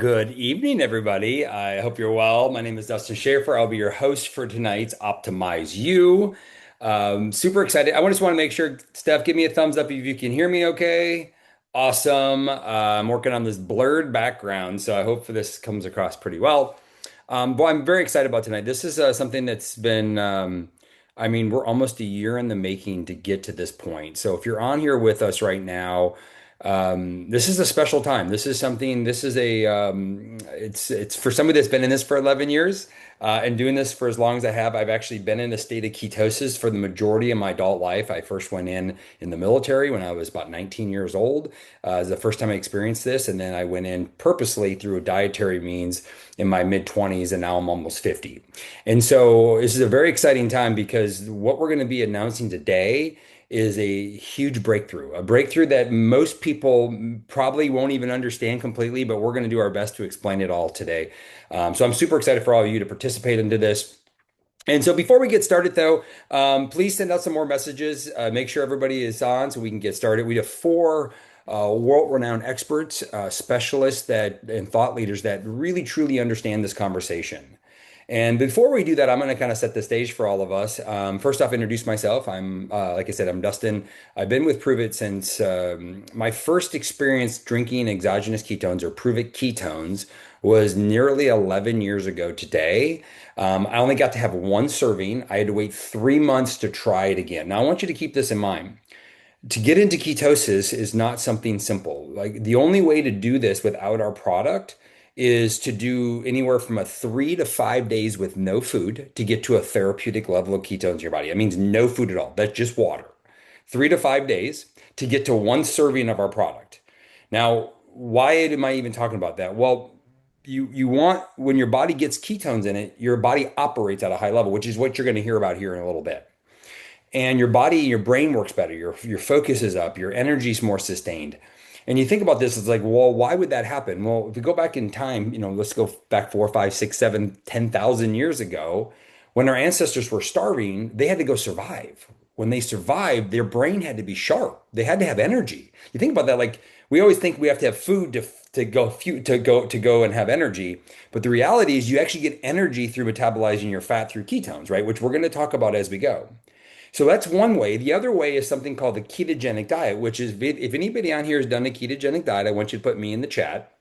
Good evening, everybody. I hope you're well. My name is Dustin Schaefer. I'll be your host for tonight's Optimize You. Super excited. Just want to make sure, Steph, give me a thumbs up if you can hear me okay. Awesome. I'm working on this blurred background, so I hope this comes across pretty well. But I'm very excited about tonight. This is something that's been, we're almost a year in the making to get to this point. So if you're on here with us right now, this is a special time. It's for somebody that's been in this for 11 years, and doing this for as long as I have. I've actually been in a state of ketosis for the majority of my adult life. I first went in the military when I was about 19 years old. It was the first time I experienced this, and then I went in purposely through a dietary means in my mid 20s, and now I'm almost 50. And so this is a very exciting time because what we're going to be announcing today is a huge breakthrough, a breakthrough that most people probably won't even understand completely, but we're going to do our best to explain it all today. So I'm super excited for all of you to participate into this. And so before we get started, though, please send out some more messages. Make sure everybody is on so we can get started. We have four world-renowned experts, specialists and thought leaders that really truly understand this conversation. And before we do that, I'm going to kind of set the stage for all of us. First off, introduce myself. Like I said, I'm Dustin. I've been with Prove It since my first experience drinking exogenous ketones or Prove It ketones was nearly 11 years ago today. I only got to have one serving. I had to wait 3 months to try it again. Now, I want you to keep this in mind. To get into ketosis is not something simple. Like the only way to do this without our product is to do anywhere from 3 to 5 days with no food to get to a therapeutic level of ketones in your body. That means no food at all. That's just water. 3 to 5 days to get to one serving of our product. Now, why am I even talking about that? Well, you want when your body gets ketones in it, your body operates at a high level, which is what you're going to hear about here in a little bit. And your body, your brain works better. Your focus is up. Your energy is more sustained. And you think about this, it's like, well, why would that happen? Well, if we go back in time, let's go back 4, 5, 6, 7, 10,000 years ago, when our ancestors were starving, they had to go survive. When they survived, their brain had to be sharp. They had to have energy. You think about that, like we always think we have to have food to go and have energy, but the reality is you actually get energy through metabolizing your fat through ketones, right? Which we're going to talk about as we go. So that's one way. The other way is something called the ketogenic diet, which is if anybody on here has done a ketogenic diet, I want you to put me in the chat.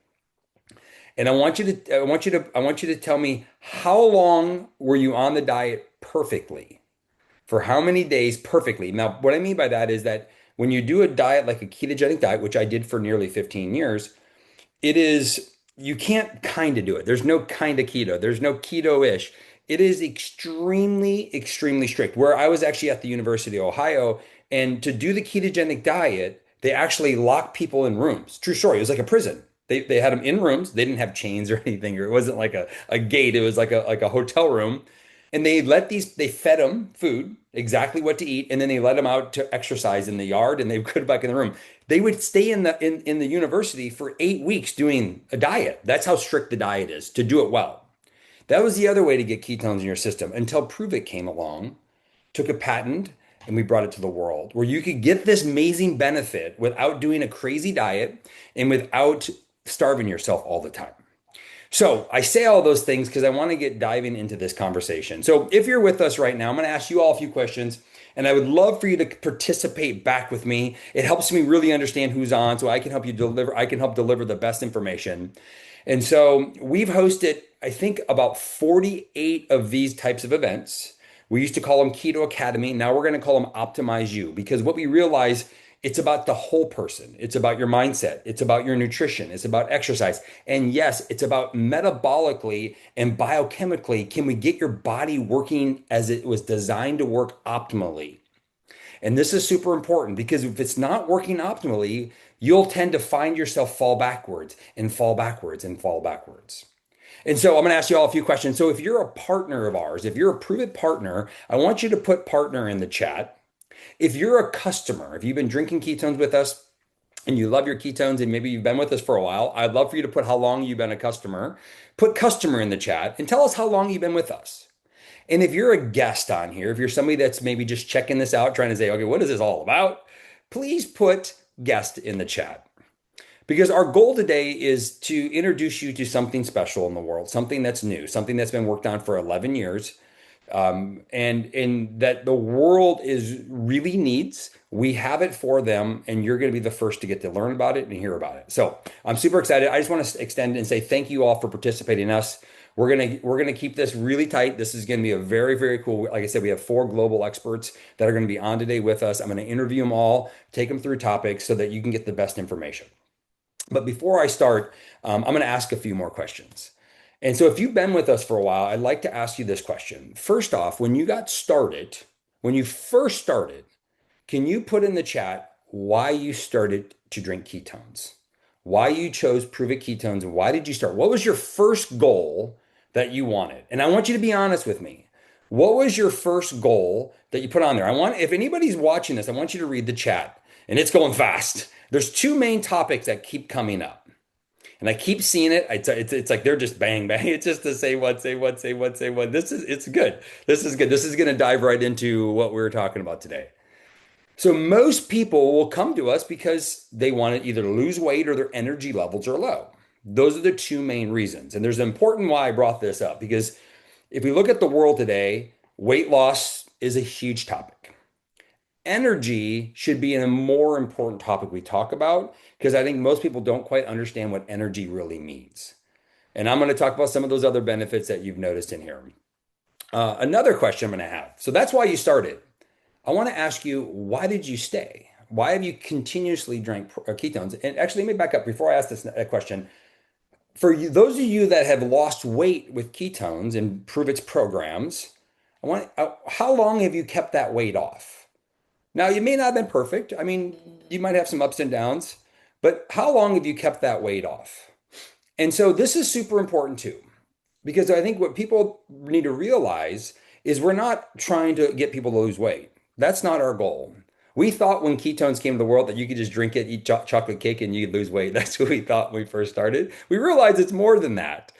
And I want you to tell me how long were you on the diet perfectly? For how many days perfectly? Now, what I mean by that is that when you do a diet like a ketogenic diet, which I did for nearly 15 years, you can't kind of do it. There's no kind of keto. There's no keto-ish. It is extremely, extremely strict. Where I was actually at the University of Ohio, and to do the ketogenic diet, they actually locked people in rooms. True story. It was like a prison. They had them in rooms. They didn't have chains or anything, or it wasn't like a gate. It was like a hotel room. And they fed them food, exactly what to eat, and then they let them out to exercise in the yard, and they would go back in the room. They would stay in the university for 8 weeks doing a diet. That's how strict the diet is to do it well. That was the other way to get ketones in your system until Prove It came along, took a patent, and we brought it to the world where you could get this amazing benefit without doing a crazy diet and without starving yourself all the time. So I say all those things because I want to get diving into this conversation. So if you're with us right now, I'm going to ask you all a few questions, and I would love for you to participate back with me. It helps me really understand who's on, so I can help you deliver. I can help deliver the best information. And so we've hosted, I think, about 48 of these types of events. We used to call them Keto Academy. Now we're going to call them Optimize You because what we realize it's about the whole person. It's about your mindset. It's about your nutrition. It's about exercise. And yes, it's about metabolically and biochemically. Can we get your body working as it was designed to work optimally? And this is super important because if it's not working optimally, you'll tend to find yourself fall backwards and fall backwards and fall backwards. And so I'm going to ask you all a few questions. So if you're a partner of ours, if you're a Prove It partner, I want you to put partner in the chat. If you're a customer, if you've been drinking ketones with us and you love your ketones and maybe you've been with us for a while, I'd love for you to put how long you've been a customer. Put customer in the chat and tell us how long you've been with us. And if you're a guest on here, if you're somebody that's maybe just checking this out, trying to say, okay, what is this all about? Please put guest in the chat. Because our goal today is to introduce you to something special in the world, something that's new, something that's been worked on for 11 years, and that the world is really needs. We have it for them, and you're going to be the first to get to learn about it and hear about it. So I'm super excited. I just want to extend and say thank you all for participating in us. We're gonna keep this really tight. This is going to be a very, very cool. Like I said, we have four global experts that are going to be on today with us. I'm going to interview them all, take them through topics so that you can get the best information. But before I start, I'm going to ask a few more questions. And so, if you've been with us for a while, I'd like to ask you this question. First off, when you got started, when you first started, can you put in the chat why you started to drink ketones? Why you chose Prove It Ketones and why did you start? What was your first goal that you wanted? And I want you to be honest with me. What was your first goal that you put on there? If anybody's watching this, I want you to read the chat and it's going fast. There's two main topics that keep coming up. And I keep seeing it. It's like they're just bang, bang. It's just to say what, say what, say what, say what. It's good. This is good. This is going to dive right into what we're talking about today. So most people will come to us because they want to either lose weight or their energy levels are low. Those are the two main reasons. And there's an important why I brought this up because if we look at the world today, weight loss is a huge topic. Energy should be a more important topic we talk about because I think most people don't quite understand what energy really means. And I'm going to talk about some of those other benefits that you've noticed in here. Another question I'm going to have. So that's why you started. I want to ask you, why did you stay? Why have you continuously drank ketones? And actually, let me back up before I ask this question. For you, those of you that have lost weight with ketones and Prove It's programs, how long have you kept that weight off? Now, you may not have been perfect. I mean, you might have some ups and downs, but how long have you kept that weight off? And so this is super important too, because I think what people need to realize is we're not trying to get people to lose weight. That's not our goal. We thought when ketones came to the world that you could just drink it, eat chocolate cake, and you'd lose weight. That's what we thought when we first started. We realized it's more than that.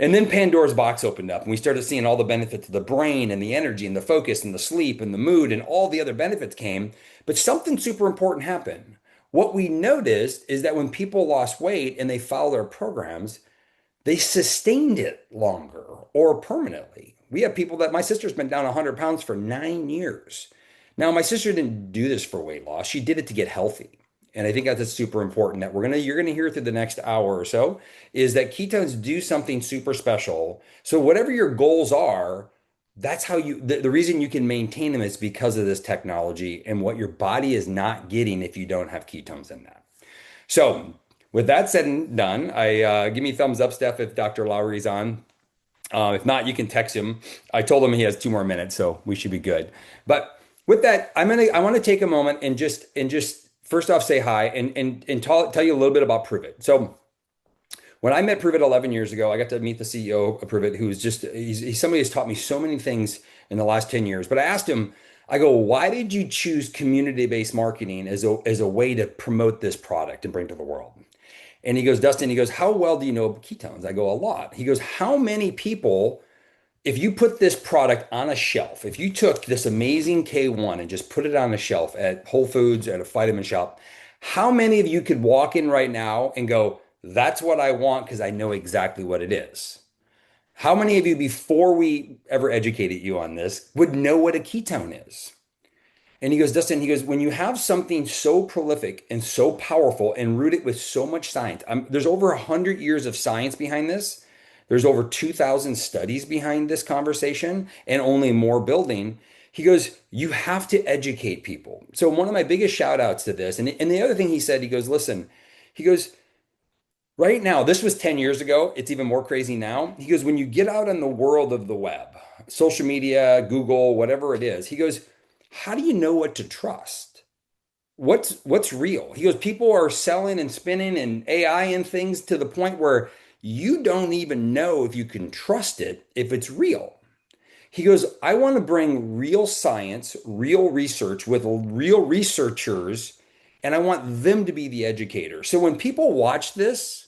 And then Pandora's box opened up, and we started seeing all the benefits of the brain and the energy and the focus and the sleep and the mood and all the other benefits came. But something super important happened. What we noticed is that when people lost weight and they followed our programs, they sustained it longer or permanently. We have people that my sister's been down 100 pounds for 9 years. Now, my sister didn't do this for weight loss. She did it to get healthy. And I think that's super important that you're gonna hear through the next hour or so is that ketones do something super special. So whatever your goals are, that's how the reason you can maintain them is because of this technology and what your body is not getting if you don't have ketones in that. So with that said and done, I give me a thumbs up, Steph, if Dr. Lowery's on. If not, you can text him. I told him he has 2 more minutes, so we should be good. But with that, I want to take a moment and just first off say hi and tell you a little bit about Prove It. So when I met Prove It 11 years ago, I got to meet the CEO of Prove It, who's he's somebody who's taught me so many things in the last 10 years. But I asked him, I go, why did you choose community-based marketing as a way to promote this product and bring it to the world? And he goes, Dustin, he goes, how well do you know ketones? I go, a lot. He goes, how many people, if you put this product on a shelf, if you took this amazing K1 and just put it on a shelf at Whole Foods, at a vitamin shop, how many of you could walk in right now and go, that's what I want because I know exactly what it is? How many of you, before we ever educated you on this, would know what a ketone is? And he goes, Dustin, he goes, when you have something so prolific and so powerful and rooted with so much science, there's over 100 years of science behind this. There's over 2,000 studies behind this conversation and only more building. He goes, you have to educate people. So one of my biggest shout outs to this, and the other thing he said, he goes, listen, he goes, right now, this was 10 years ago. It's even more crazy now. He goes, when you get out in the world of the web, social media, Google, whatever it is, he goes, how do you know what to trust? What's real? He goes, people are selling and spinning and AI and things to the point where you don't even know if you can trust it, if it's real. He goes, I want to bring real science, real research with real researchers, and I want them to be the educator. So when people watch this,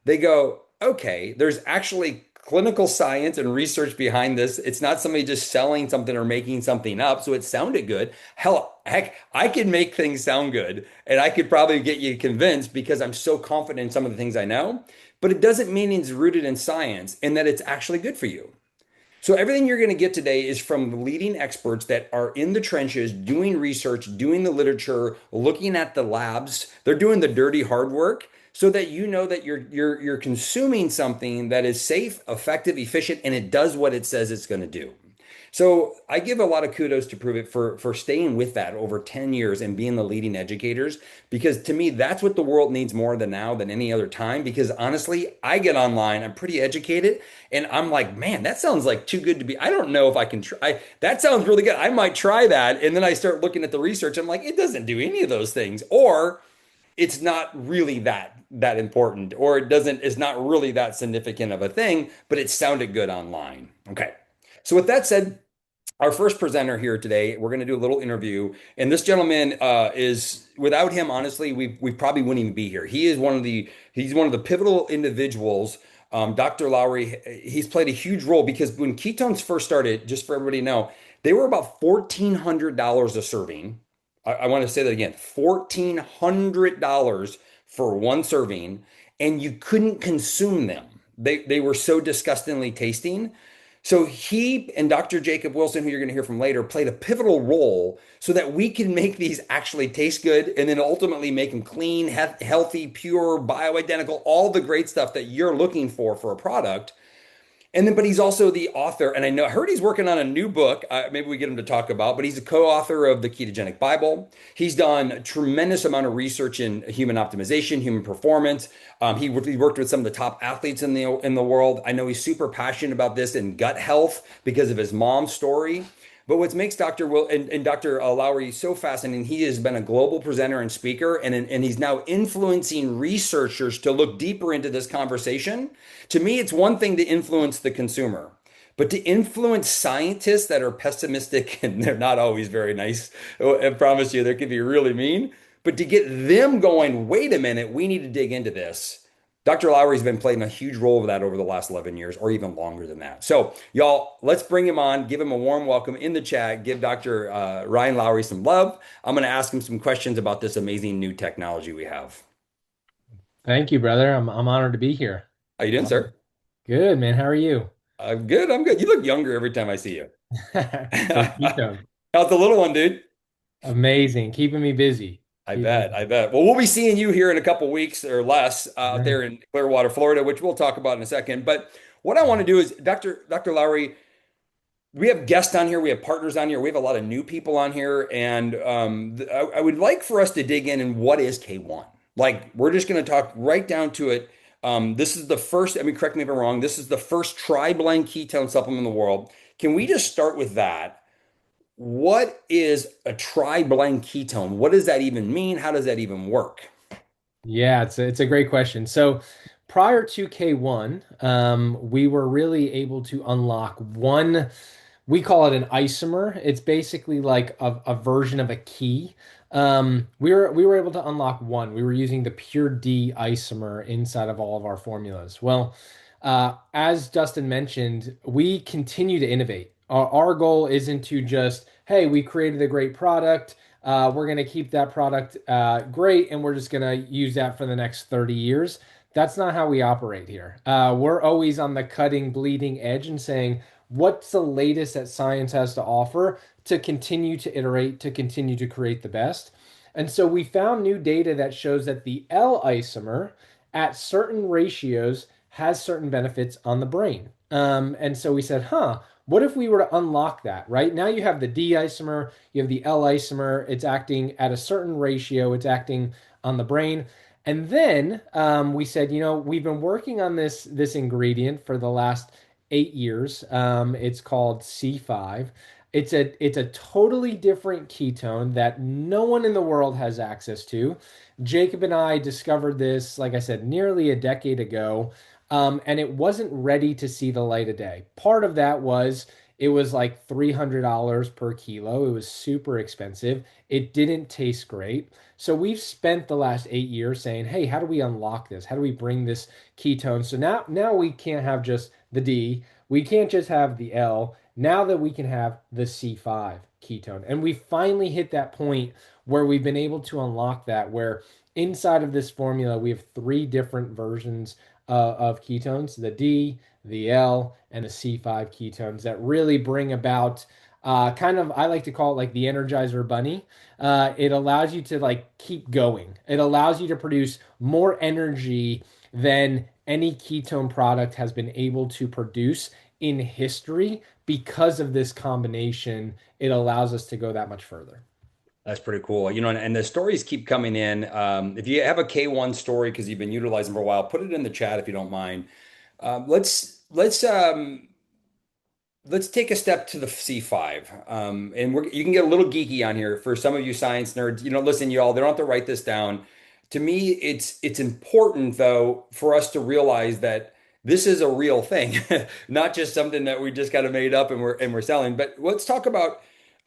they go, okay, there's actually clinical science and research behind this. It's not somebody just selling something or making something up. So it sounded good. Hell, heck, I could make things sound good and I could probably get you convinced because I'm so confident in some of the things I know. But it doesn't mean it's rooted in science and that it's actually good for you. So everything you're going to get today is from leading experts that are in the trenches, doing research, doing the literature, looking at the labs. They're doing the dirty hard work so that you know that you're consuming something that is safe, effective, efficient, and it does what it says it's going to do. So I give a lot of kudos to Prove It for staying with that over 10 years and being the leading educators because to me that's what the world needs more than now than any other time because honestly I get online I'm pretty educated and I'm like man that sounds like too good to be I don't know if I can try that sounds really good I might try that and then I start looking at the research I'm like it doesn't do any of those things or it's not really that important or it's not really that significant of a thing but it sounded good online. Okay. So with that said, our first presenter here today, we're going to do a little interview, and this gentleman is without him, honestly, we probably wouldn't even be here. He's one of the pivotal individuals. Dr. Lowery, he's played a huge role because when ketones first started, just for everybody to know, they were about $1,400 a serving. I want to say that again, $1,400 for one serving, and you couldn't consume them. They were so disgustingly tasting. So he and Dr. Jacob Wilson, who you're going to hear from later, played a pivotal role so that we can make these actually taste good and then ultimately make them clean, healthy, pure, bioidentical, all the great stuff that you're looking for a product. And then, but he's also the author, and I heard he's working on a new book. Maybe we get him to talk about, but he's a co-author of the Ketogenic Bible. He's done a tremendous amount of research in human optimization, human performance. He worked with some of the top athletes in the world. I know he's super passionate about this in gut health because of his mom's story. But what makes Dr. Will and Dr. Lowery so fascinating, he has been a global presenter and speaker, and he's now influencing researchers to look deeper into this conversation. To me, it's one thing to influence the consumer, but to influence scientists that are pessimistic, and they're not always very nice, I promise you, they can be really mean, but to get them going, wait a minute, we need to dig into this. Dr. Lowery's been playing a huge role of that over the last 11 years or even longer than that. So, y'all, let's bring him on, give him a warm welcome in the chat, give Dr. Ryan Lowery some love. I'm going to ask him some questions about this amazing new technology we have. Thank you, brother. I'm honored to be here. How you doing, sir? Good, man. How are you? I'm good. I'm good. You look younger every time I see you. For keto. How's the little one, dude? Amazing. Keeping me busy. I Keeping bet. I bet. Well, we'll be seeing you here in a couple weeks or less out there in Clearwater, Florida, which we'll talk about in a second. But what I want to do is, Dr. Lowery, we have guests on here, we have partners on here, we have a lot of new people on here, and I would like for us to dig in and what is K1? Like, we're just going to talk right down to it. This is the first, I mean, correct me if I'm wrong, this is the first tri-blend ketone supplement in the world. Can we just start with that? What is a tri-blend ketone? What does that even mean? How does that even work? Yeah, it's a great question. So prior to K1, we were really able to unlock one, we call it an isomer. It's basically like a version of a key. We were able to unlock one. We were using the pure D isomer inside of all of our formulas. Well, as Dustin mentioned, we continue to innovate. Our goal isn't to just, hey, we created a great product. We're going to keep that product great, and we're just going to use that for the next 30 years. That's not how we operate here. We're always on the cutting, bleeding edge and saying, what's the latest that science has to offer to continue to iterate, to continue to create the best? And so we found new data that shows that the L isomer at certain ratios has certain benefits on the brain. And so we said, what if we were to unlock that, right? Now you have the D isomer, you have the L isomer, it's acting at a certain ratio, it's acting on the brain. And then we said, we've been working on this ingredient for the last 8 years. It's called C5. It's a totally different ketone that no one in the world has access to. Jacob and I discovered this, like I said, nearly a decade ago, and it wasn't ready to see the light of day. Part of that was it was like $300 per kilo. It was super expensive. It didn't taste great. So we've spent the last 8 years saying, hey, how do we unlock this? How do we bring this ketone? So now we can't have just the D. We can't just have the L. Now that we can have the C5 ketone. And we finally hit that point where we've been able to unlock that, where inside of this formula, we have three different versions of ketones, the D, the L, and the C5 ketones that really bring about kind of, I like to call it like the Energizer Bunny. It allows you to like keep going. It allows you to produce more energy than any ketone product has been able to produce in history because of this combination. It allows us to go that much further. That's pretty cool. And the stories keep coming in. If you have a K1 story because you've been utilizing for a while, put it in the chat if you don't mind. Let's take a step to the C5. And you can get a little geeky on here for some of you science nerds. Listen, y'all, they don't have to write this down. To me, it's important though for us to realize that this is a real thing, not just something that we just kind of made up and we're selling. But let's talk about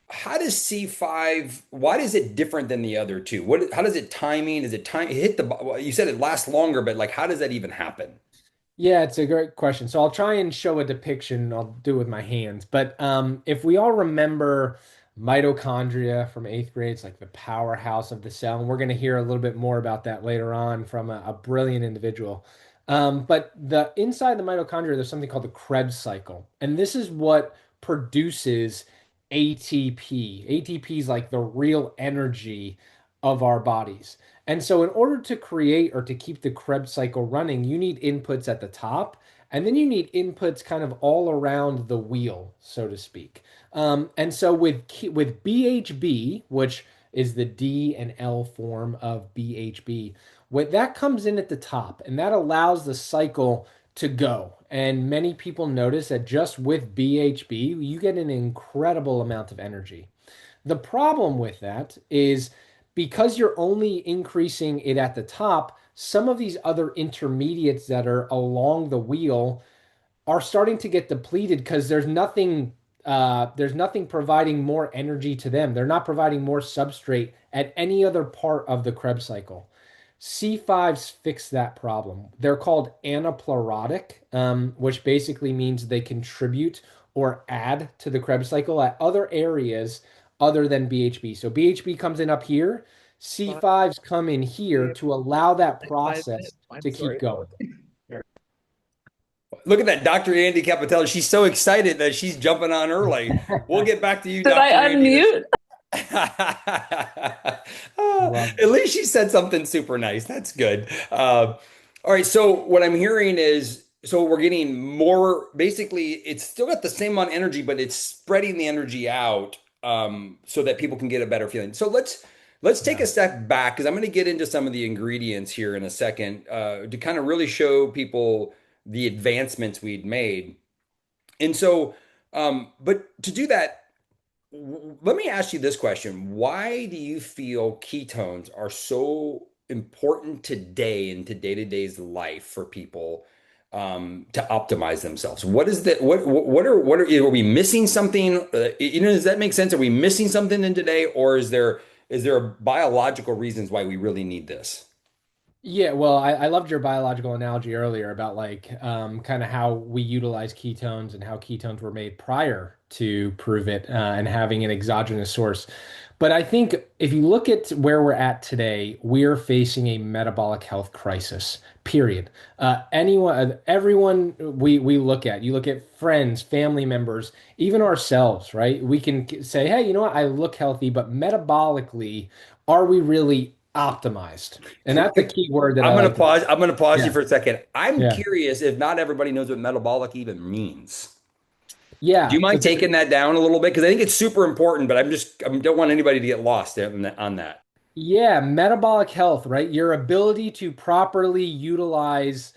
how does C5, why is it different than the other two? How does it timing? Is it time hit well, you said it lasts longer, but like how does that even happen? Yeah, it's a great question. So I'll try and show a depiction. I'll do it with my hands. But if we all remember mitochondria from eighth grade, it's like the powerhouse of the cell. And we're going to hear a little bit more about that later on from a brilliant individual. But the inside the mitochondria, there's something called the Krebs cycle. And this is what produces ATP. ATP is like the real energy of our bodies. And so, in order to create or to keep the Krebs cycle running, you need inputs at the top, and then you need inputs kind of all around the wheel, so to speak. And so, with BHB, which is the D and L form of BHB, what that comes in at the top, and that allows the cycle to go. And many people notice that just with BHB, you get an incredible amount of energy. The problem with that is because you're only increasing it at the top, some of these other intermediates that are along the wheel are starting to get depleted because there's nothing providing more energy to them. They're not providing more substrate at any other part of the Krebs cycle. C5s fix that problem. They're called anaplerotic, which basically means they contribute or add to the Krebs cycle at other areas other than BHB. So BHB comes in up here, C5s come in here to allow that process to keep going. Look at that, Dr. Andy Capitello. She's so excited that she's jumping on early. We'll get back to you, Did I Dr. Andy. unmute? Love At least she said something super nice. That's good. All right. So what I'm hearing is, so we're getting more, basically, it's still got the same amount of energy, but it's spreading the energy out so that people can get a better feeling. So let's take Yeah. a step back because I'm going to get into some of the ingredients here in a second to kind of really show people the advancements we'd made. And so, but to do that, let me ask you this question. Why do you feel ketones are so important today into day-to-day's life for people to optimize themselves? What is that? Are we missing something? Does that make sense? Are we missing something in today, or is there biological reasons why we really need this? Yeah, well, I loved your biological analogy earlier about like kind of how we utilize ketones and how ketones were made prior to prove it and having an exogenous source. But I think if you look at where we're at today, we're facing a metabolic health crisis, period. Everyone we look at, you look at friends, family members, even ourselves, right? We can say, hey, you know what? I look healthy, but metabolically, are we really optimized? And that's a key word that I I'm gonna like to. pause. I'm gonna pause you Yeah. for a second. I'm Yeah. curious if not everybody knows what metabolic even means. Do Yeah. you mind taking that down a little bit? Because I think it's super important, but I don't want anybody to get lost on that. Yeah, metabolic health, right? Your ability to properly utilize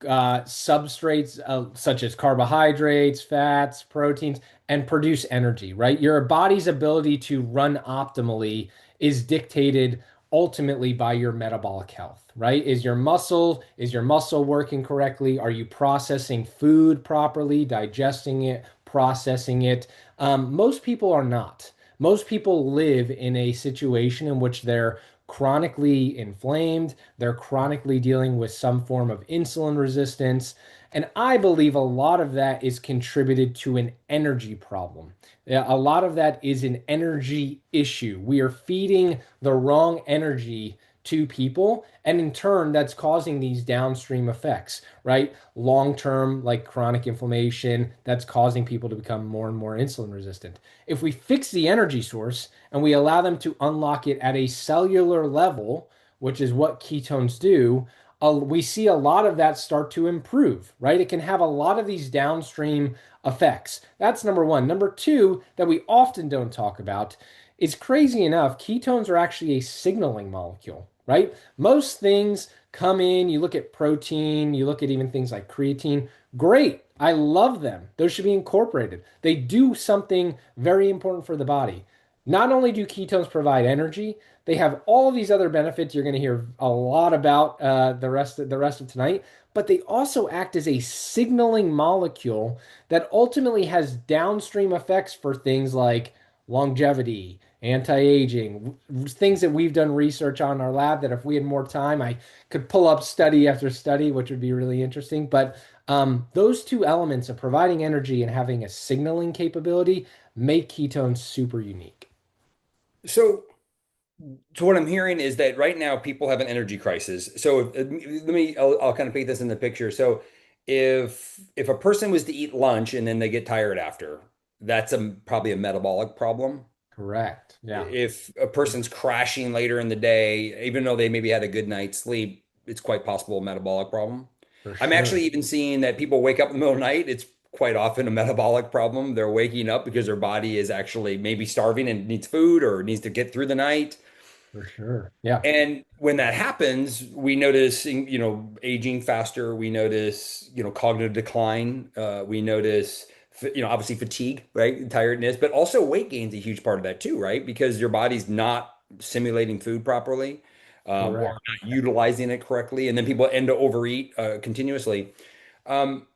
substrates such as carbohydrates, fats, proteins, and produce energy, right? Your body's ability to run optimally is dictated ultimately by your metabolic health, right? Is your muscle working correctly? Are you processing food properly, digesting it, processing it? Most people are not. Most people live in a situation in which they're chronically inflamed, they're chronically dealing with some form of insulin resistance, And I believe a lot of that is contributed to an energy problem. Yeah, a lot of that is an energy issue. We are feeding the wrong energy to people, and in turn, that's causing these downstream effects, right? Long term, like chronic inflammation, that's causing people to become more and more insulin resistant. If we fix the energy source and we allow them to unlock it at a cellular level, which is what ketones do, we see a lot of that start to improve, right? It can have a lot of these downstream effects. That's number one. Number two, that we often don't talk about is crazy enough, ketones are actually a signaling molecule, right? Most things come in, you look at protein, you look at even things like creatine. Great. I love them. Those should be incorporated. They do something very important for the body. Not only do ketones provide energy, they have all of these other benefits you're going to hear a lot about the rest of tonight, but they also act as a signaling molecule that ultimately has downstream effects for things like longevity, anti-aging, things that we've done research on in our lab that if we had more time, I could pull up study after study, which would be really interesting. But those two elements of providing energy and having a signaling capability make ketones super unique. So, so what I'm hearing is that right now people have an energy crisis. So I'll kind of paint this in the picture. So if a person was to eat lunch and then they get tired after, that's probably a metabolic problem. Correct. Yeah, If a person's crashing later in the day, even though they maybe had a good night's sleep, it's quite possible a metabolic problem. for I'm actually sure. even seeing that people wake up in the middle of the night. It's quite often a metabolic problem. They're waking up because their body is actually maybe starving and needs food or needs to get through the night. For sure. Yeah. And when that happens, we notice, aging faster. We notice, cognitive decline. We notice, obviously fatigue, right? Tiredness, but also weight gain is a huge part of that too, right? Because your body's not simulating food properly, or Correct. not utilizing it correctly. And then people end to overeat, continuously. Um,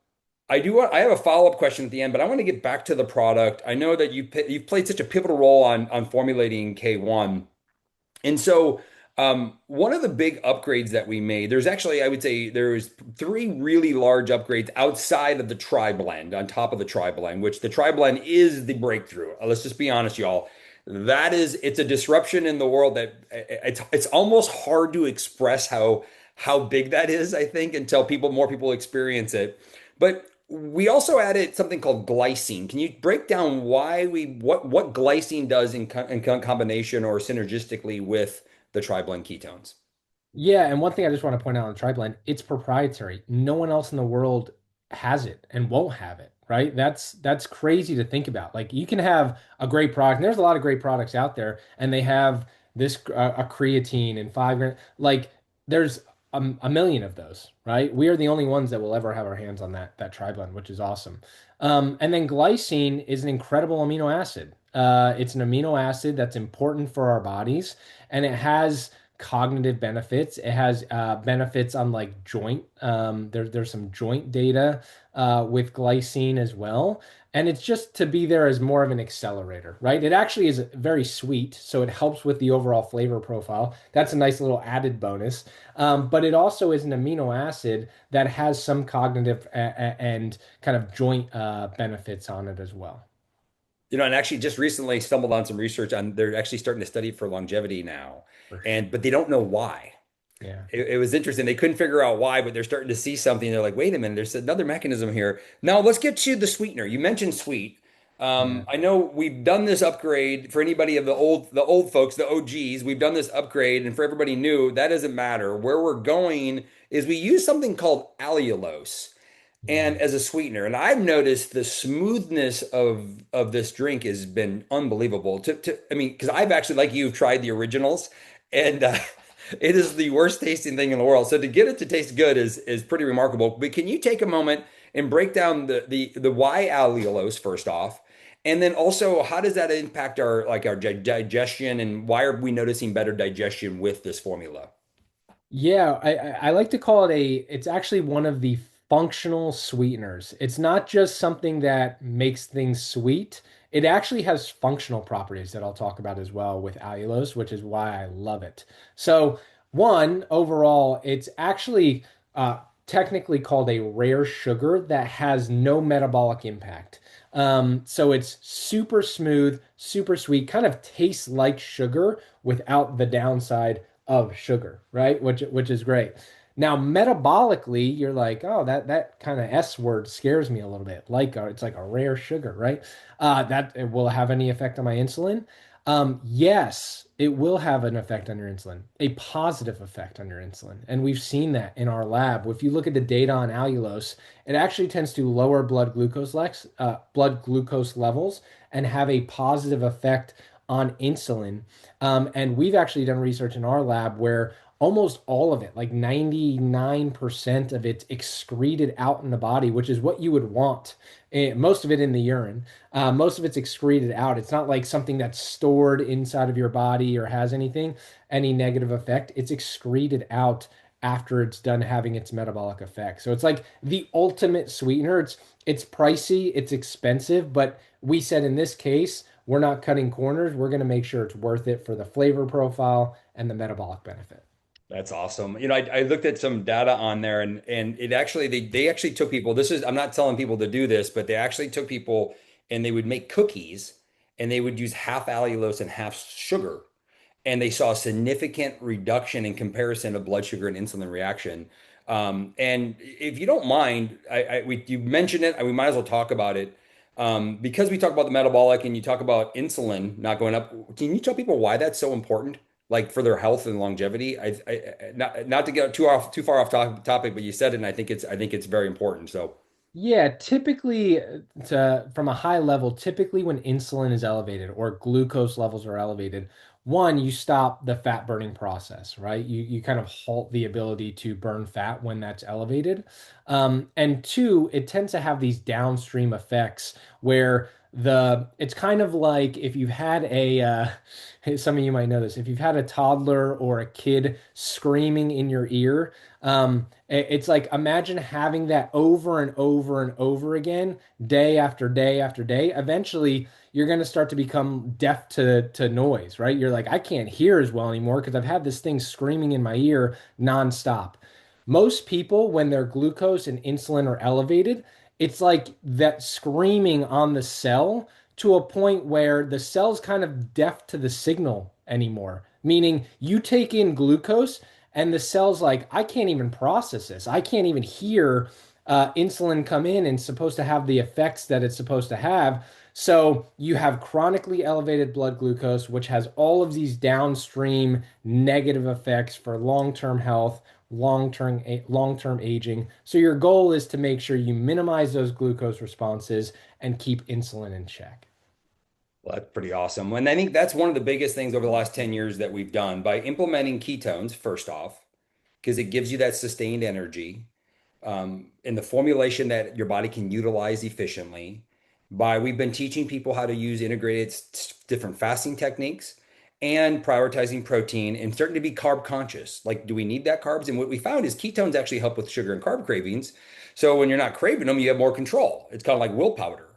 I have a follow-up question at the end, but I want to get back to the product. I know that you've played such a pivotal role on formulating K1. And so, one of the big upgrades that we made, there's actually, I would say, there's three really large upgrades outside of the tri blend, on top of the tri blend, which the tri blend is the breakthrough. Let's just be honest, y'all. It's a disruption in the world that it's almost hard to express how big that is, I think, until more people experience it. But we also added something called glycine. Can you break down what glycine does in combination or synergistically with the triblend ketones? Yeah, and one thing I just want to point out on TriBlend, it's proprietary. No one else in the world has it and won't have it, right? That's crazy to think about. Like you can have a great product, and there's a lot of great products out there, and they have this a creatine and 5 gram. Like there's a million of those, right? We are the only ones that will ever have our hands on that TriBlend, which is awesome. And then glycine is an incredible amino acid. It's an amino acid that's important for our bodies, and it has cognitive benefits. It has benefits on like joint. There's some joint data with glycine as well. And it's just to be there as more of an accelerator, right? It actually is very sweet, so it helps with the overall flavor profile. That's a nice little added bonus. But it also is an amino acid that has some cognitive and kind of joint benefits on it as well. And actually just recently stumbled on some research on they're actually starting to study for longevity now, For and sure. but they don't know why. Yeah. It was interesting. They couldn't figure out why, but they're starting to see something. They're like, wait a minute, there's another mechanism here. Now let's get to the sweetener. You mentioned sweet. Yeah. I know we've done this upgrade for anybody of the old folks, the OGs. We've done this upgrade, and for everybody new, that doesn't matter. Where we're going is we use something called allulose Yeah. and as a sweetener. And I've noticed the smoothness of this drink has been unbelievable. I mean, because I've actually, like you, tried the originals, and it is the worst tasting thing in the world. So to get it to taste good is pretty remarkable. But can you take a moment and break down the why allulose first off? And then also, how does that impact our digestion, and why are we noticing better digestion with this formula? Yeah, I like to call it it's actually one of the functional sweeteners. It's not just something that makes things sweet. It actually has functional properties that I'll talk about as well with allulose, which is why I love it. So, one, overall, it's actually technically called a rare sugar that has no metabolic impact. So it's super smooth, super sweet, kind of tastes like sugar without the downside of sugar, right? Which is great. Now, metabolically, you're like, oh, that kind of S word scares me a little bit. Like it's like a rare sugar, right? That it will have any effect on my insulin? Yes, it will have an effect on your insulin, a positive effect on your insulin. And we've seen that in our lab. If you look at the data on allulose, it actually tends to lower blood glucose levels and have a positive effect on insulin. And we've actually done research in our lab where almost all of it, like 99% of it's excreted out in the body, which is what you would want. Most of it in the urine. Most of it's excreted out. It's not like something that's stored inside of your body or has any negative effect. It's excreted out after it's done having its metabolic effect. So it's like the ultimate sweetener. It's pricey, it's expensive, but we said in this case, we're not cutting corners. We're going to make sure it's worth it for the flavor profile and the metabolic benefit. That's awesome. I looked at some data on there and it actually they actually took people. This is I'm not telling people to do this, but they actually took people and they would make cookies and they would use half allulose and half sugar. And they saw a significant reduction in comparison of blood sugar and insulin reaction. And if you don't mind, you mentioned it, and we might as well talk about it. Because we talk about the metabolic and you talk about insulin not going up. Can you tell people why that's so important, like for their health and longevity? Not to get too far off topic, but you said it, and I think it's very important. So Yeah, typically from a high level, typically when insulin is elevated or glucose levels are elevated, one, you stop the fat burning process, right? You kind of halt the ability to burn fat when that's elevated. And two, it tends to have these downstream effects where it's kind of like if you've had some of you might know this, if you've had a toddler or a kid screaming in your ear, it's like imagine having that over and over and over again, day after day after day. Eventually, you're going to start to become deaf to noise, right? You're like, I can't hear as well anymore because I've had this thing screaming in my ear nonstop. Most people, when their glucose and insulin are elevated, it's like that screaming on the cell to a point where the cell's kind of deaf to the signal anymore. Meaning you take in glucose and the cell's like, I can't even process this. I can't even hear insulin come in and supposed to have the effects that it's supposed to have. So you have chronically elevated blood glucose, which has all of these downstream negative effects for long-term health, long-term aging. So your goal is to make sure you minimize those glucose responses and keep insulin in check. well, that's pretty awesome. And I think that's one of the biggest things over the last 10 years that we've done by implementing ketones, first off, because it gives you that sustained energy in the formulation that your body can utilize efficiently. We've been teaching people how to use integrated different fasting techniques and prioritizing protein and starting to be carb conscious. Like, do we need that carbs? And what we found is ketones actually help with sugar and carb cravings. So when you're not craving them, you have more control. It's kind of like willpower.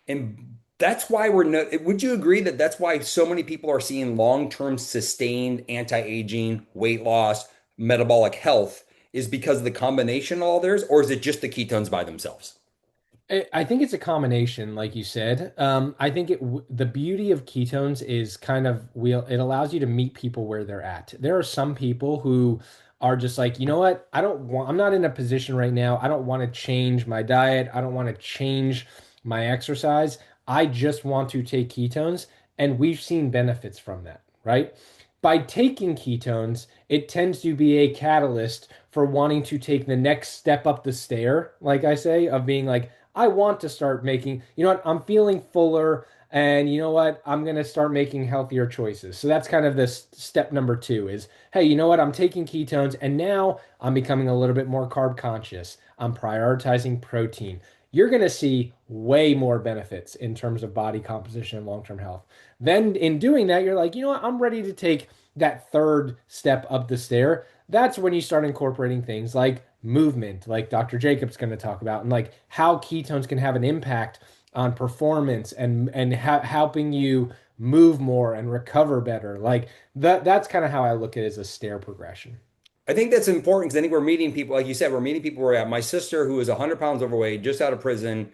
And that's why would you agree that that's why so many people are seeing long-term sustained anti-aging, weight loss, metabolic health is because of the combination of all theirs, or is it just the ketones by themselves? I think it's a combination, like you said. I think the beauty of ketones is kind of it allows you to meet people where they're at. There are some people who are just like, you know what? I'm not in a position right now. I don't want to change my diet. I don't want to change my exercise. I just want to take ketones, and we've seen benefits from that, right? By taking ketones, it tends to be a catalyst for wanting to take the next step up the stair, like I say, of being like, I want to start making, you know what, I'm feeling fuller, and you know what, I'm going to start making healthier choices. So that's kind of this step number two is, hey, you know what, I'm taking ketones, and now I'm becoming a little bit more carb conscious. I'm prioritizing protein. You're going to see way more benefits in terms of body composition and long-term health. Then in doing that, you're like, you know what, I'm ready to take that third step up the stair. That's when you start incorporating things like movement, like Dr. Jacob's going to talk about, and like how ketones can have an impact on performance and helping you move more and recover better. Like that's kind of how I look at it as a stair progression. I think that's important because I think we're meeting people, like you said, we're meeting people where at my sister who is 100 pounds overweight, just out of prison,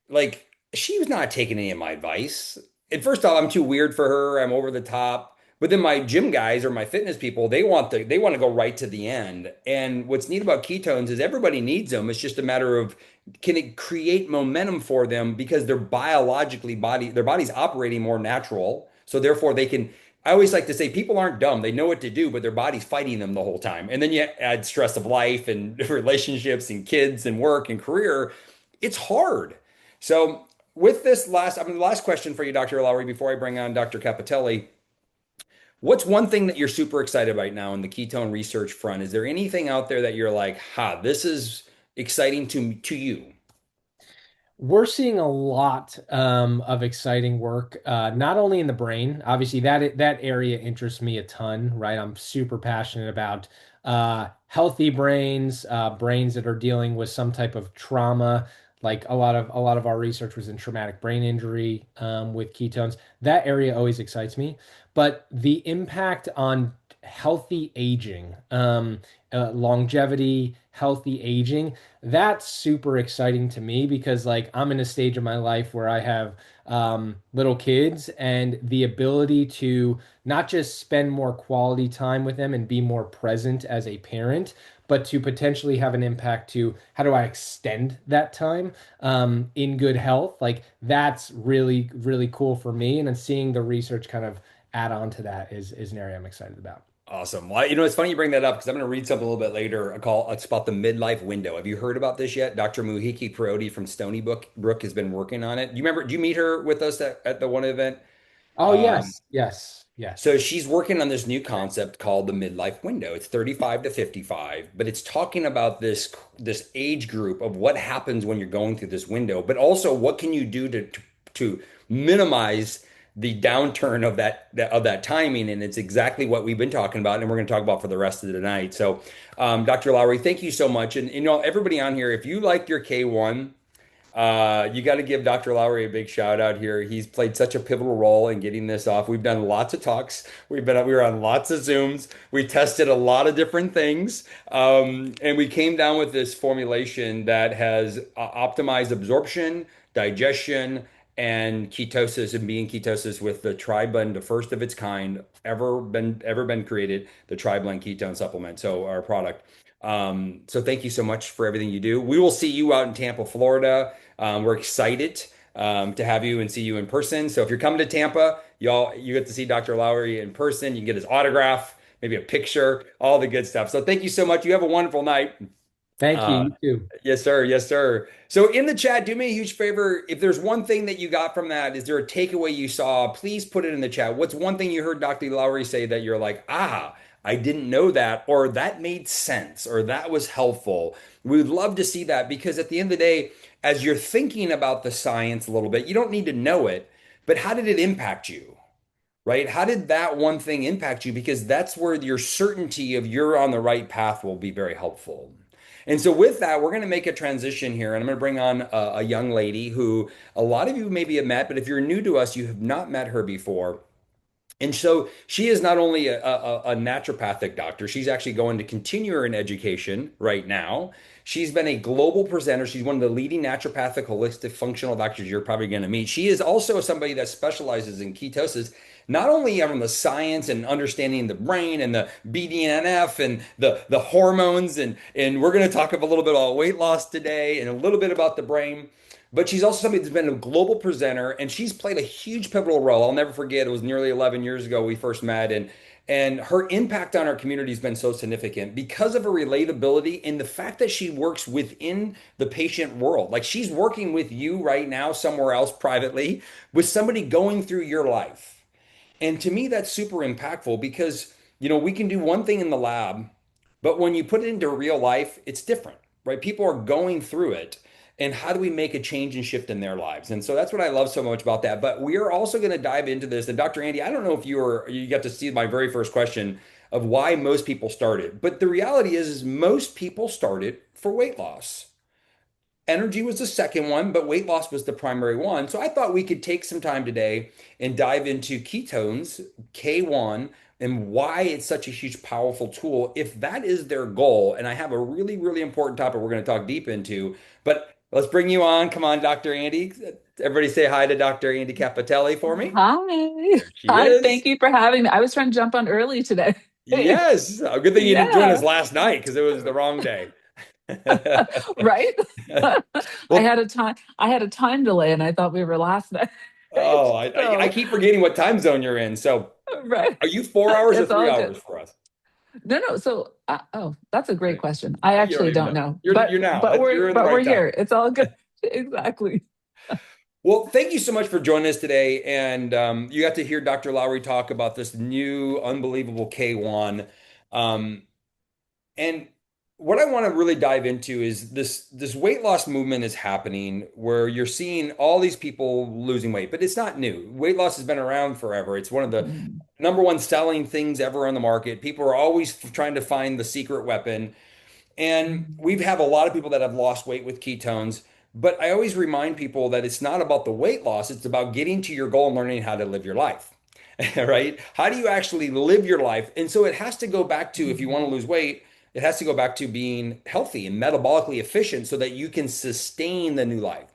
like she was not taking any of my advice. And first off, I'm too weird for her. I'm over the top. But then my gym guys or my fitness people, they want to go right to the end. And what's neat about ketones is everybody needs them. It's just a matter of can it create momentum for them because they're biologically their body's operating more natural. So therefore they can I always like to say people aren't dumb. They know what to do, but their body's fighting them the whole time. And then you add stress of life and relationships and kids and work and career. It's hard. So with this the last question for you, Dr. Lowery, before I bring on Dr. Capitelli, what's one thing that you're super excited right now in the ketone research front? Is there anything out there that you're like, ha, this is exciting to you? We're seeing a lot of exciting work, not only in the brain. Obviously, that area interests me a ton, right? I'm super passionate about healthy brains, brains that are dealing with some type of trauma. Like a lot of our research was in traumatic brain injury with ketones. That area always excites me, but the impact on healthy aging, longevity, healthy aging, that's super exciting to me because like I'm in a stage of my life where I have little kids and the ability to not just spend more quality time with them and be more present as a parent, but to potentially have an impact to how do I extend that time in good health. Like that's really, really cool for me. And then seeing the research kind of add on to that is an area I'm excited about. Awesome. Well, it's funny you bring that up because I'm going to read something a little bit later. It's about the midlife window. Have you heard about this yet? Dr. Muhiki Perotti from Brook has been working on it. Do you meet her with us at the one event? Oh, Um, yes, yes, yes. So she's working on this new concept called the midlife window. It's 35 to 55, but it's talking about this age group of what happens when you're going through this window, but also what can you do to minimize the downturn of that timing. And it's exactly what we've been talking about, and we're going to talk about for the rest of the night. So, Dr. Lowry, thank you so much. And everybody on here, if you like your K1. You got to give Dr. Lowery a big shout out here. He's played such a pivotal role in getting this off. We've done lots of talks. We were on lots of Zooms. We tested a lot of different things, and we came down with this formulation that has optimized absorption, digestion, and ketosis, and being ketosis with the TriBlend, the first of its kind ever been created, the TriBlend ketone supplement. So our product. So thank you so much for everything you do. We will see you out in Tampa, Florida. We're excited to have you and see you in person. So if you're coming to Tampa, you get to see Dr. Lowery in person. You can get his autograph, maybe a picture, all the good stuff. So thank you so much. You have a wonderful night. Thank you. Uh, You too. yes, sir. Yes, sir. So in the chat, do me a huge favor. If there's one thing that you got from that, is there a takeaway you saw? Please put it in the chat. What's one thing you heard Dr. Lowery say that you're like, ah, I didn't know that, or that made sense, or that was helpful? We would love to see that because at the end of the day, as you're thinking about the science a little bit, you don't need to know it, but how did it impact you? Right? How did that one thing impact you? Because that's where your certainty of you're on the right path will be very helpful. And so, with that, we're going to make a transition here, and I'm going to bring on a young lady who a lot of you maybe have met, but if you're new to us, you have not met her before. And so she is not only a naturopathic doctor, she's actually going to continue her in education right now. She's been a global presenter. She's one of the leading naturopathic holistic functional doctors you're probably going to meet. She is also somebody that specializes in ketosis, not only on the science and understanding the brain and the BDNF and the hormones, and we're going to talk a little bit about weight loss today and a little bit about the brain. But she's also somebody that's been a global presenter, and she's played a huge pivotal role. I'll never forget. It was nearly 11 years ago we first met, and her impact on our community has been so significant because of her relatability and the fact that she works within the patient world. Like she's working with you right now somewhere else privately with somebody going through your life. And to me, that's super impactful because, we can do one thing in the lab, but when you put it into real life, it's different, right? People are going through it. And how do we make a change and shift in their lives? And so that's what I love so much about that. But we are also going to dive into this. And Dr. Andy, I don't know if you got to see my very first question of why most people started. But the reality is most people started for weight loss. Energy was the second one, but weight loss was the primary one. So I thought we could take some time today and dive into ketones, K1, and why it's such a huge, powerful tool if that is their goal. And I have a really, really important topic we're going to talk deep into. But let's bring you on. Come on, Dr. Andy. Everybody say hi to Dr. Andy Capitelli for me. Hi. There she Hi, is. thank you for having me. I was trying to jump on early today. Yes. A good thing you didn't join us Yeah, last night because it was the wrong day. right? Well, I had a time delay and I thought we were last night. oh, I So, keep forgetting what time zone you're in. So right. are you 4 hours or It's three all good. hours for us? No, no. So, oh, that's a great question. I You don't actually even don't know. know, You're now. You're in the but we're right time. here. It's all good. Exactly. Well, thank you so much for joining us today. And you got to hear Dr. Lowery talk about this new unbelievable K1. Um, And what I want to really dive into is this weight loss movement is happening where you're seeing all these people losing weight, but it's not new. Weight loss has been around forever. It's one of the Mm, number one selling things ever on the market. People are always trying to find the secret weapon. And mm, we have a lot of people that have lost weight with ketones, but I always remind people that it's not about the weight loss, it's about getting to your goal and learning how to live your life. Right? How do you actually live your life? And so it has to go back to, if you want to mm, lose weight, it has to go back to being healthy and metabolically efficient so that you can sustain the new life.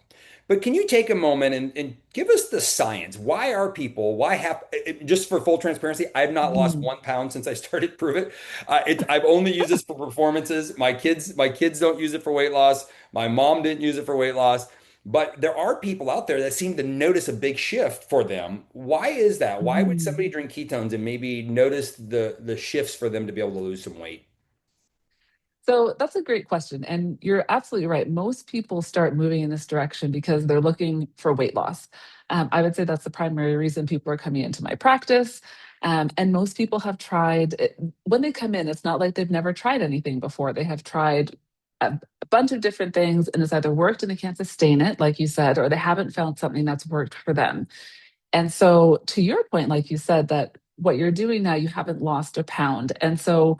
But can you take a moment and give us the science? Why are people, why have, just for full transparency, I've not lost mm. 1 pound since I started Prove It. I've only used this for performances. My kids don't use it for weight loss. My mom didn't use it for weight loss. But there are people out there that seem to notice a big shift for them. Why is that? Why would somebody Mm. drink ketones and maybe notice the shifts for them to be able to lose some weight? So that's a great question. And you're absolutely right. Most people start moving in this direction because they're looking for weight loss. I would say that's the primary reason people are coming into my practice. And most people have tried, when they come in, it's not like they've never tried anything before. They have tried a bunch of different things and it's either worked and they can't sustain it, like you said, or they haven't found something that's worked for them. And so, to your point, like you said, that what you're doing now, you haven't lost a pound. And so,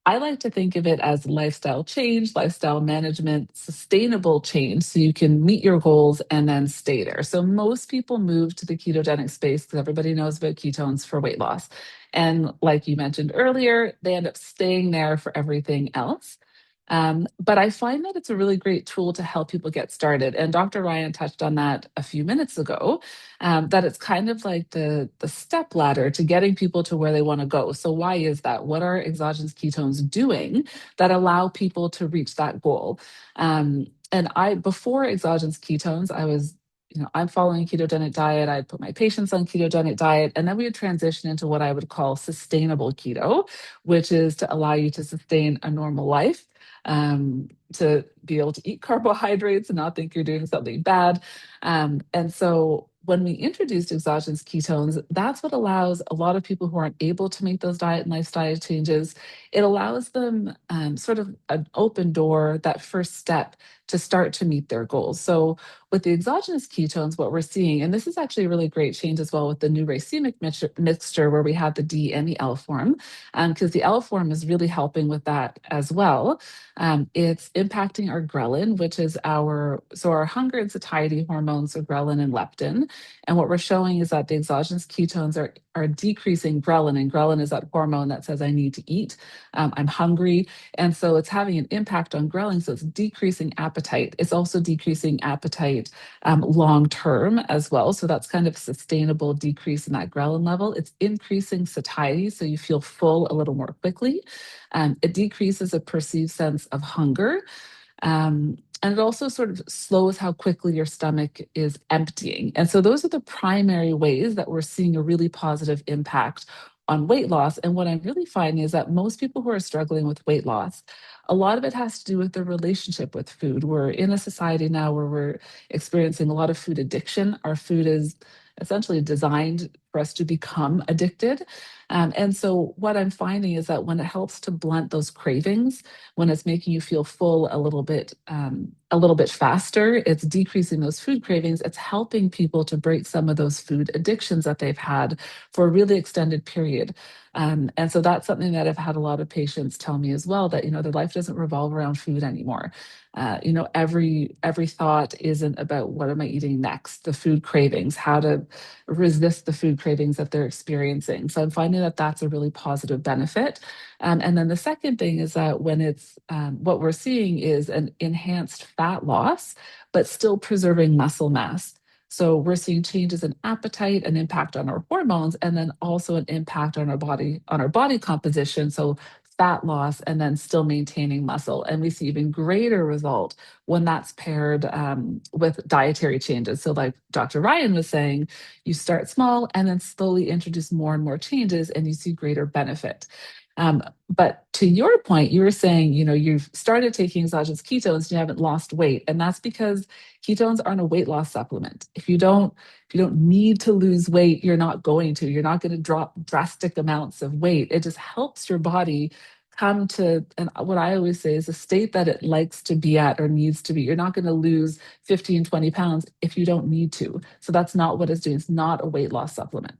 I like to think of it as lifestyle change, lifestyle management, sustainable change so you can meet your goals and then stay there. So most people move to the ketogenic space because everybody knows about ketones for weight loss. And like you mentioned earlier, they end up staying there for everything else. But I find that it's a really great tool to help people get started. And Dr. Ryan touched on that a few minutes ago, that it's kind of like the step ladder to getting people to where they want to go. So why is that? What are exogenous ketones doing that allow people to reach that goal? And I before exogenous ketones, I was I'm following a ketogenic diet. I'd put my patients on ketogenic diet, and then we would transition into what I would call sustainable keto, which is to allow you to sustain a normal life, to be able to eat carbohydrates and not think you're doing something bad. And so when we introduced exogenous ketones, that's what allows a lot of people who aren't able to make those diet and lifestyle changes. It allows them sort of an open door, that first step to start to meet their goals. So with the exogenous ketones, what we're seeing, and this is actually a really great change as well with the new racemic mixture where we have the D and the L form, because the L form is really helping with that as well. It's impacting our ghrelin, which is our hunger and satiety hormones, so ghrelin and leptin. And what we're showing is that the exogenous ketones are decreasing ghrelin, and ghrelin is that hormone that says I need to eat, I'm hungry, and so it's having an impact on ghrelin. So it's decreasing appetite. It's also decreasing appetite long term as well. So that's kind of sustainable decrease in that ghrelin level. It's increasing satiety, so you feel full a little more quickly. It decreases a perceived sense of hunger. And it also sort of slows how quickly your stomach is emptying. And so those are the primary ways that we're seeing a really positive impact on weight loss. And what I'm really finding is that most people who are struggling with weight loss, a lot of it has to do with their relationship with food. We're in a society now where we're experiencing a lot of food addiction. Our food is essentially designed for us to become addicted. And so what I'm finding is that when it helps to blunt those cravings, when it's making you feel full a little bit faster, it's decreasing those food cravings. It's helping people to break some of those food addictions that they've had for a really extended period. And so that's something that I've had a lot of patients tell me as well, that their life doesn't revolve around food anymore. Every thought isn't about what am I eating next, the food cravings, how to resist the food cravings that they're experiencing. So I'm finding that that's a really positive benefit. And then the second thing is that when it's what we're seeing is an enhanced fat loss, but still preserving muscle mass. So we're seeing changes in appetite, an impact on our hormones, and then also an impact on our body composition. So fat loss and then still maintaining muscle. And we see even greater result when that's paired with dietary changes. So like Dr. Ryan was saying, you start small and then slowly introduce more and more changes and you see greater benefit. But to your point, you were saying, you've started taking exogenous ketones and you haven't lost weight. And that's because ketones aren't a weight loss supplement. If you don't need to lose weight, you're not going to. You're not going to drop drastic amounts of weight. It just helps your body come to, and what I always say is a state that it likes to be at or needs to be. You're not going to lose 15, 20 pounds if you don't need to. So that's not what it's doing. It's not a weight loss supplement.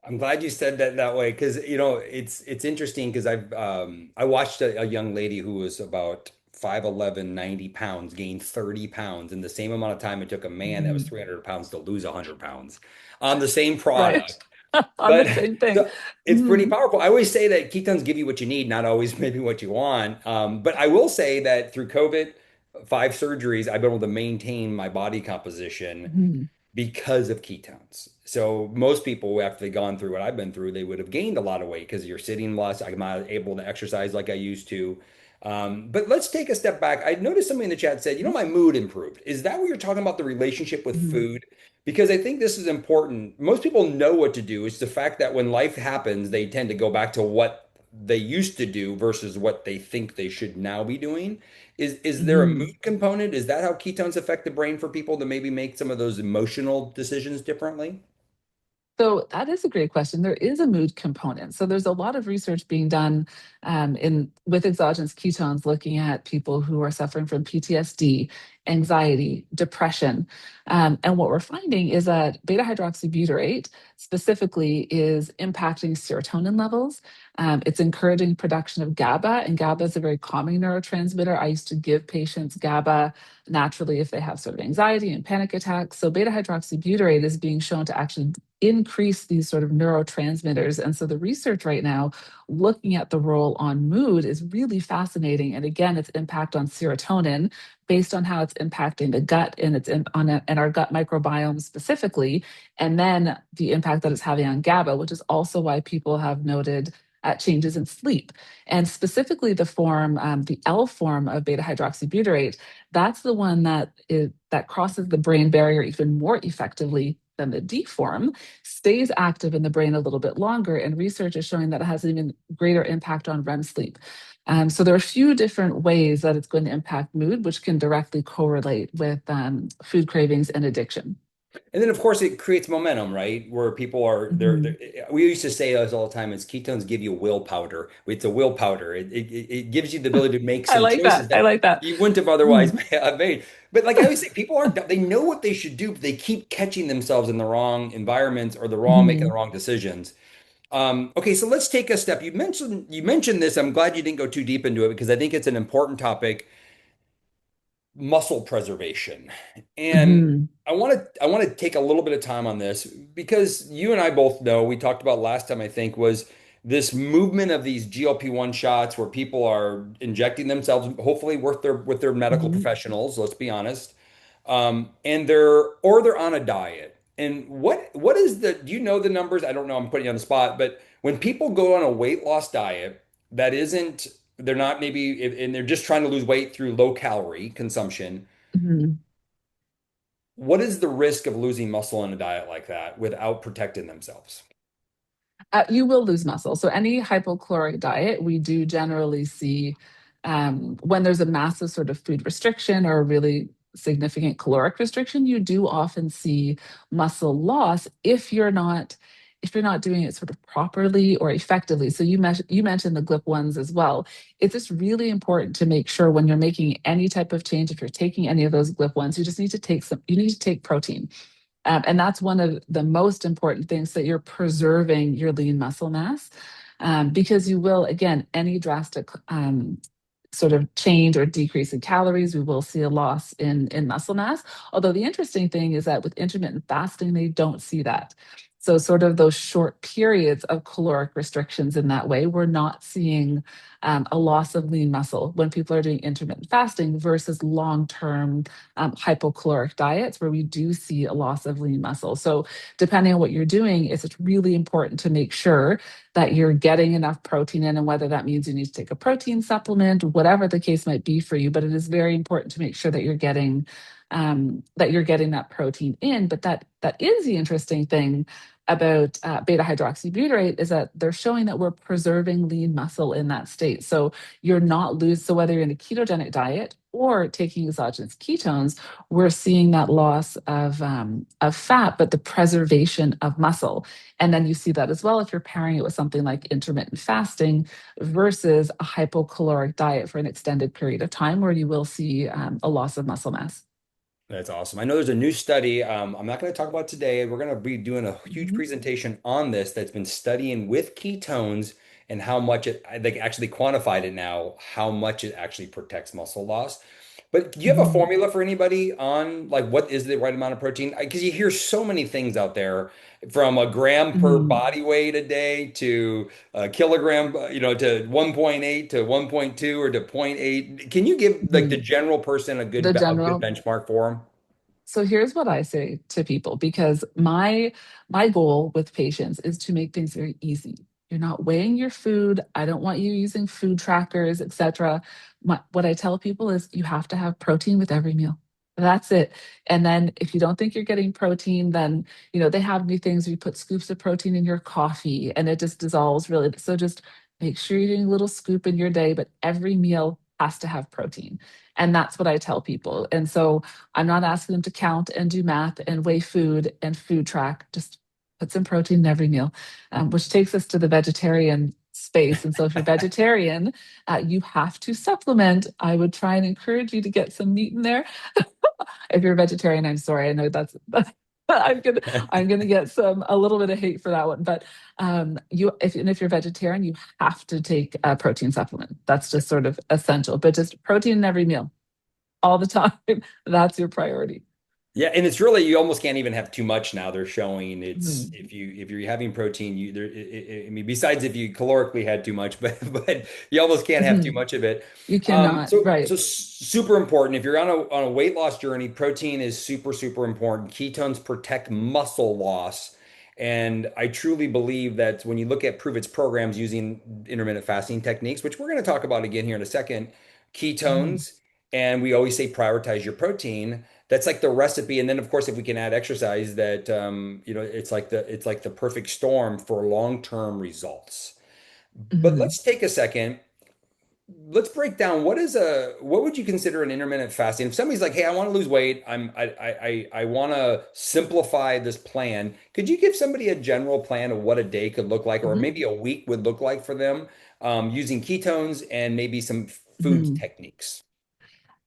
I'm glad you said that way because it's interesting because I watched a young lady who was about 5'11", 90 pounds, gain 30 pounds in the same amount of time it took a man that was Mhm. 300 pounds to lose 100 pounds on the same Right. product. On the But same thing. so it's pretty Mhm. powerful. I always say that ketones give you what you need, not always maybe what you want. But I will say that through COVID, 5 surgeries, I've been able to maintain my body composition Mhm. because of ketones. So most people, after they've gone through what I've been through, they would have gained a lot of weight because you're sitting less. I'm not able to exercise like I used to. But let's take a step back. I noticed somebody in the chat said, my mood improved. Is that what you're talking about, the relationship with Mhm. food? Because I think this is important. Most people know what to do. It's the fact that when life happens, they tend to go back to what they used to do versus what they think they should now be doing. Is there a Mhm. mood component? Is that how ketones affect the brain for people to maybe make some of those emotional decisions differently? So that is a great question. There is a mood component. So there's a lot of research being done in with exogenous ketones, looking at people who are suffering from PTSD, anxiety, depression, and what we're finding is that beta hydroxybutyrate specifically is impacting serotonin levels. It's encouraging production of GABA, and GABA is a very calming neurotransmitter. I used to give patients GABA naturally if they have sort of anxiety and panic attacks. So beta hydroxybutyrate is being shown to actually increase these sort of neurotransmitters. And so the research right now looking at the role on mood is really fascinating. And again, its impact on serotonin based on how it's impacting the gut and and our gut microbiome specifically, and then the impact that it's having on GABA, which is also why people have noted changes in sleep. And specifically the L form of beta hydroxybutyrate, that's the one that crosses the brain barrier even more effectively than the D form, stays active in the brain a little bit longer, and research is showing that it has an even greater impact on REM sleep. So there are a few different ways that it's going to impact mood, which can directly correlate with food cravings and addiction. And then, of course, it creates momentum, right? Where people are Mhm. we used to say this all the time: is ketones give you will powder. It's a will powder. It gives you the ability to make I some like choices that. I that like that. you wouldn't have otherwise Mhm. have made. But like I always say, people aren't. They know what they should do, but they keep catching themselves in the wrong environments or making the Mhm. wrong decisions. Okay, so let's take a step. You mentioned this. I'm glad you didn't go too deep into it because I think it's an important topic, muscle preservation. And Mhm. I want to take a little bit of time on this because you and I both know we talked about last time I think was this movement of these GLP-1 shots where people are injecting themselves, hopefully with their medical Mhm. professionals, let's be honest. And they're on a diet. And what is do you know the numbers? I don't know, I'm putting you on the spot, but when people go on a weight loss diet that isn't they're not maybe and they're just trying to lose weight through low calorie consumption, Mhm. what is the risk of losing muscle in a diet like that without protecting themselves? You will lose muscle. So any hypocaloric diet, we do generally see when there's a massive sort of food restriction or a really significant caloric restriction, you do often see muscle loss if you're not if you're not doing it sort of properly or effectively. So you mentioned the GLP-1s as well. It's just really important to make sure when you're making any type of change, if you're taking any of those GLP-1s, you just need to take you need to take protein. And that's one of the most important things, that you're preserving your lean muscle mass, because you will, again, any drastic sort of change or decrease in calories, we will see a loss in muscle mass. Although the interesting thing is that with intermittent fasting, they don't see that. So, sort of those short periods of caloric restrictions in that way, we're not seeing a loss of lean muscle when people are doing intermittent fasting versus long term hypocaloric diets, where we do see a loss of lean muscle. So, depending on what you're doing, it's really important to make sure that you're getting enough protein in, and whether that means you need to take a protein supplement, whatever the case might be for you. But it is very important to make sure that you're getting that protein in. But that is the interesting thing about beta hydroxybutyrate, is that they're showing that we're preserving lean muscle in that state. So you're not lose. So whether you're in a ketogenic diet or taking exogenous ketones, we're seeing that loss of fat, but the preservation of muscle. And then you see that as well if you're pairing it with something like intermittent fasting versus a hypocaloric diet for an extended period of time, where you will see a loss of muscle mass. That's awesome. I know there's a new study. I'm not going to talk about today. We're going to be doing a huge Mhm. presentation on this that's been studying with ketones and how much they actually quantified it now, how much it actually protects muscle loss. But do you have a Mhm. formula for anybody on like what is the right amount of protein? Because you hear so many things out there, from a gram per Mhm. body weight a day to a kilogram, to 1.8 to 1.2 or to zero point 0.8. Can you give like the Mhm. general person The a good general. benchmark for them? So here's what I say to people, because my goal with patients is to make things very easy. You're not weighing your food. I don't want you using food trackers, etc. What I tell people is you have to have protein with every meal. That's it. And then if you don't think you're getting protein, then they have new things where you put scoops of protein in your coffee and it just dissolves really. So just make sure you're doing a little scoop in your day, but every meal has to have protein. And that's what I tell people. And so I'm not asking them to count and do math and weigh food and food track. Just put some protein in every meal, which takes us to the vegetarian space. And so, if you're vegetarian, you have to supplement. I would try and encourage you to get some meat in there. If you're a vegetarian, I'm sorry. I know that's. I'm gonna get a little bit of hate for that one, but if you're vegetarian, you have to take a protein supplement. That's just sort of essential. But just protein in every meal all the time. That's your priority. Yeah, and it's really you almost can't even have too much now. They're showing it's Mhm. if you're having protein, you there. I mean, besides if you calorically had too much, but you almost can't have too Mhm. much of it. You cannot, So right. super important. If you're on a weight loss journey, protein is super important. Ketones protect muscle loss, and I truly believe that when you look at Prove It's programs using intermittent fasting techniques, which we're going to talk about again here in a second, Mhm. ketones, and we always say prioritize your protein. That's like the recipe. And then of course, if we can add exercise, that it's like the perfect storm for long-term results. But Mhm. let's take a second. Let's break down what would you consider an intermittent fasting? If somebody's like, hey, I want to lose weight, I want to simplify this plan. Could you give somebody a general plan of what a day could look like, or Mhm. maybe a week would look like for them, using ketones and maybe some food Mhm. techniques?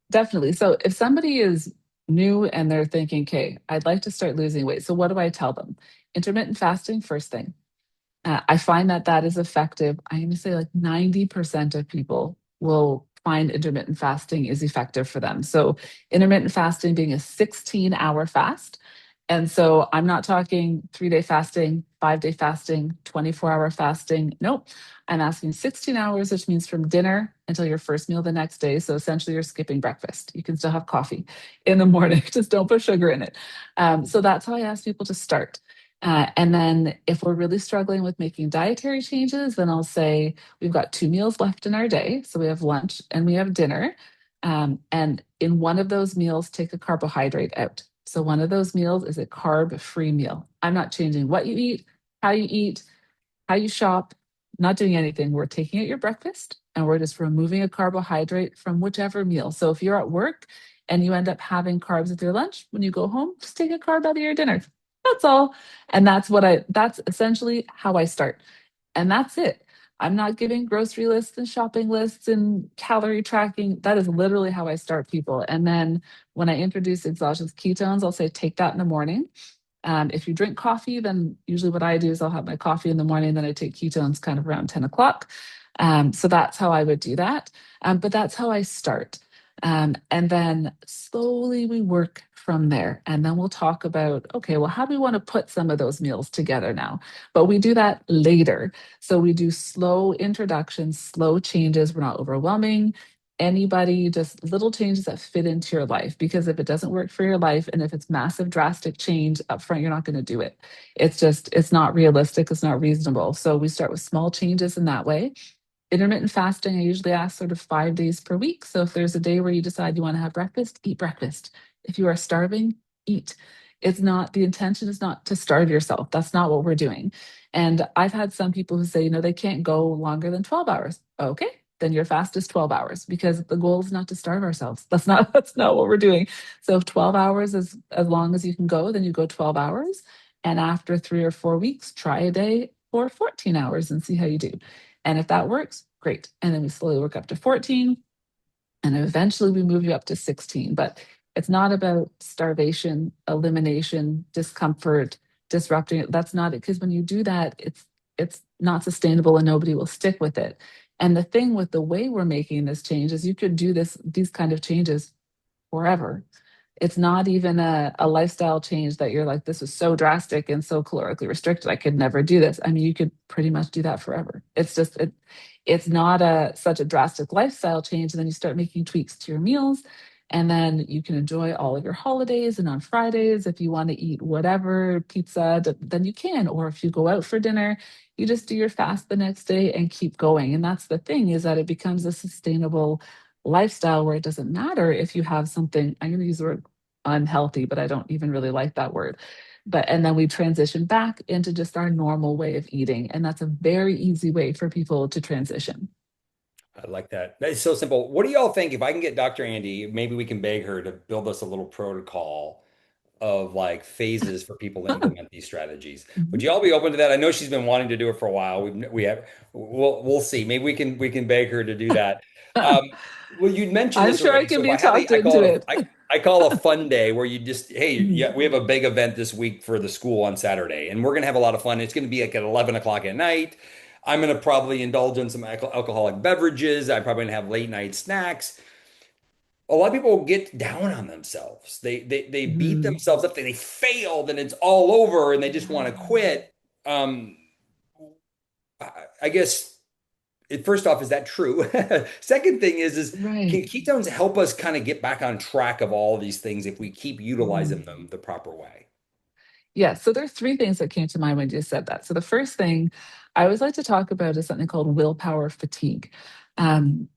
Definitely. So if somebody is new and they're thinking, okay, I'd like to start losing weight. So what do I tell them? Intermittent fasting, first thing. I find that is effective. I'm going to say like 90% of people will find intermittent fasting is effective for them. So, intermittent fasting being a 16-hour fast. And so, I'm not talking 3-day fasting, 5-day fasting, 24-hour fasting. Nope. I'm asking 16 hours, which means from dinner until your first meal the next day. So, essentially, you're skipping breakfast. You can still have coffee in the morning, just don't put sugar in it. So, that's how I ask people to start. And then if we're really struggling with making dietary changes, then I'll say we've got 2 meals left in our day. So we have lunch and we have dinner. And in one of those meals, take a carbohydrate out. So one of those meals is a carb-free meal. I'm not changing what you eat, how you shop, not doing anything. We're taking out your breakfast and we're just removing a carbohydrate from whichever meal. So if you're at work and you end up having carbs with your lunch, when you go home, just take a carb out of your dinner. That's all. And that's essentially how I start. And that's it. I'm not giving grocery lists and shopping lists and calorie tracking. That is literally how I start people. And then when I introduce exogenous ketones, I'll say take that in the morning. If you drink coffee, then usually what I do is I'll have my coffee in the morning, then I take ketones kind of around 10 o'clock. So that's how I would do that. But that's how I start. And then slowly we work from there. And then we'll talk about, okay, well, how do we want to put some of those meals together now? But we do that later. So we do slow introductions, slow changes. We're not overwhelming anybody, just little changes that fit into your life. Because if it doesn't work for your life and if it's massive, drastic change up front, you're not going to do it. It's not realistic, it's not reasonable. So we start with small changes in that way. Intermittent fasting, I usually ask sort of 5 days per week. So if there's a day where you decide you want to have breakfast, eat breakfast. If you are starving, eat. It's not, the intention is not to starve yourself. That's not what we're doing. And I've had some people who say, they can't go longer than 12 hours. Okay, then your fast is 12 hours because the goal is not to starve ourselves. That's not what we're doing. So if 12 hours is as long as you can go, then you go 12 hours. And after 3 or 4 weeks, try a day for 14 hours and see how you do. And if that works, great. And then we slowly work up to 14. And eventually we move you up to 16. But it's not about starvation, elimination, discomfort, disrupting it. That's not it. Because when you do that, it's not sustainable and nobody will stick with it. And the thing with the way we're making this change is you could do these kind of changes forever. It's not even a lifestyle change that you're like, this is so drastic and so calorically restricted. I could never do this. I mean, you could pretty much do that forever. It's not such a drastic lifestyle change. And then you start making tweaks to your meals. And then you can enjoy all of your holidays. And on Fridays, if you want to eat whatever pizza, then you can. Or if you go out for dinner, you just do your fast the next day and keep going. And that's the thing, is that it becomes a sustainable lifestyle where it doesn't matter if you have something, I'm going to use the word unhealthy, but I don't even really like that word. But, and then we transition back into just our normal way of eating. And that's a very easy way for people to transition. I like that. That is so simple. What do y'all think if I can get Dr. Andy, maybe we can beg her to build us a little protocol of like phases for people to implement these strategies. Would Mhm. you all be open to that? I know she's been wanting to do it for a while. We'll see. Maybe we can beg her to do that. Um, well, you'd mentioned I'm this sure I already. can So be by having talked into it. I call a fun day where you just, hey, Mhm. yeah, we have a big event this week for the school on Saturday, and we're gonna have a lot of fun. It's gonna be like at 11 o'clock at night. I'm gonna probably indulge in some alcoholic beverages. I'm probably gonna have late night snacks. A lot of people get down on themselves. They beat Mhm. themselves up. They failed and it's all over and they just want to Yeah. quit. Um, I guess first off, is that true? Second thing is can Right. ketones help us kind of get back on track of all of these things if we keep Mhm. utilizing them the proper way? Yeah, so there are three things that came to mind when you said that. So the first thing I always like to talk about is something called willpower fatigue. Um,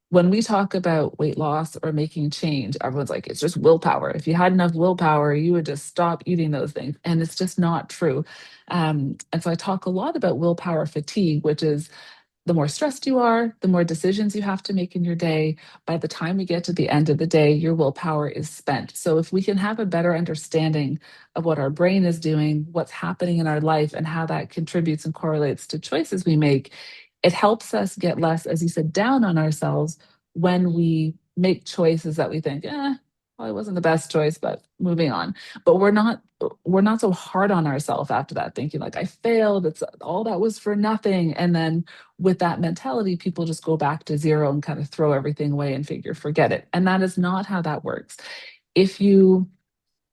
when we talk about weight loss or making change, everyone's like, it's just willpower. If you had enough willpower, you would just stop eating those things. And it's just not true. And so I talk a lot about willpower fatigue, which is the more stressed you are, the more decisions you have to make in your day. By the time we get to the end of the day, your willpower is spent. So, if we can have a better understanding of what our brain is doing, what's happening in our life, and how that contributes and correlates to choices we make, it helps us get less, as you said, down on ourselves when we make choices that we think, probably wasn't the best choice, but moving on. But we're not so hard on ourselves after that, thinking like I failed. It's all that was for nothing. And then with that mentality, people just go back to zero and kind of throw everything away and figure, forget it. And that is not how that works. If you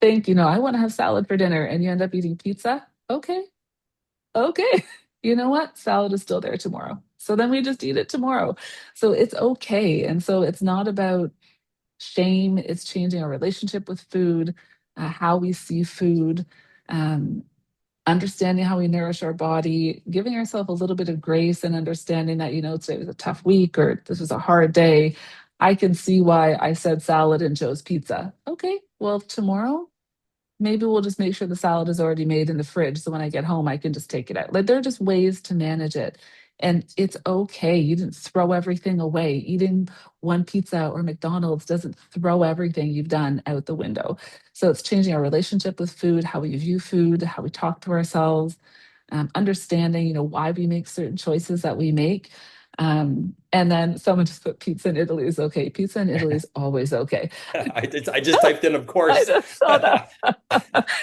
think, I want to have salad for dinner and you end up eating pizza, okay, okay. You know what? Salad is still there tomorrow. So then we just eat it tomorrow. So it's okay. And so it's not about shame, it's changing our relationship with food, how we see food. Um, Understanding how we nourish our body, giving ourselves a little bit of grace and understanding that, today was a tough week or this was a hard day. I can see why I said salad and chose pizza. Okay, well, tomorrow, maybe we'll just make sure the salad is already made in the fridge. So when I get home, I can just take it out. Like there are just ways to manage it. And it's okay. You didn't throw everything away. Eating one pizza or McDonald's doesn't throw everything you've done out the window. So it's changing our relationship with food, how we view food, how we talk to ourselves, understanding, why we make certain choices that we make. And then someone just put pizza in Italy is okay. Pizza in Italy is always okay. I just typed in, of I course. just saw that.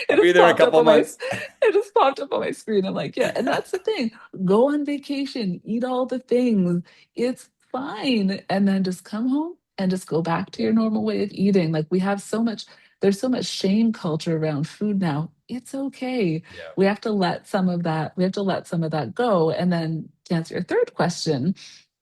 It I'll be just there in a popped up couple of on my months. it just popped up on my screen. I'm like, yeah, and that's the thing. Go on vacation, eat all the things. It's fine. And then just come home and just go back to your normal way of eating. Like there's so much shame culture around food now. It's okay. Yeah. We have to let some of that go. And then to answer your third question,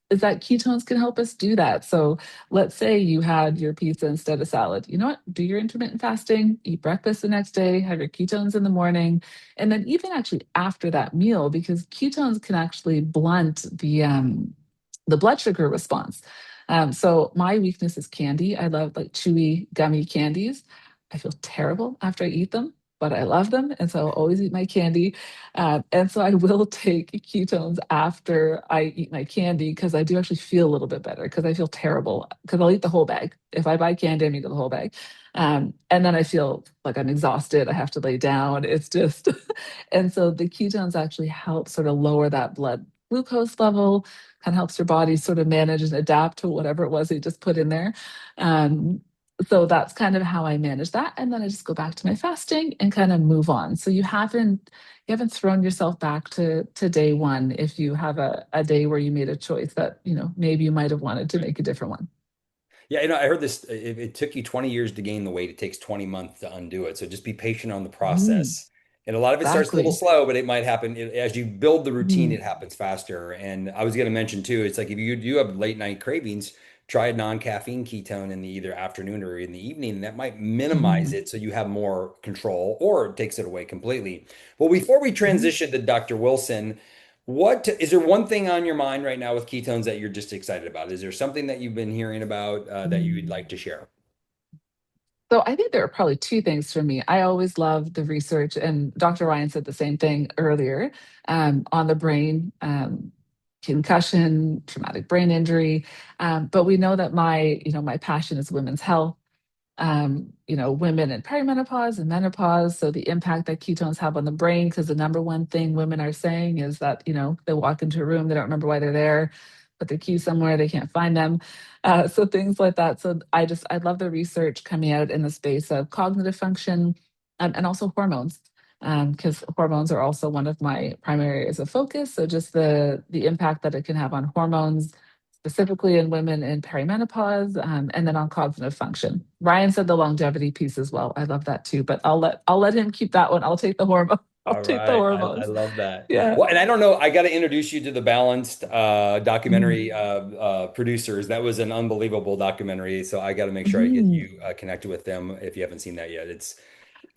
is that ketones can help us do that. So let's say you had your pizza instead of salad. You know what? Do your intermittent fasting, eat breakfast the next day, have your ketones in the morning, and then even actually after that meal, because ketones can actually blunt the blood sugar response. So my weakness is candy. I love like chewy, gummy candies. I feel terrible after I eat them, but I love them, and so I'll always eat my candy. And so I will take ketones after I eat my candy because I do actually feel a little bit better because I feel terrible because I'll eat the whole bag. If I buy candy, I'm eating the whole bag. And then I feel like I'm exhausted. I have to lay down. It's just, and so the ketones actually help sort of lower that blood glucose level, kind of helps your body sort of manage and adapt to whatever it was that you just put in there. Um, so that's kind of how I manage that. And then I just go back to my fasting and kind of move on. So you haven't thrown yourself back to day one if you have a day where you made a choice that, maybe you might have wanted to make a different one. Yeah, I heard this. It took you 20 years to gain the weight. It takes 20 months to undo it. So just be patient on the Mm, process. And a lot of it starts a little exactly. slow, but it might happen as you build the routine, Mm, it happens faster. And I was going to mention too, it's like if you do have late night cravings, try a non-caffeine ketone in the either afternoon or in the evening. That might minimize mm, it so you have more control, or it takes it away completely. Well, before we mhm, transition to Dr. Wilson, what is there one thing on your mind right now with ketones that you're just excited about? Is there something that you've been hearing about that you would mm. like to share? So I think there are probably two things for me. I always love the research, and Dr. Ryan said the same thing earlier on the brain, concussion, traumatic brain injury. But we know that my passion is women's health. Women in perimenopause and menopause. So the impact that ketones have on the brain, because the number one thing women are saying is that, they walk into a room, they don't remember why they're there, put their keys somewhere, they can't find them. So things like that. So I love the research coming out in the space of cognitive function and also hormones. Because hormones are also one of my primary areas of focus. So just the impact that it can have on hormones, specifically in women in perimenopause, and then on cognitive function. Ryan said the longevity piece as well. I love that too, but I'll let him keep that one. I'll take the hormone. I'll All take the right. I hormones. love that. Yeah. Well, and I don't know, I got to introduce you to the Balanced Mm, documentary producers. That was an unbelievable documentary. So I got to make sure I get mhm, you connected with them if you haven't seen that yet. It's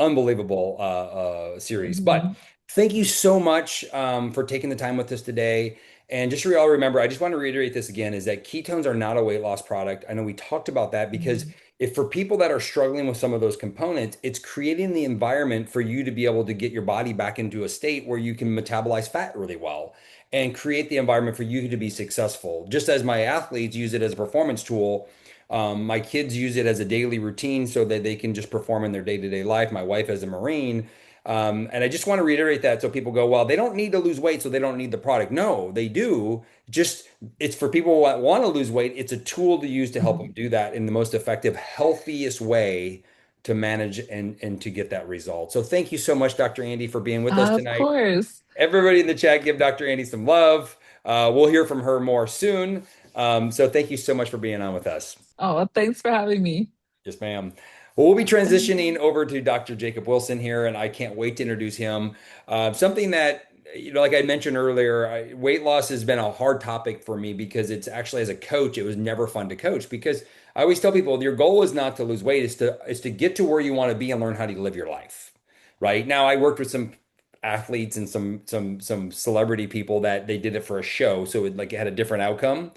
unbelievable series. But mhm, thank you so much for taking the time with us today. And just so you all remember, I just want to reiterate this again, is that ketones are not a weight loss product. I know we talked about that because mhm, if for people that are struggling with some of those components, it's creating the environment for you to be able to get your body back into a state where you can metabolize fat really well and create the environment for you to be successful. Just as my athletes use it as a performance tool, my kids use it as a daily routine so that they can just perform in their day-to-day life. My wife as a Marine. And I just want to reiterate that so people go, well, they don't need to lose weight, so they don't need the product. No, they do. Just it's for people that want to lose weight. It's a tool to use to help them mhm. do that in the most effective, healthiest way to manage and to get that result. So thank you so much, Dr. Andy, for being with us Of tonight. course. Everybody in the chat, give Dr. Andy some love. We'll hear from her more soon. So thank you so much for being on with us. Oh, thanks for having me. Yes, ma'am. Well, we'll be transitioning over to Dr. Jacob Wilson here, and I can't wait to introduce him. Something that, like I mentioned earlier, weight loss has been a hard topic for me because it's actually, as a coach, it was never fun to coach because I always tell people your goal is not to lose weight, is to get to where you want to be and learn how to live your life. Right now, I worked with some athletes and some celebrity people that they did it for a show, so it had a different outcome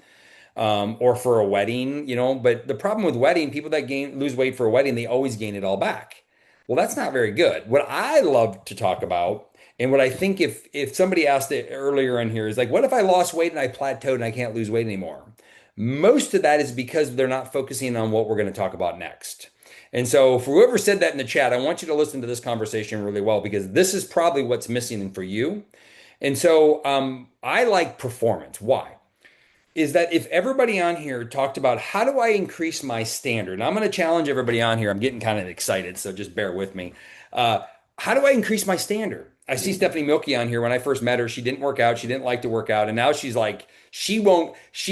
or for a wedding, But the problem with wedding, people that lose weight for a wedding, they always gain it all back. Well, that's not very good. What I love to talk about And what I think if somebody asked it earlier in here is like, what if I lost weight and I plateaued and I can't lose weight anymore? Most of that is because they're not focusing on what we're going to talk about next. And so, for whoever said that in the chat, I want you to listen to this conversation really well because this is probably what's missing for you. And so, I like performance. Why? Is that if everybody on here talked about how do I increase my standard, and I'm going to challenge everybody on here. I'm getting kind of excited, so just bear with me. Uh, how do I increase my standard? I see Stephanie Milky on here. When I first met her, she didn't work out. She didn't like to work out. And now she's like, she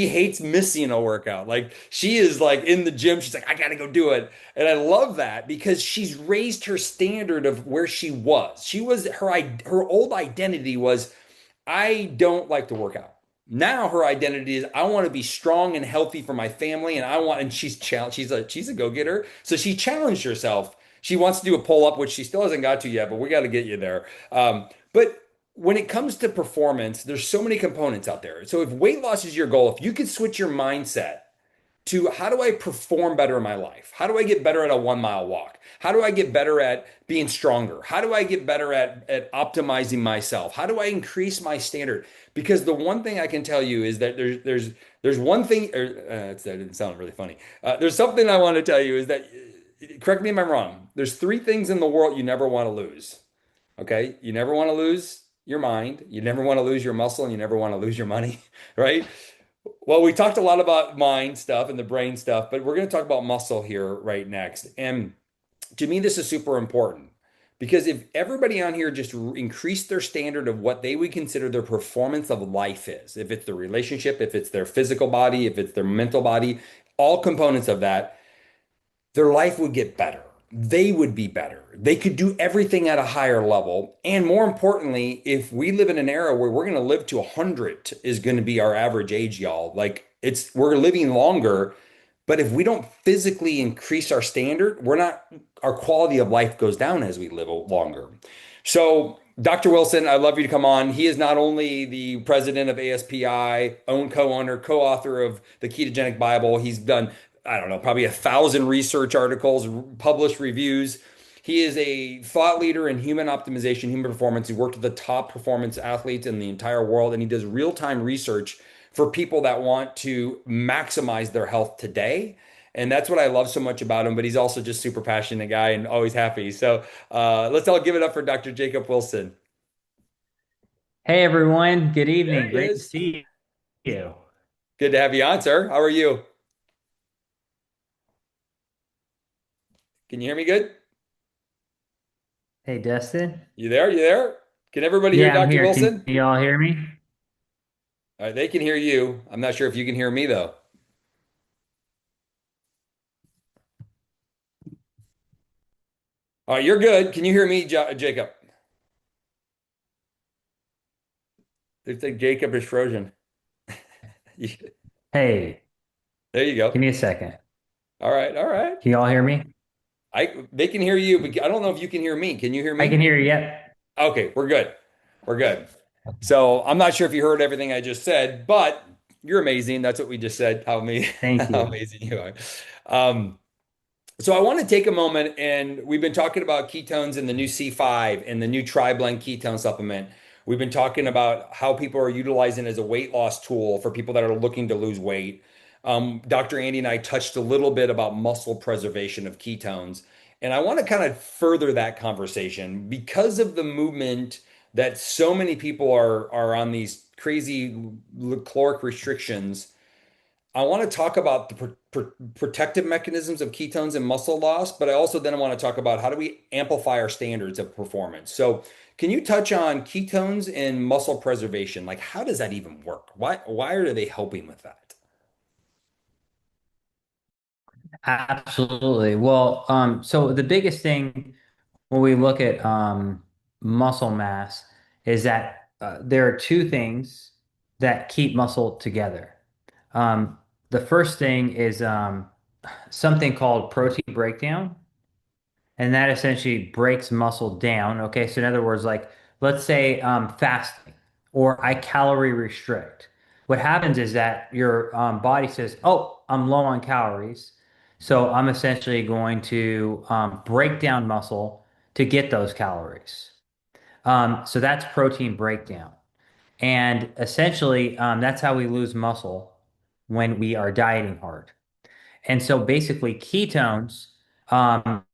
hates missing a workout. Like she is like in the gym. She's like, I got to go do it. And I love that because she's raised her standard of where she was. Her old identity was, I don't like to work out. Now her identity is I want to be strong and healthy for my family, and she's a go-getter. So she challenged herself. She wants to do a pull-up, which she still hasn't got to yet, but we got to get you there. But when it comes to performance, there's so many components out there. So if weight loss is your goal, if you could switch your mindset to how do I perform better in my life? How do I get better at a 1 mile walk? How do I get better at being stronger? How do I get better at optimizing myself? How do I increase my standard? Because the one thing I can tell you is that there's one thing, that didn't sound really funny. There's something I want to tell you is that, correct me if I'm wrong, there's three things in the world you never want to lose. Okay. You never want to lose your mind. You never want to lose your muscle and you never want to lose your money, right? Well, we talked a lot about mind stuff and the brain stuff, but we're going to talk about muscle here right next. And to me, this is super important because if everybody on here just increased their standard of what they would consider their performance of life is, if it's their relationship, if it's their physical body, if it's their mental body, all components of that, their life would get better. They would be better. They could do everything at a higher level. And more importantly, if we live in an era where we're going to live to 100 is going to be our average age, y'all. Like we're living longer, but if we don't physically increase our standard, our quality of life goes down as we live longer. So, Dr. Wilson, I'd love you to come on. He is not only the president of ASPI, co-owner, co-author of the Ketogenic Bible. He's done, I don't know, probably 1,000 research articles, published reviews. He is a thought leader in human optimization, human performance. He worked with the top performance athletes in the entire world, and he does real-time research for people that want to maximize their health today. And that's what I love so much about him. But he's also just super passionate guy and always happy. So let's all give it up for Dr. Jacob Wilson. Hey everyone, good There evening. he Great to is. see you. Good to have you on, sir. How are you? Can you hear me good? Hey Dustin. You there? You there? Can everybody hear Yeah, I'm Dr. here. Can Wilson? you all hear me? All right, they can hear you. I'm not sure if you can hear me though. All right, you're good. Can you hear me, Jacob? Looks like Jacob is frozen. Hey, There you go. give me a second. All right, all right. Can you all hear me? They can hear you, but I don't know if you can hear me. Can you hear I can me? hear you. Yep. Okay, we're good. We're good. So I'm not sure if you heard everything I just said, but you're amazing. That's what we just said. How amazing, Thank how you. amazing you are. Um, so I want to take a moment, and we've been talking about ketones and the new C5 and the new tri-blend ketone supplement. We've been talking about how people are utilizing it as a weight loss tool for people that are looking to lose weight. Dr. Andy and I touched a little bit about muscle preservation of ketones, and I want to kind of further that conversation because of the movement that so many people are on these crazy caloric restrictions. I want to talk about the protective mechanisms of ketones and muscle loss, but I also then want to talk about how do we amplify our standards of performance. So, can you touch on ketones and muscle preservation? Like, how does that even work? Why are they helping with that? Absolutely. Well, so the biggest thing when we look at muscle mass is that there are two things that keep muscle together. The first thing is something called protein breakdown. And that essentially breaks muscle down. Okay, so in other words, like let's say fasting or I calorie restrict. What happens is that your body says, "Oh, I'm low on calories, so I'm essentially going to break down muscle to get those calories." So that's protein breakdown. And essentially, that's how we lose muscle when we are dieting hard. And so basically, ketones um,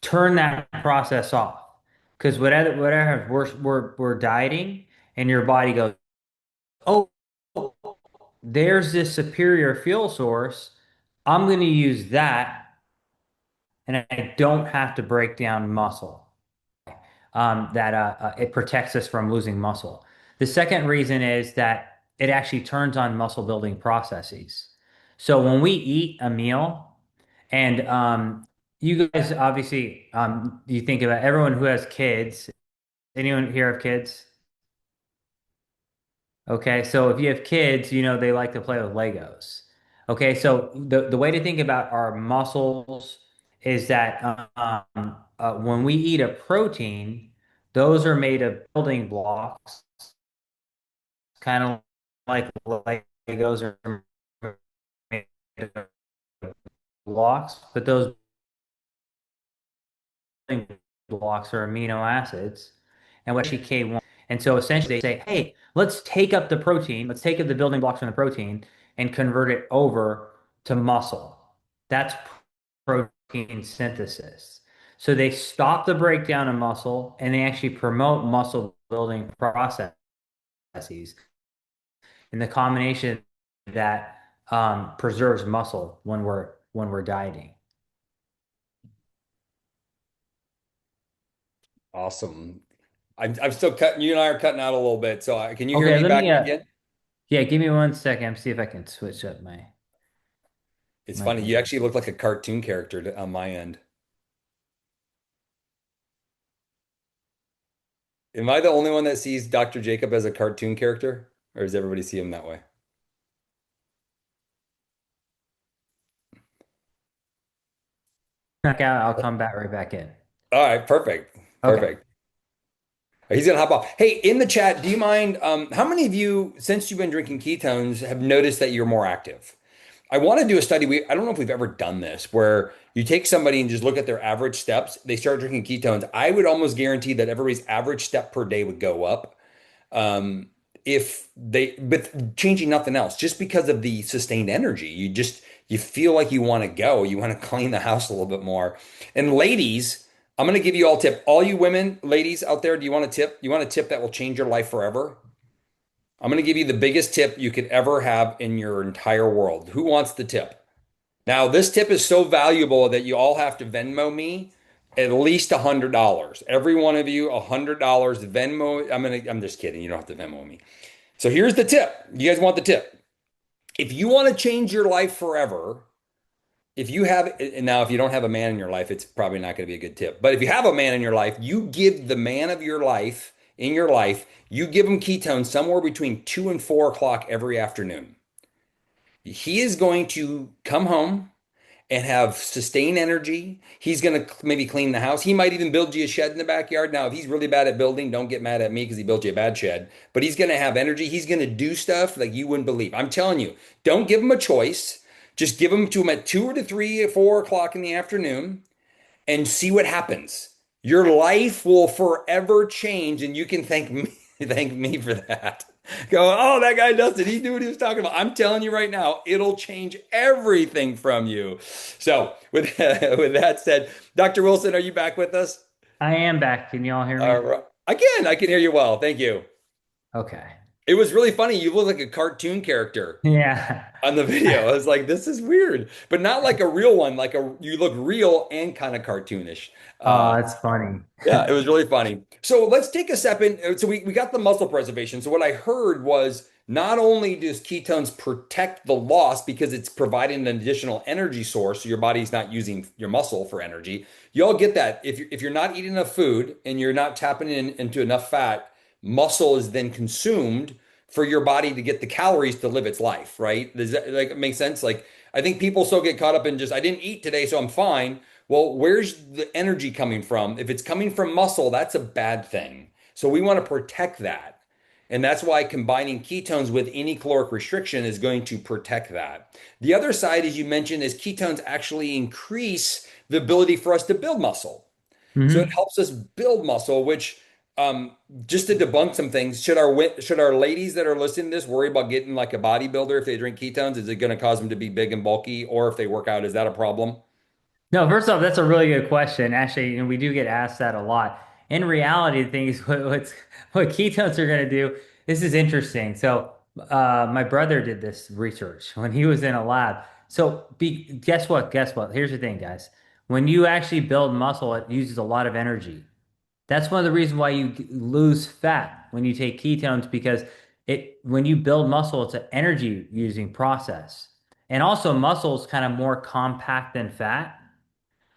turn that process off. Because whatever we're dieting, and your body goes, oh, there's this superior fuel source. I'm going to use that, and I don't have to break down muscle. That it protects us from losing muscle. The second reason is that it actually turns on muscle building processes. So when we eat a meal, and you guys obviously, you think about everyone who has kids. Anyone here have kids? Okay, so if you have kids, you know they like to play with Legos. Okay, so the way to think about our muscles is that when we eat a protein, those are made of building blocks, kind of like Legos are made of blocks, but those building blocks are amino acids, and what actually K1. And so essentially they say, hey, let's take up the protein, let's take up the building blocks from the protein and convert it over to muscle. That's protein synthesis. So they stop the breakdown of muscle and they actually promote muscle building processes. And the combination that preserves muscle when we're dieting. Awesome. I'm still cutting, you and I are cutting out a little bit. So can you hear Okay, me let back me again? yeah, give me 1 second. See if I can switch up It's my funny. You thing. actually look like a cartoon character on my end. Am I the only one that sees Dr. Jacob as a cartoon character? Or does everybody see him that way? Back out, I'll come back right back in. All right, perfect. Okay. Perfect. He's gonna hop off. Hey, in the chat, do you mind? How many of you, since you've been drinking ketones, have noticed that you're more active? I want to do a study. I don't know if we've ever done this, where you take somebody and just look at their average steps. They start drinking ketones. I would almost guarantee that everybody's average step per day would go up. Um, if they, but changing nothing else, just because of the sustained energy, you feel like you want to go, you want to clean the house a little bit more. And ladies, I'm going to give you all a tip. All you women, ladies out there, do you want a tip? You want a tip that will change your life forever? I'm going to give you the biggest tip you could ever have in your entire world. Who wants the tip? Now, this tip is so valuable that you all have to Venmo me at least $100. Every one of you, $100 Venmo. I'm just kidding. You don't have to Venmo me. So here's the tip. You guys want the tip? If you want to change your life forever, if you have, and now if you don't have a man in your life, it's probably not going to be a good tip. But if you have a man in your life, you give the man of your life in your life, you give him ketones somewhere between 2 and 4 o'clock every afternoon. He is going to come home and have sustained energy. He's going to maybe clean the house. He might even build you a shed in the backyard. Now, if he's really bad at building, don't get mad at me because he built you a bad shed. But he's going to have energy. He's going to do stuff like you wouldn't believe. I'm telling you, don't give him a choice. Just give him to him at 2 or 3 or 4 o'clock in the afternoon and see what happens. Your life will forever change, and you can thank me, thank me for that. Go, oh, that guy Dustin, he knew what he was talking about. I'm telling you right now, it'll change everything from you. So, with with that said, Dr. Wilson, are you back with us? I am back. Can you all hear All me? right. Again, I can hear you well. Thank you. Okay. It was really funny. You look like a cartoon character Yeah. on the video. I was like, this is weird, but not like a real one. You look real and kind of cartoonish. Oh, that's funny. Yeah, it was really funny. So let's take a step in. So we got the muscle preservation. So what I heard was not only does ketones protect the loss because it's providing an additional energy source, so your body's not using your muscle for energy. You all get that. If you're not eating enough food and you're not tapping into enough fat, muscle is then consumed for your body to get the calories to live its life, right? Does that like make sense? Like I think people so get caught up in just I didn't eat today, so I'm fine. Well, where's the energy coming from? If it's coming from muscle, that's a bad thing. So we want to protect that. And that's why combining ketones with any caloric restriction is going to protect that. The other side, as you mentioned, is ketones actually increase the ability for us to build muscle. So it Hmm. helps us build muscle, which Um, just to debunk some things, should our ladies that are listening to this worry about getting like a bodybuilder if they drink ketones? Is it going to cause them to be big and bulky, or if they work out, is that a problem? No, first off, that's a really good question. Actually, and we do get asked that a lot. In reality, the thing is what ketones are going to do. This is interesting. So, my brother did this research when he was in a lab. So, guess what? Guess what? Here's the thing, guys. When you actually build muscle, it uses a lot of energy. That's one of the reasons why you lose fat when you take ketones because when you build muscle, it's an energy using process. And also muscle is kind of more compact than fat.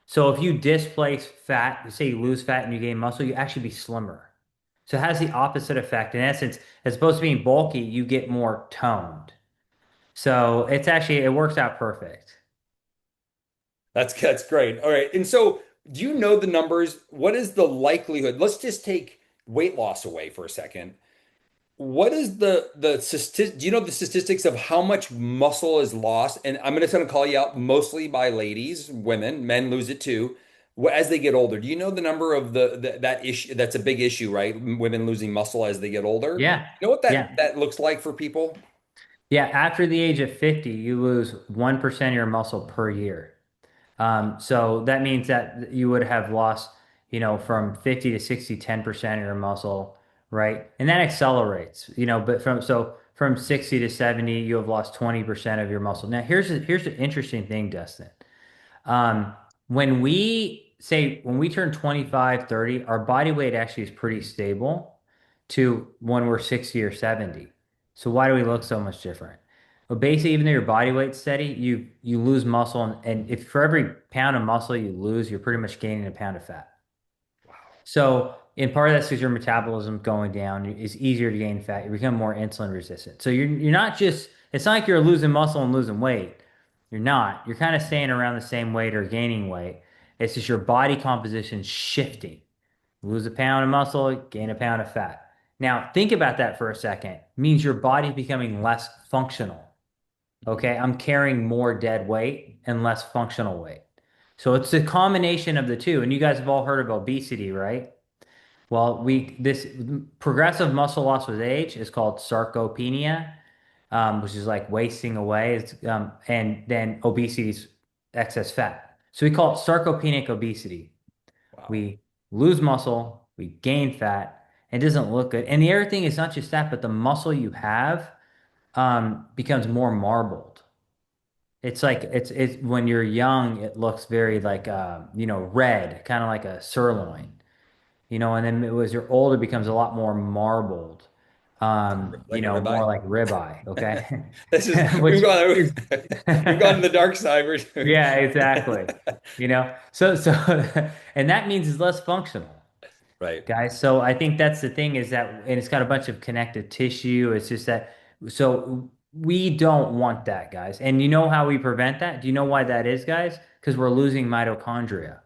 So if you displace fat, say you lose fat and you gain muscle, you actually be slimmer. So it has the opposite effect. In essence, as opposed to being bulky, you get more toned. So it works out perfect. That's great. All right. And so, do you know the numbers? What is the likelihood? Let's just take weight loss away for a second. What is do you know the statistics of how much muscle is lost? And I'm going to call you out mostly by ladies, women, men lose it too, as they get older. Do you know the number of that issue? That's a big issue, right? Women losing muscle as they get older. Yeah. You know what Yeah. that looks like for people? Yeah. After the age of 50, you lose 1% of your muscle per year. So that means that you would have lost, from 50 to 60, 10% of your muscle, right? And that accelerates, but from 60 to 70, you have lost 20% of your muscle. Now, here's the interesting thing, Dustin. Um, when we turn 25, 30, our body weight actually is pretty stable to when we're 60 or 70. So why do we look so much different? Well, basically, even though your body weight's steady, you lose muscle, and if for every pound of muscle you lose, you're pretty much gaining a pound of fat. So, in part of that's because your metabolism going down, it's easier to gain fat. You become more insulin resistant. So you're not just, it's not like you're losing muscle and losing weight. You're not. You're kind of staying around the same weight or gaining weight. It's just your body composition shifting. Lose a pound of muscle, gain a pound of fat. Now, think about that for a second. It means your body becoming less functional. Okay, I'm carrying more dead weight and less functional weight. So it's a combination of the two. And you guys have all heard of obesity, right? Well, this progressive muscle loss with age is called sarcopenia, which is like wasting away. And then obesity is excess fat. So we call it sarcopenic obesity. Wow. We lose muscle, we gain fat. It doesn't look good. And the other thing is not just that, but the muscle you have becomes more marbled. It's like it's when you're young, it looks very like red, kind of like a sirloin. And then it was you're older becomes a lot more marbled, Like a more ribeye. like ribeye, okay? This is Which is we've gone to the dark side. yeah, exactly. So and that means it's less functional, Right. guys. So I think that's the thing is that, and it's got a bunch of connective tissue. It's just that, so we don't want that, guys. And you know how we prevent that? Do you know why that is, guys? Because we're losing mitochondria.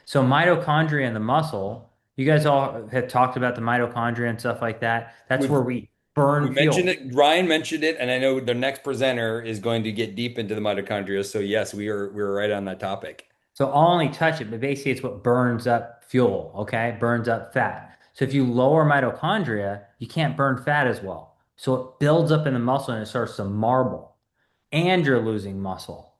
So mitochondria in the muscle, you guys all have talked about the mitochondria and stuff like that. That's We've where we we burn mentioned fuel. it. Ryan mentioned it, and I know the next presenter is going to get deep into the mitochondria. So yes, we're right on that topic. So I'll only touch it, but basically it's what burns up fuel, okay? Burns up fat. So if you lower mitochondria, you can't burn fat as well. So it builds up in the muscle and it starts to marble, and you're losing muscle.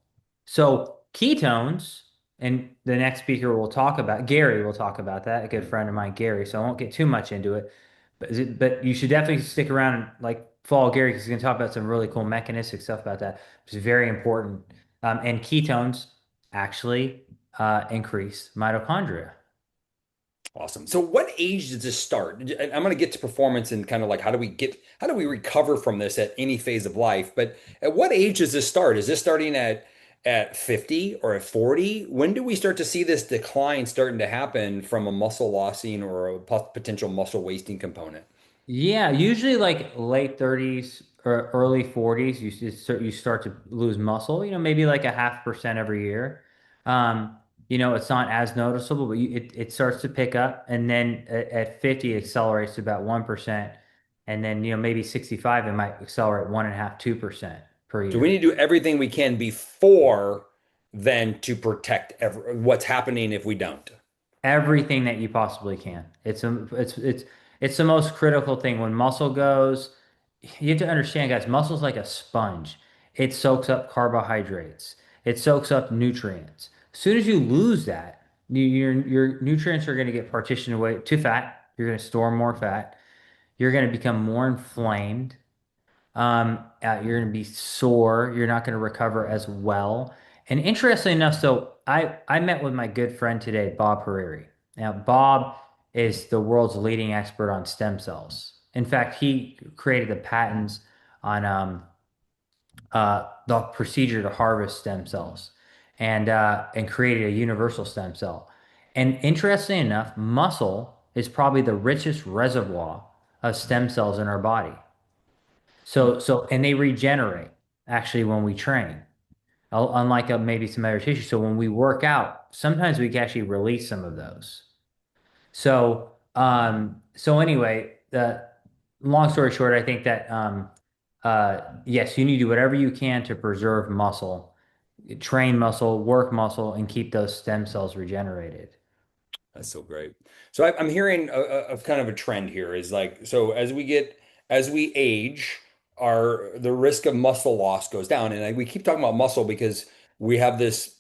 So ketones, and the next speaker will talk about, Gary will talk about that, a good friend of mine, Gary. So I won't get too much into it, but you should definitely stick around and like follow Gary because he's going to talk about some really cool mechanistic stuff about that, which is very important. And ketones actually increase mitochondria. Awesome. So what age does this start? And I'm going to get to performance and kind of like how do we recover from this at any phase of life? But at what age does this start? Is this starting at 50 or at 40? When do we start to see this decline starting to happen from a muscle lossing or a potential muscle wasting component? Yeah, usually like late 30s or early 40s, you start to lose muscle, maybe like 0.5% every year. It's not as noticeable, but it starts to pick up. And then at 50, it accelerates to about 1%. And then, maybe 65, it might accelerate 1.5, 2% per So we year. need to do everything we can before then to protect what's happening if we don't. everything that you possibly can. It's the most critical thing. When muscle goes, you have to understand, guys, muscle's like a sponge. It soaks up carbohydrates. It soaks up nutrients. As soon as you lose that, your nutrients are going to get partitioned away to fat. You're going to store more fat. You're going to become more inflamed. You're going to be sore. You're not going to recover as well. And interestingly enough, so I met with my good friend today, Bob Hariri. Now, Bob is the world's leading expert on stem cells. In fact, he created the patents on the procedure to harvest stem cells, and created a universal stem cell. And interestingly enough, muscle is probably the richest reservoir of stem cells in our body. And they regenerate actually when we train, unlike maybe some other tissue. So when we work out, sometimes we can actually release some of those. So anyway, long story short, I think that yes, you need to do whatever you can to preserve muscle, train muscle, work muscle, and keep those stem cells regenerated. That's so great. So I'm hearing of kind of a trend here is like, so as we age, the risk of muscle loss goes down. And we keep talking about muscle because we have this,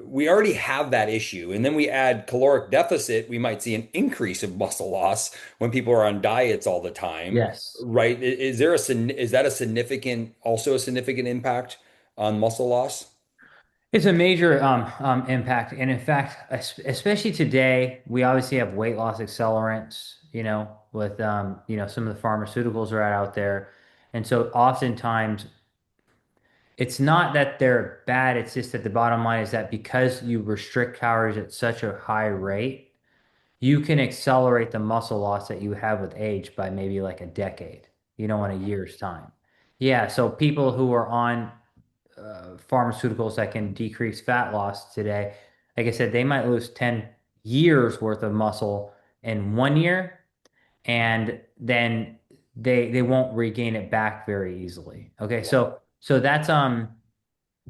we already have that issue. And then we add caloric deficit, we might see an increase of muscle loss when people are on diets all the time, Yes. right? Is that a significant, also a significant impact on muscle loss? It's a major impact. And in fact, especially today, we obviously have weight loss accelerants, with, some of the pharmaceuticals are out there. And so oftentimes it's not that they're bad. It's just that the bottom line is that because you restrict calories at such a high rate, you can accelerate the muscle loss that you have with age by maybe like a decade, in a year's time. Yeah. So people who are on pharmaceuticals that can decrease fat loss today, like I said, they might lose 10 years worth of muscle in 1 year, and then they won't regain it back very easily. Okay, so that's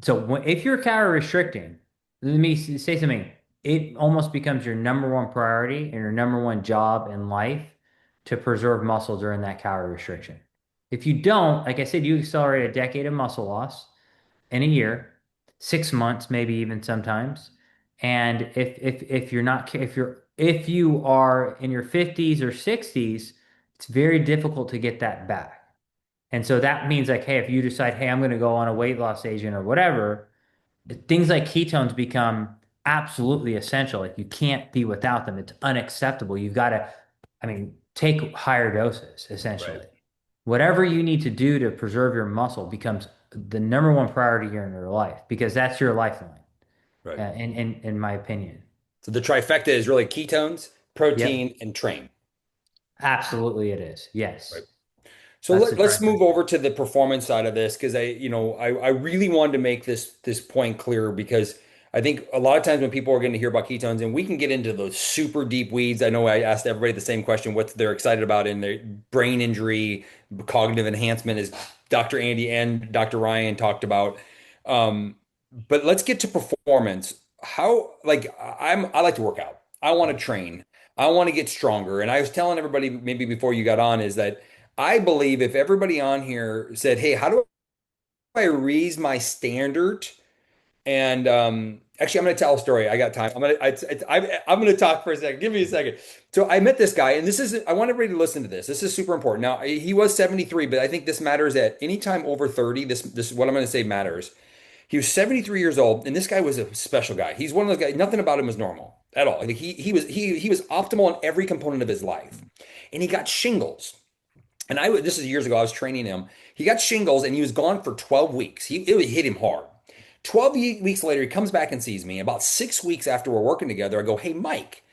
if you're calorie restricting, let me say something. It almost becomes your number one priority and your number one job in life to preserve muscle during that calorie restriction. If you don't, like I said, you accelerate a decade of muscle loss in a year, 6 months, maybe even sometimes. And if you're not if you are in your 50s or 60s, it's very difficult to get that back. And so that means like, hey, if you decide, hey, I'm going to go on a weight loss agent or whatever, things like ketones become absolutely essential. Like you can't be without them. It's unacceptable. You've got to, I mean, take higher doses, Right. essentially. Whatever you need to do to preserve your muscle becomes the number one priority here in your life because that's your lifeline, Right. in my opinion. So the trifecta is really ketones, Yep, protein, and train. absolutely it is. Right. Yes, So that's the let's move trifecta. over to the performance side of this because I really wanted to make this point clear because I think a lot of times when people are going to hear about ketones and we can get into those super deep weeds. I know I asked everybody the same question, what they're excited about in their brain injury, cognitive enhancement, as Dr. Andy and Dr. Ryan talked about. Um, but let's get to performance. I like to work out. I want to train. I want to get stronger. And I was telling everybody maybe before you got on is that I believe if everybody on here said, "Hey, how do I raise my standard?" And actually, I'm going to tell a story. I got time. I'm going to talk for a second. Give me a second. So I met this guy, and I want everybody to listen to this. This is super important. Now, he was 73, but I think this matters at any time over 30. This is what I'm going to say matters. He was 73 years old, and this guy was a special guy. He's one of those guys. Nothing about him was normal at all. Like he was optimal in every component of his life, and he got shingles. And this is years ago, I was training him. He got shingles and he was gone for 12 weeks. It hit him hard. 12 weeks later, he comes back and sees me. About 6 weeks after we're working together, I go, "Hey, Mike,"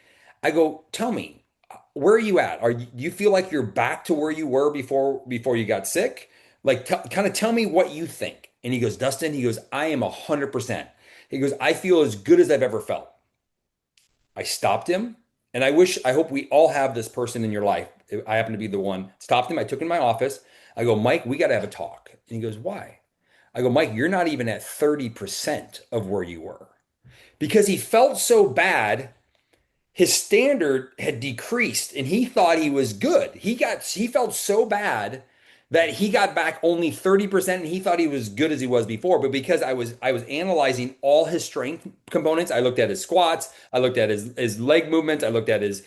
I go, "Tell me, where are you at? You feel like you're back to where you were before you got sick? Like, kind of tell me what you think." And he goes, "Dustin," he goes, "I am 100%." He goes, "I feel as good as I've ever felt." I stopped him, and I hope we all have this person in your life. I happen to be the one. Stopped him. I took him in my office. I go, "Mike, we got to have a talk." And he goes, "Why?" I go, "Mike, you're not even at 30% of where you were." Because he felt so bad, his standard had decreased and he thought he was good. He felt so bad that he got back only 30% and he thought he was good as he was before. But because I was analyzing all his strength components, I looked at his squats, I looked at his leg movements, I looked at his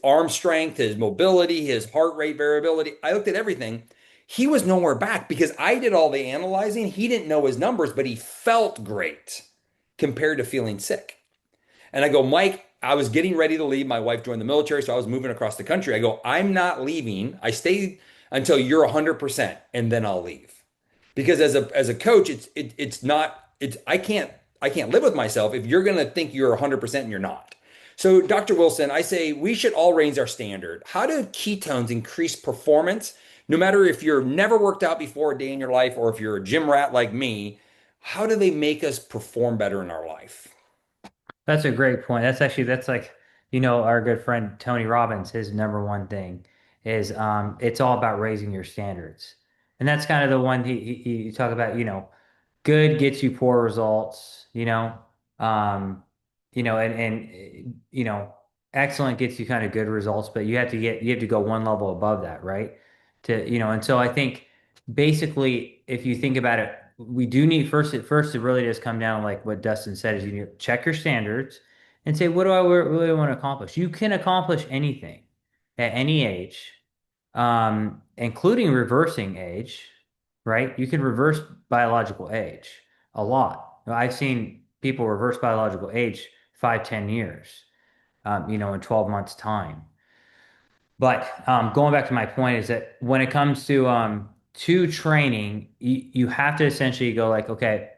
arm strength, his mobility, his heart rate variability. I looked at everything. He was nowhere back because I did all the analyzing. He didn't know his numbers, but he felt great compared to feeling sick. And I go, Mike, I was getting ready to leave. My wife joined the military, so I was moving across the country. I go, I'm not leaving. I stay until you're 100%, and then I'll leave. Because as a coach, it's not it's I can't live with myself if you're gonna think you're 100% and you're not. So, Dr. Wilson, I say we should all raise our standard. How do ketones increase performance? No matter if you're never worked out before a day in your life or if you're a gym rat like me, how do they make us perform better in our life? That's a great point. That's like, our good friend Tony Robbins, his number one thing is it's all about raising your standards. And that's kind of the one he talk about, good gets you poor results, um, excellent gets you kind of good results, but you have to go one level above that, right? And so I think basically if you think about it, we do need first it really does come down like what Dustin said is you need to check your standards and say, what do I really want to accomplish? You can accomplish anything at any age, including reversing age, right? You can reverse biological age a lot. I've seen people reverse biological age 5, 10 years, in 12 months time. But going back to my point is that when it comes to training, you have to essentially go like, okay,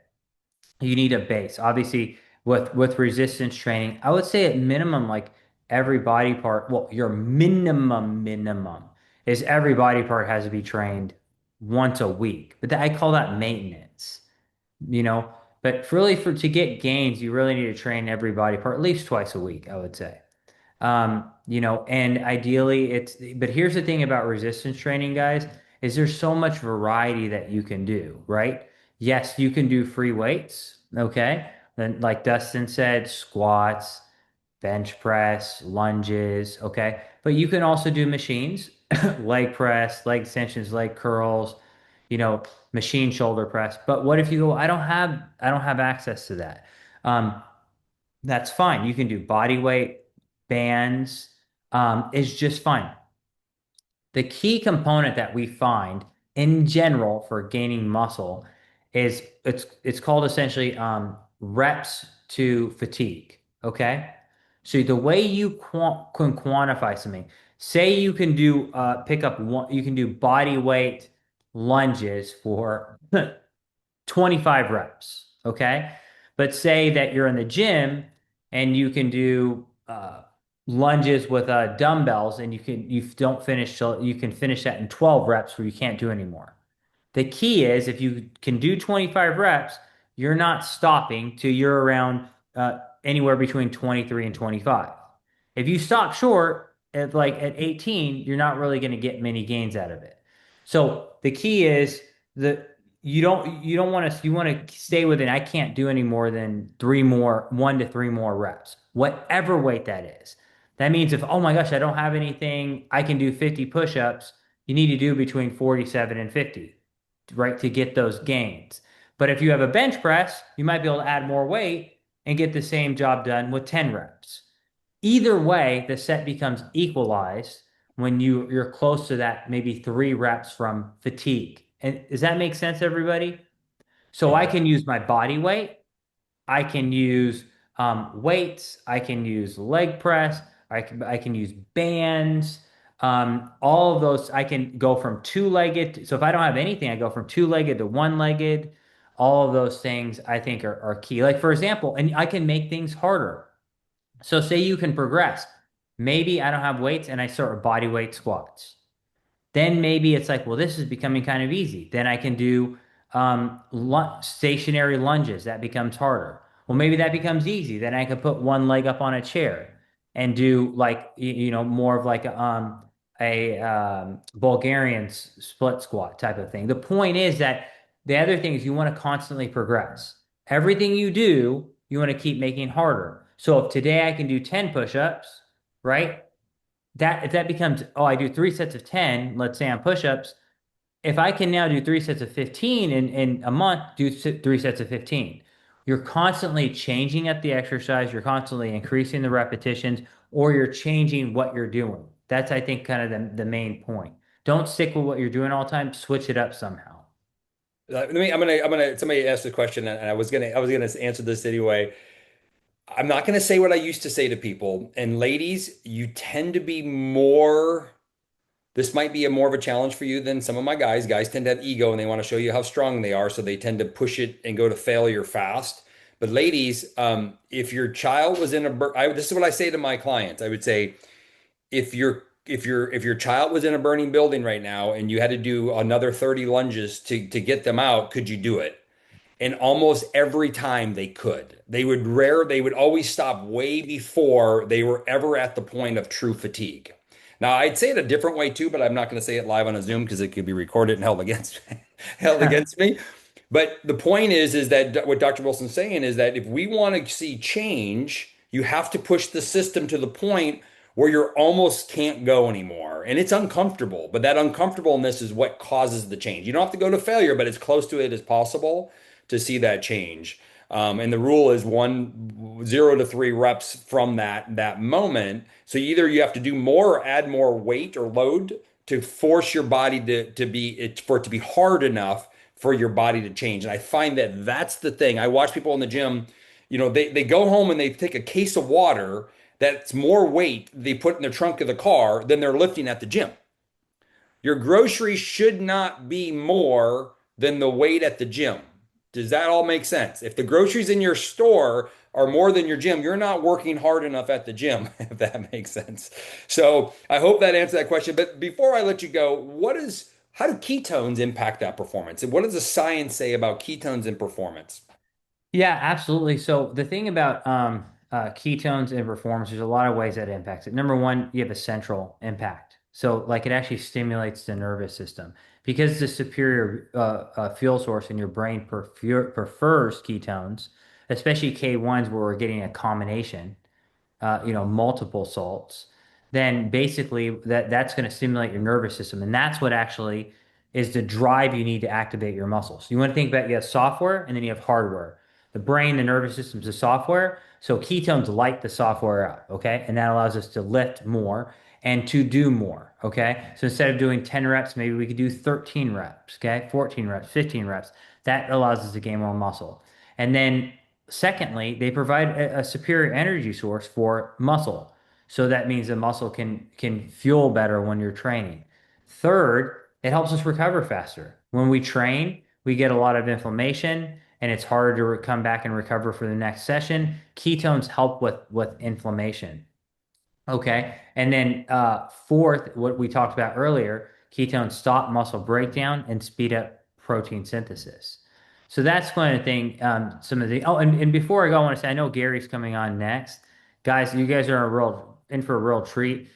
you need a base. Obviously, with resistance training, I would say at minimum, like every body part, well, your minimum is every body part has to be trained once a week. But I call that maintenance, you know. But really, to get gains, you really need to train every body part at least twice a week, I would say. And ideally but here's the thing about resistance training, guys, is there's so much variety that you can do, right? Yes, you can do free weights, okay? Then, like Dustin said, squats, bench press, lunges, okay? But you can also do machines, leg press, leg extensions, leg curls, you know, machine shoulder press. But what if you go, I don't have access to that. Um, that's fine. You can do body weight, bands, is just fine. The key component that we find in general for gaining muscle is it's called essentially reps to fatigue. Okay, so the way you can quantify something, say you can do pick up one, you can do body weight lunges for 25 reps, okay? But say that you're in the gym and you can do lunges with dumbbells and you don't finish till you can finish that in 12 reps where you can't do anymore. The key is if you can do 25 reps, you're not stopping till you're around anywhere between 23 and 25. If you stop short at 18, you're not really going to get many gains out of it. So the key is that you don't want to you want to stay within I can't do any more than 1 to 3 more reps, whatever weight that is. That means if, oh my gosh, I don't have anything, I can do 50 push-ups, you need to do between 47 and 50, right, to get those gains. But if you have a bench press, you might be able to add more weight and get the same job done with 10 reps. Either way, the set becomes equalized when you're close to that maybe 3 reps from fatigue. And does that make sense, everybody? So I can use my body weight. I can use weights. I can use leg press. I can use bands. All of those, I can go from two-legged. So if I don't have anything, I go from two-legged to one-legged. All of those things I think are key. Like for example, and I can make things harder. So say you can progress. Maybe I don't have weights and I start with body weight squats. Then maybe it's like, well, this is becoming kind of easy. Then I can do stationary lunges. That becomes harder. Well, maybe that becomes easy. Then I could put one leg up on a chair and do like, more of like a Bulgarian split squat type of thing. The point is that the other thing is you want to constantly progress. Everything you do, you want to keep making harder. So if today I can do 10 push-ups, right? That if that becomes, oh, I do 3 sets of 10, let's say on push-ups, if I can now do 3 sets of 15 in a month, do 3 sets of 15. You're constantly changing at the exercise, you're constantly increasing the repetitions, or you're changing what you're doing. That's, I think, kind of the main point. Don't stick with what you're doing all the time, switch it up somehow. Somebody asked the question, and I was gonna answer this anyway. I'm not gonna say what I used to say to people. And ladies, you tend to be more. This might be a more of a challenge for you than some of my guys. Guys tend to have ego and they want to show you how strong they are, so they tend to push it and go to failure fast. But ladies, if your child was in this is what I say to my clients. I would say if your child was in a burning building right now and you had to do another 30 lunges to get them out, could you do it? And almost every time they could. They would always stop way before they were ever at the point of true fatigue. Now, I'd say it a different way too, but I'm not going to say it live on a Zoom because it could be recorded and held against held against me. But the point is that what Dr. Wilson's saying is that if we want to see change, you have to push the system to the point where you almost can't go anymore. And it's uncomfortable, but that uncomfortableness is what causes the change. You don't have to go to failure, but as close to it as possible to see that change. And the rule is 0 to 3 reps from that moment. So either you have to do more or add more weight or load to force your body for it to be hard enough for your body to change. And I find that that's the thing. I watch people in the gym, they go home and they take a case of water that's more weight they put in the trunk of the car than they're lifting at the gym. Your groceries should not be more than the weight at the gym. Does that all make sense? If the groceries in your store are more than your gym, you're not working hard enough at the gym, if that makes sense. So I hope that answered that question. But before I let you go, how do ketones impact that performance? And what does the science say about ketones and performance? Yeah, absolutely. So the thing about ketones and performance, there's a lot of ways that it impacts it. Number one, you have a central impact. So like it actually stimulates the nervous system because the superior fuel source in your brain prefers ketones, especially K1s where we're getting a combination multiple salts, then basically that's going to stimulate your nervous system. And that's what actually is the drive you need to activate your muscles. You want to think about you have software and then you have hardware. The brain, the nervous system is the software. So ketones light the software up, okay? And that allows us to lift more and to do more, okay? So instead of doing 10 reps, maybe we could do 13 reps, okay? 14 reps, 15 reps. That allows us to gain more muscle. And then secondly, they provide a superior energy source for muscle. So that means the muscle can fuel better when you're training. Third, it helps us recover faster. When we train, we get a lot of inflammation and it's harder to come back and recover for the next session. Ketones help with inflammation. Okay. And then fourth, what we talked about earlier, ketones stop muscle breakdown and speed up protein synthesis. So that's one of the thing. Some of the and before I go, I want to say I know Gary's coming on next. Guys, you guys are in for a real treat.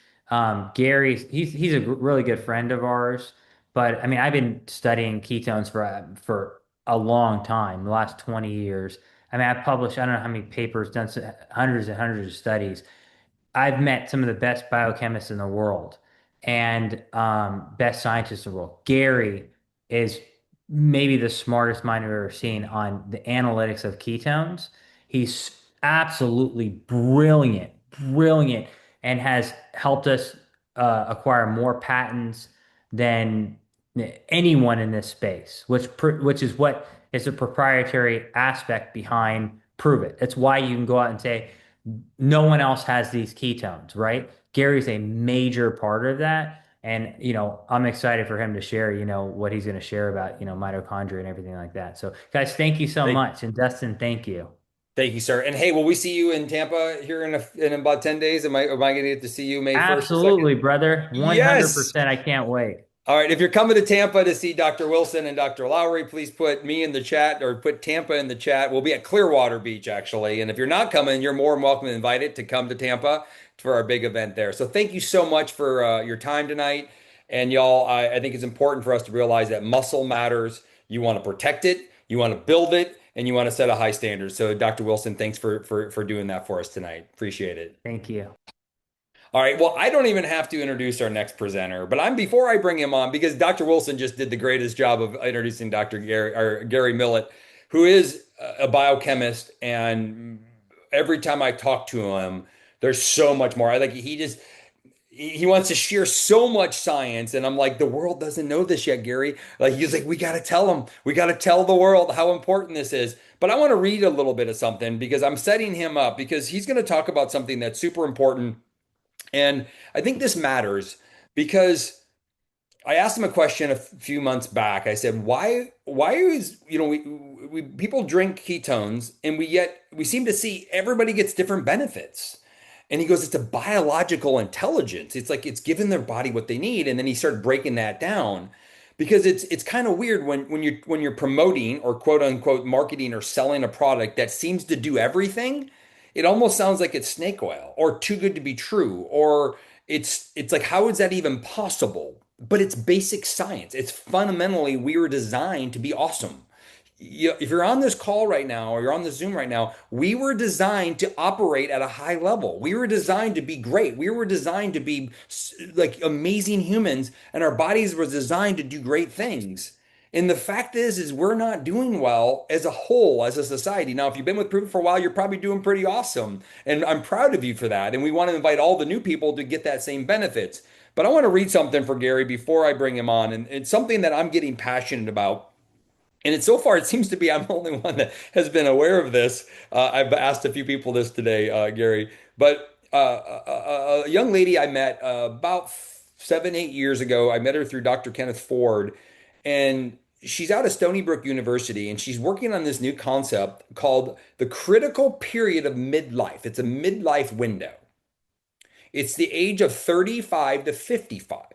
He's a really good friend of ours, but I mean I've been studying ketones for a long time, the last 20 years. I mean I've published I don't know how many papers, done hundreds and hundreds of studies. I've met some of the best biochemists in the world and best scientists in the world. Gary is maybe the smartest mind I've ever seen on the analytics of ketones. He's absolutely brilliant, brilliant, and has helped us acquire more patents than anyone in this space, which is what is a proprietary aspect behind Prove It. That's why you can go out and say, no one else has these ketones, right? Gary's a major part of that. And, I'm excited for him to share, what he's going to share about, mitochondria and everything like that. So, guys, thank you so Thank, much. And Dustin, thank you. thank you, sir. And hey, will we see you in Tampa here in about 10 days? Am I going to get to see you May 1st or 2nd? Absolutely, brother. Yes. 100%. I can't wait. All right, if you're coming to Tampa to see Dr. Wilson and Dr. Lowery, please put me in the chat or put Tampa in the chat. We'll be at Clearwater Beach, actually. And if you're not coming, you're more than welcome to invite it to come to Tampa for our big event there. So thank you so much for your time tonight. And y'all, I think it's important for us to realize that muscle matters. You want to protect it, you want to build it, and you want to set a high standard. So Dr. Wilson, thanks for doing that for us tonight. Appreciate it. Thank you. All right. Well, I don't even have to introduce our next presenter, but I'm before I bring him on because Dr. Wilson just did the greatest job of introducing Dr. Gary or Gary Millett, who is a biochemist, and every time I talk to him, there's so much more. I like he wants to share so much science, and I'm like, the world doesn't know this yet, Gary. Like he's like, we got to tell them, we got to tell the world how important this is. But I want to read a little bit of something because I'm setting him up because he's going to talk about something that's super important and I think this matters because I asked him a question a few months back. I said, why is, we people drink ketones and we seem to see everybody gets different benefits. And he goes, it's a biological intelligence. It's like it's giving their body what they need. And then he started breaking that down because it's kind of weird when you're promoting or quote unquote marketing or selling a product that seems to do everything. It almost sounds like it's snake oil or too good to be true, or it's like, how is that even possible? But it's basic science. It's fundamentally we were designed to be awesome. If you're on this call right now or you're on the Zoom right now, we were designed to operate at a high level. We were designed to be great. We were designed to be like amazing humans, and our bodies were designed to do great things. And the fact is we're not doing well as a whole, as a society. Now, if you've been with Proof for a while, you're probably doing pretty awesome. And I'm proud of you for that. And we want to invite all the new people to get that same benefits. But I want to read something for Gary before I bring him on. And it's something that I'm getting passionate about. And it's so far, it seems to be I'm the only one that has been aware of this. I've asked a few people this today, Gary, but a young lady I met about 7, 8 years ago. I met her through Dr. Kenneth Ford, and she's out of Stony Brook University, and she's working on this new concept called the critical period of midlife. It's a midlife window. It's the age of 35 to 55.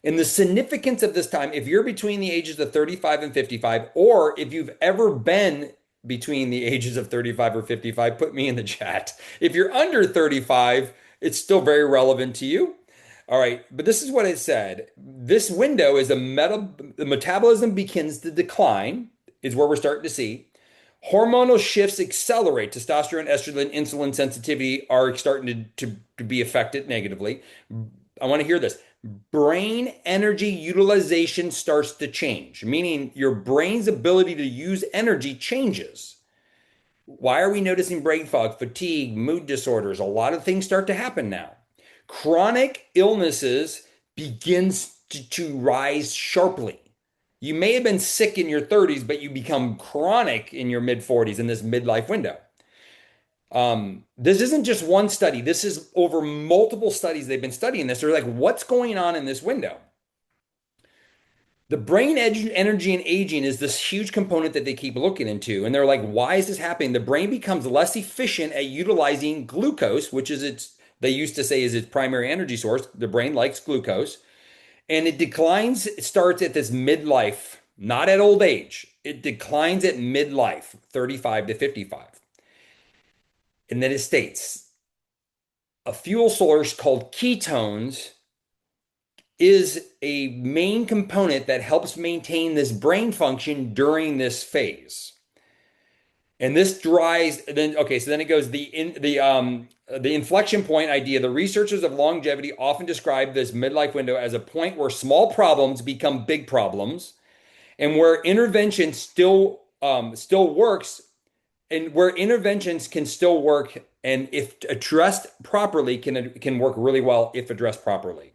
And the significance of this time, if you're between the ages of 35 and 55, or if you've ever been between the ages of 35 or 55, put me in the chat. If you're under 35, it's still very relevant to you. All right, but this is what it said. This window is the metabolism begins to decline, is where we're starting to see. Hormonal shifts accelerate. Testosterone, estrogen, insulin sensitivity are starting to be affected negatively. I want to hear this. Brain energy utilization starts to change, meaning your brain's ability to use energy changes. Why are we noticing brain fog, fatigue, mood disorders? A lot of things start to happen now. Chronic illnesses begins to rise sharply. You may have been sick in your 30s, but you become chronic in your mid 40s in this midlife window. This isn't just one study. This is over multiple studies. They've been studying this. They're like, what's going on in this window? The brain energy and aging is this huge component that they keep looking into. And they're like, why is this happening? The brain becomes less efficient at utilizing glucose, which is they used to say is its primary energy source. The brain likes glucose. And it declines, it starts at this midlife, not at old age. It declines at midlife, 35 to 55. And then it states a fuel source called ketones is a main component that helps maintain this brain function during this phase. And this drives, then okay, so then it goes the inflection point idea. The researchers of longevity often describe this midlife window as a point where small problems become big problems, and where intervention still works, and where interventions can still work, and if addressed properly, can work really well if addressed properly.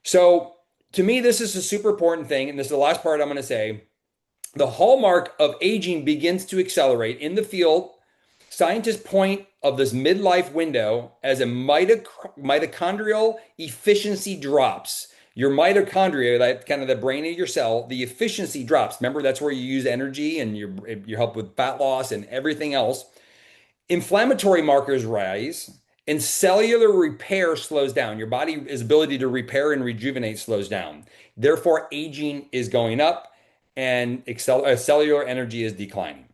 So to me, this is a super important thing, and this is the last part I'm going to say. The hallmark of aging begins to accelerate in the field. Scientists point of this midlife window as a mitochondrial efficiency drops. Your mitochondria, that kind of the brain of your cell, the efficiency drops. Remember, that's where you use energy and you help with fat loss and everything else. Inflammatory markers rise and cellular repair slows down. Your body's ability to repair and rejuvenate slows down. Therefore, aging is going up and cellular energy is declining.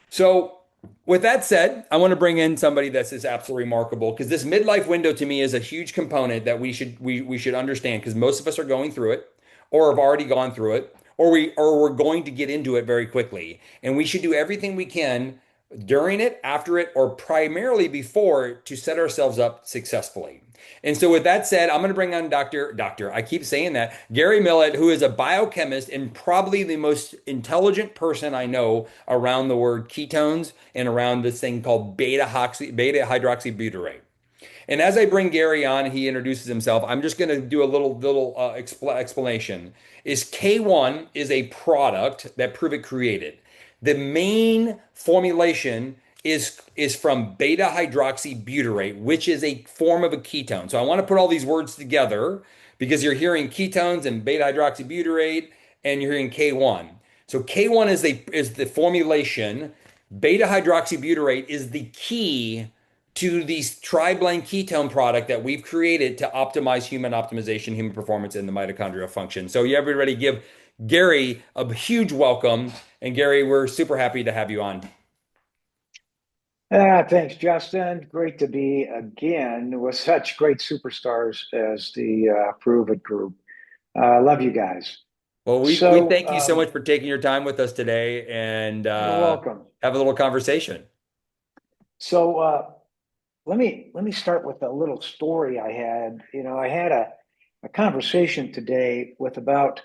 So with that said, I want to bring in somebody that's is absolutely remarkable because this midlife window to me is a huge component that we should understand because most of us are going through it or have already gone through it or we're going to get into it very quickly. And we should do everything we can during it, after it, or primarily before to set ourselves up successfully. And so with that said, I'm going to bring on I keep saying that, Gary Millett, who is a biochemist and probably the most intelligent person I know around the word ketones and around this thing called beta hydroxybutyrate. And as I bring Gary on, he introduces himself. I'm just going to do a little explanation. Is K1 is a product that Pruvit created. The main formulation is from beta hydroxybutyrate, which is a form of a ketone. So I want to put all these words together because you're hearing ketones and beta hydroxybutyrate, and you're hearing K1. So K1 is the formulation. Beta hydroxybutyrate is the key to the tri-blend ketone product that we've created to optimize human optimization, human performance, and the mitochondrial function. So, yeah, everybody give Gary a huge welcome. And Gary, we're super happy to have you on. Thanks, Justin. Great to be again with such great superstars as the Prove It group. Love you guys. Well, we So, thank you so much for taking your time with us today and you're welcome. have a little conversation. So, let me start with a little story I had. I had a conversation today with about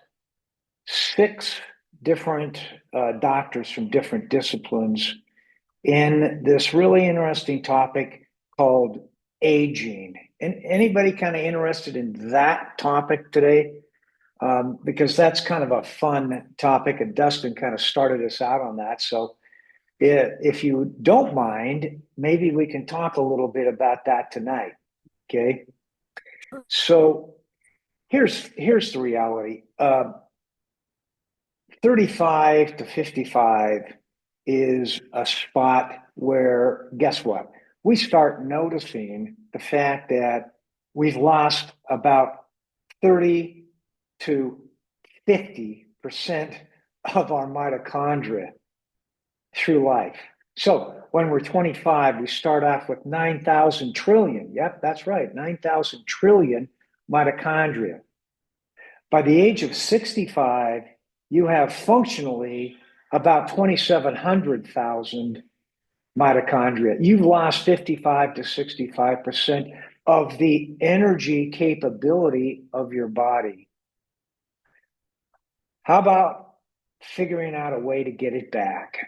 six different doctors from different disciplines in this really interesting topic called aging. And anybody kind of interested in that topic today? Because that's kind of a fun topic, and Dustin kind of started us out on that. So if you don't mind, maybe we can talk a little bit about that tonight. Okay. So here's the reality. 35 to 55 is a spot where, guess what? We start noticing the fact that we've lost about 30 to 50% of our mitochondria through life. So when we're 25, we start off with 9,000 trillion. Yep, that's right, 9,000 trillion mitochondria. By the age of 65, you have functionally about 2,700,000 mitochondria. You've lost 55 to 65% of the energy capability of your body. How about figuring out a way to get it back?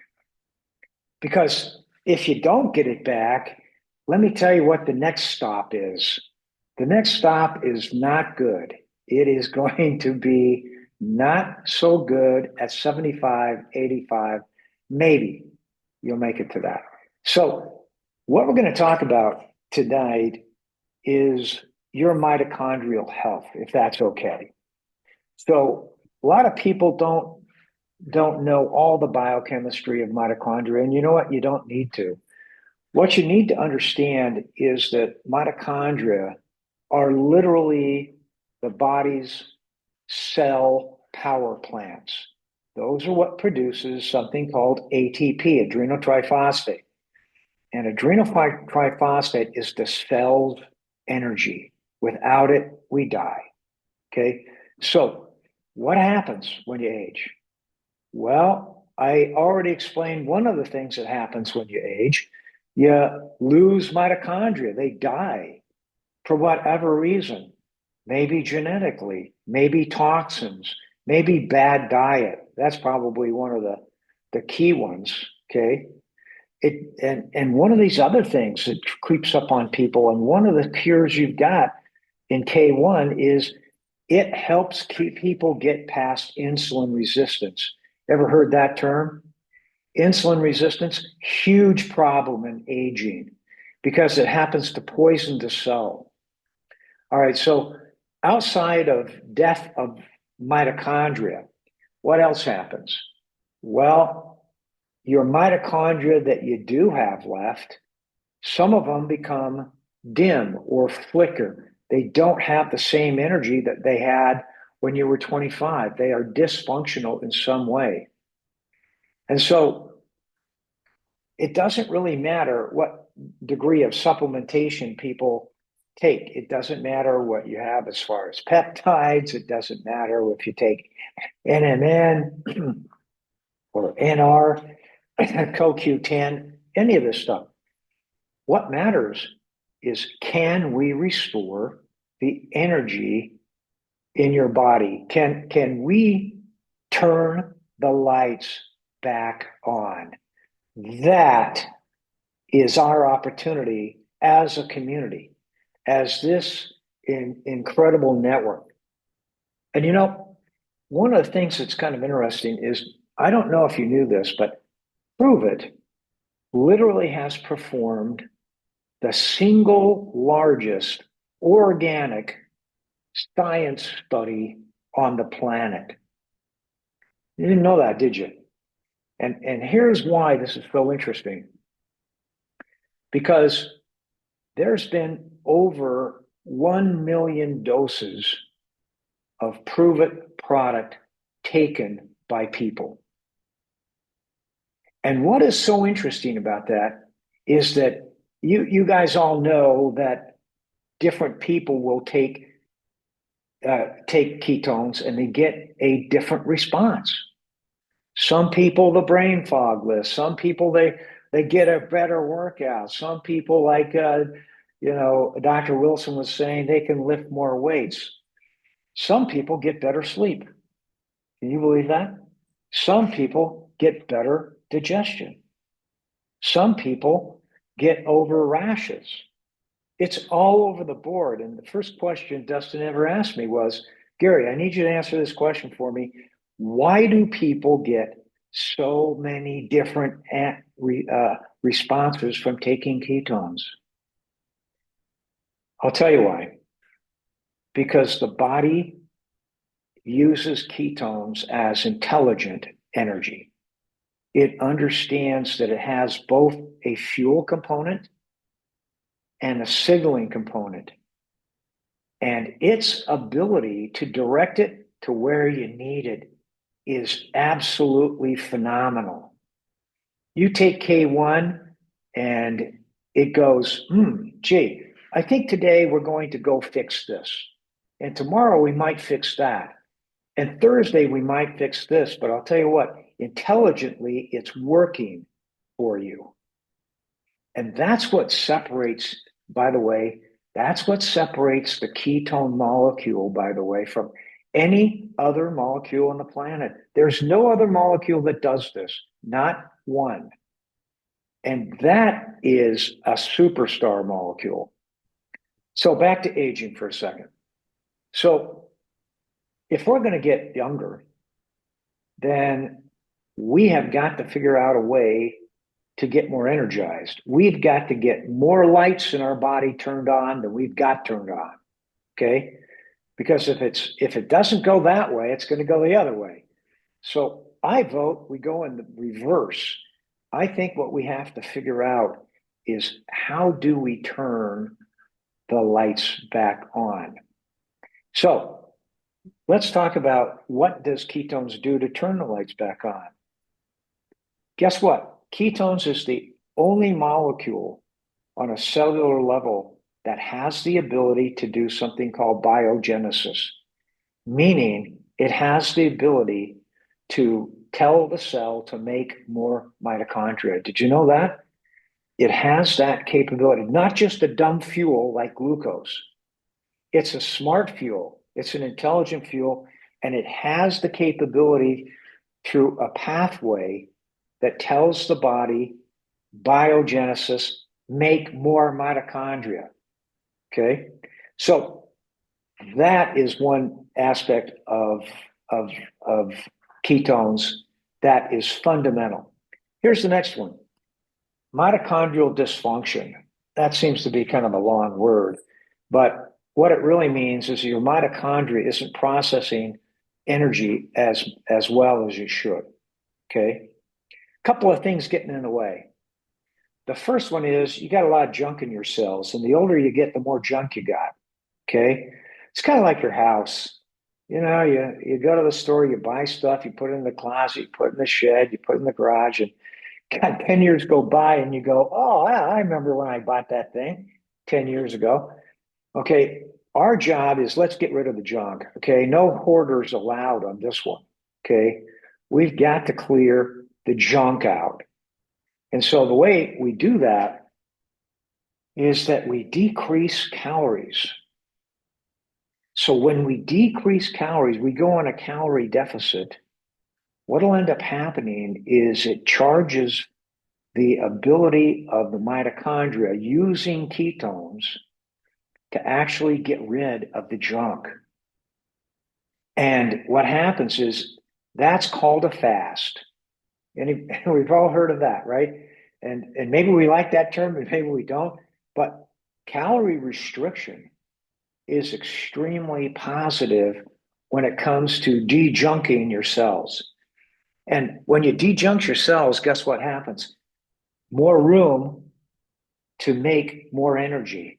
Because if you don't get it back, let me tell you what the next stop is. The next stop is not good. It is going to be not so good at 75, 85. Maybe you'll make it to that. So what we're going to talk about tonight is your mitochondrial health, if that's okay. So a lot of people don't know all the biochemistry of mitochondria, and you know what? You don't need to. What you need to understand is that mitochondria are literally the body's cell power plants. Those are what produces something called ATP, adrenal triphosphate. And adrenal triphosphate is the cell's energy. Without it, we die. Okay? So, what happens when you age? Well, I already explained one of the things that happens when you age. You lose mitochondria, they die for whatever reason. Maybe genetically, maybe toxins, maybe bad diet. That's probably one of the key ones. Okay. And one of these other things that creeps up on people, and one of the cures you've got in K1 is it helps keep people get past insulin resistance. Ever heard that term? Insulin resistance, huge problem in aging because it happens to poison the cell. All right, so outside of death of mitochondria, what else happens? Well, your mitochondria that you do have left, some of them become dim or flicker. They don't have the same energy that they had when you were 25. They are dysfunctional in some way. And so it doesn't really matter what degree of supplementation people take. It doesn't matter what you have as far as peptides. It doesn't matter if you take NMN or NR, CoQ10, any of this stuff. What matters is, can we restore the energy in your body? Can we turn the lights back on? That is our opportunity as a community, as this incredible network. And you know, one of the things that's kind of interesting is, I don't know if you knew this, but Prove It literally has performed the single largest organic science study on the planet. You didn't know that, did you? And here's why this is so interesting. Because there's been over 1 million doses of Prove It product taken by people. And what is so interesting about that is that you guys all know that different people will take ketones and they get a different response. Some people, the brain fog list. Some people, they get a better workout. Some people, like Dr. Wilson was saying, they can lift more weights. Some people get better sleep. Can you believe that? Some people get better digestion. Some people get over rashes. It's all over the board. And the first question Dustin ever asked me was, Gary, I need you to answer this question for me. Why do people get so many different responses from taking ketones? I'll tell you why. Because the body uses ketones as intelligent energy. It understands that it has both a fuel component and a signaling component. And its ability to direct it to where you need it is absolutely phenomenal. You take K1 and it goes, gee, I think today we're going to go fix this. And tomorrow we might fix that. And Thursday we might fix this. But I'll tell you what, intelligently, it's working for you. And that's what separates, by the way, that's what separates the ketone molecule, by the way, from any other molecule on the planet. There's no other molecule that does this, not one. And that is a superstar molecule. So back to aging for a second. So if we're going to get younger, then we have got to figure out a way to get more energized. We've got to get more lights in our body turned on than we've got turned on. Okay? Because if it doesn't go that way, it's going to go the other way. So I vote we go in the reverse. I think what we have to figure out is, how do we turn the lights back on? So let's talk about, what does ketones do to turn the lights back on? Guess what? Ketones is the only molecule on a cellular level that has the ability to do something called biogenesis, meaning it has the ability to tell the cell to make more mitochondria. Did you know that? It has that capability, not just a dumb fuel like glucose. It's a smart fuel. It's an intelligent fuel, and it has the capability through a pathway that tells the body, biogenesis, make more mitochondria. Okay? So that is one aspect of ketones that is fundamental. Here's the next one. Mitochondrial dysfunction. That seems to be kind of a long word, but what it really means is your mitochondria isn't processing energy as well as you should. Okay? Couple of things getting in the way. The first one is, you got a lot of junk in your cells, and the older you get, the more junk you got. Okay? It's kind of like your house. You know, you go to the store, you buy stuff, you put it in the closet, you put it in the shed, you put it in the garage, and God, 10 years go by and you go, oh, I remember when I bought that thing 10 years ago. Okay, our job is, let's get rid of the junk. Okay, no hoarders allowed on this one. Okay, we've got to clear the junk out. And so the way we do that is that we decrease calories. So when we decrease calories, we go on a calorie deficit. What'll end up happening is it charges the ability of the mitochondria using ketones to actually get rid of the junk. And what happens is that's called a fast. And we've all heard of that, right? And maybe we like that term and maybe we don't, but calorie restriction is extremely positive when it comes to dejunking your cells. And when you dejunk your cells, guess what happens? More room to make more energy,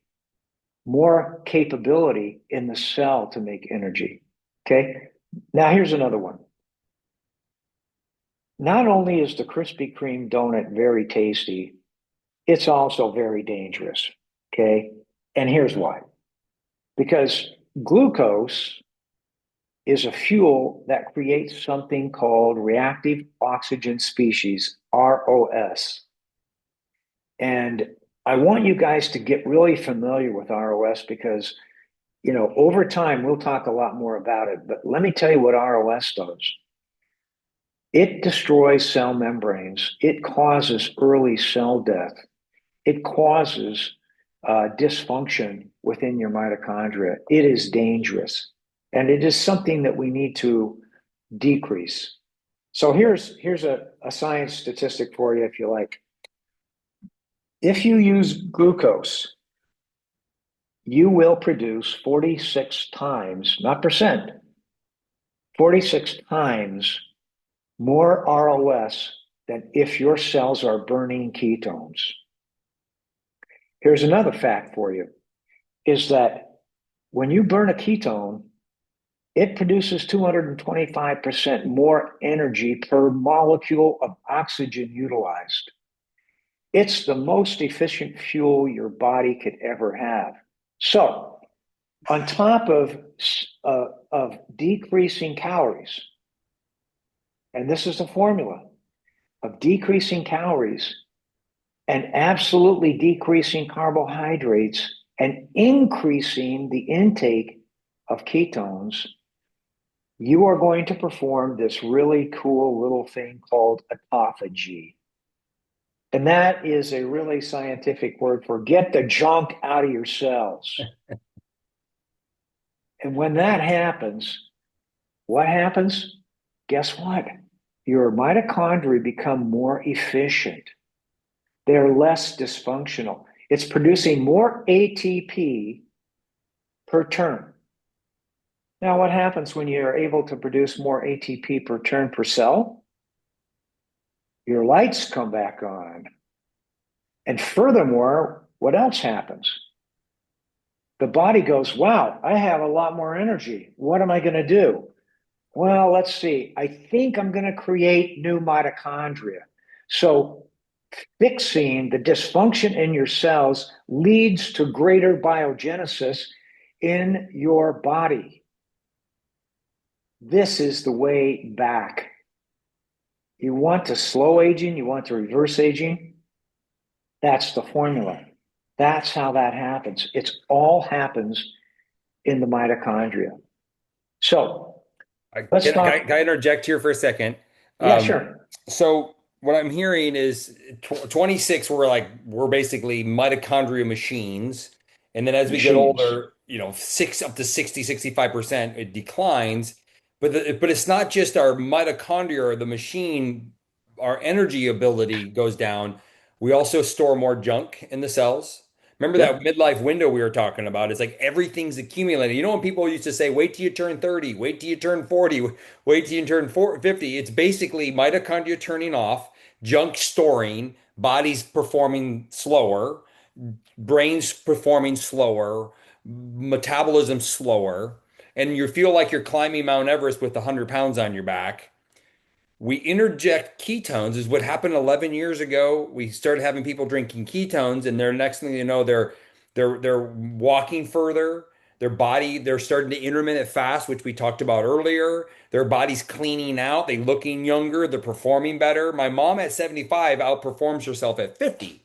more capability in the cell to make energy. Okay. Now, here's another one. Not only is the Krispy Kreme donut very tasty, it's also very dangerous. Okay. And here's why. Because glucose is a fuel that creates something called reactive oxygen species, ROS. And I want you guys to get really familiar with ROS because, over time, we'll talk a lot more about it. But let me tell you what ROS does. It destroys cell membranes. It causes early cell death. It causes dysfunction within your mitochondria. It is dangerous. And it is something that we need to decrease. So here's a science statistic for you, if you like. If you use glucose, you will produce 46 times, not percent, 46 times more ROS than if your cells are burning ketones. Here's another fact for you, is that when you burn a ketone, it produces 225% more energy per molecule of oxygen utilized. It's the most efficient fuel your body could ever have. So, on top of decreasing calories, and this is the formula of decreasing calories and absolutely decreasing carbohydrates and increasing the intake of ketones, you are going to perform this really cool little thing called autophagy. And that is a really scientific word for get the junk out of your cells. And when that happens, what happens? Guess what? Your mitochondria become more efficient. They're less dysfunctional. It's producing more ATP per turn. Now, what happens when you're able to produce more ATP per turn per cell? Your lights come back on. And furthermore, what else happens? The body goes, wow, I have a lot more energy. What am I going to do? Well, let's see. I think I'm going to create new mitochondria. So fixing the dysfunction in your cells leads to greater biogenesis in your body. This is the way back. You want to slow aging, you want to reverse aging. That's the formula. That's how that happens. It all happens in the mitochondria. So let's talk. Can I interject here for a second? Yeah, Um, sure. so what I'm hearing is 26, we're basically mitochondria machines. And then as we get Machines. older, six up to 60, 65%, it declines. But it's not just our mitochondria or the machine, our energy ability goes down. We also store more junk in the cells. Remember that Yep. midlife window we were talking about? It's like everything's accumulating. You know when people used to say, wait till you turn 30, wait till you turn 40, wait till you turn 50. It's basically mitochondria turning off, junk storing, bodies performing slower, brains performing slower, metabolism slower, and you feel like you're climbing Mount Everest with 100 pounds on your back. We interject ketones is what happened 11 years ago. We started having people drinking ketones, and they're next thing you know, they're walking further. They're starting to intermittent fast, which we talked about earlier. Their body's cleaning out. They're looking younger. They're performing better. My mom at 75 outperforms herself at 50.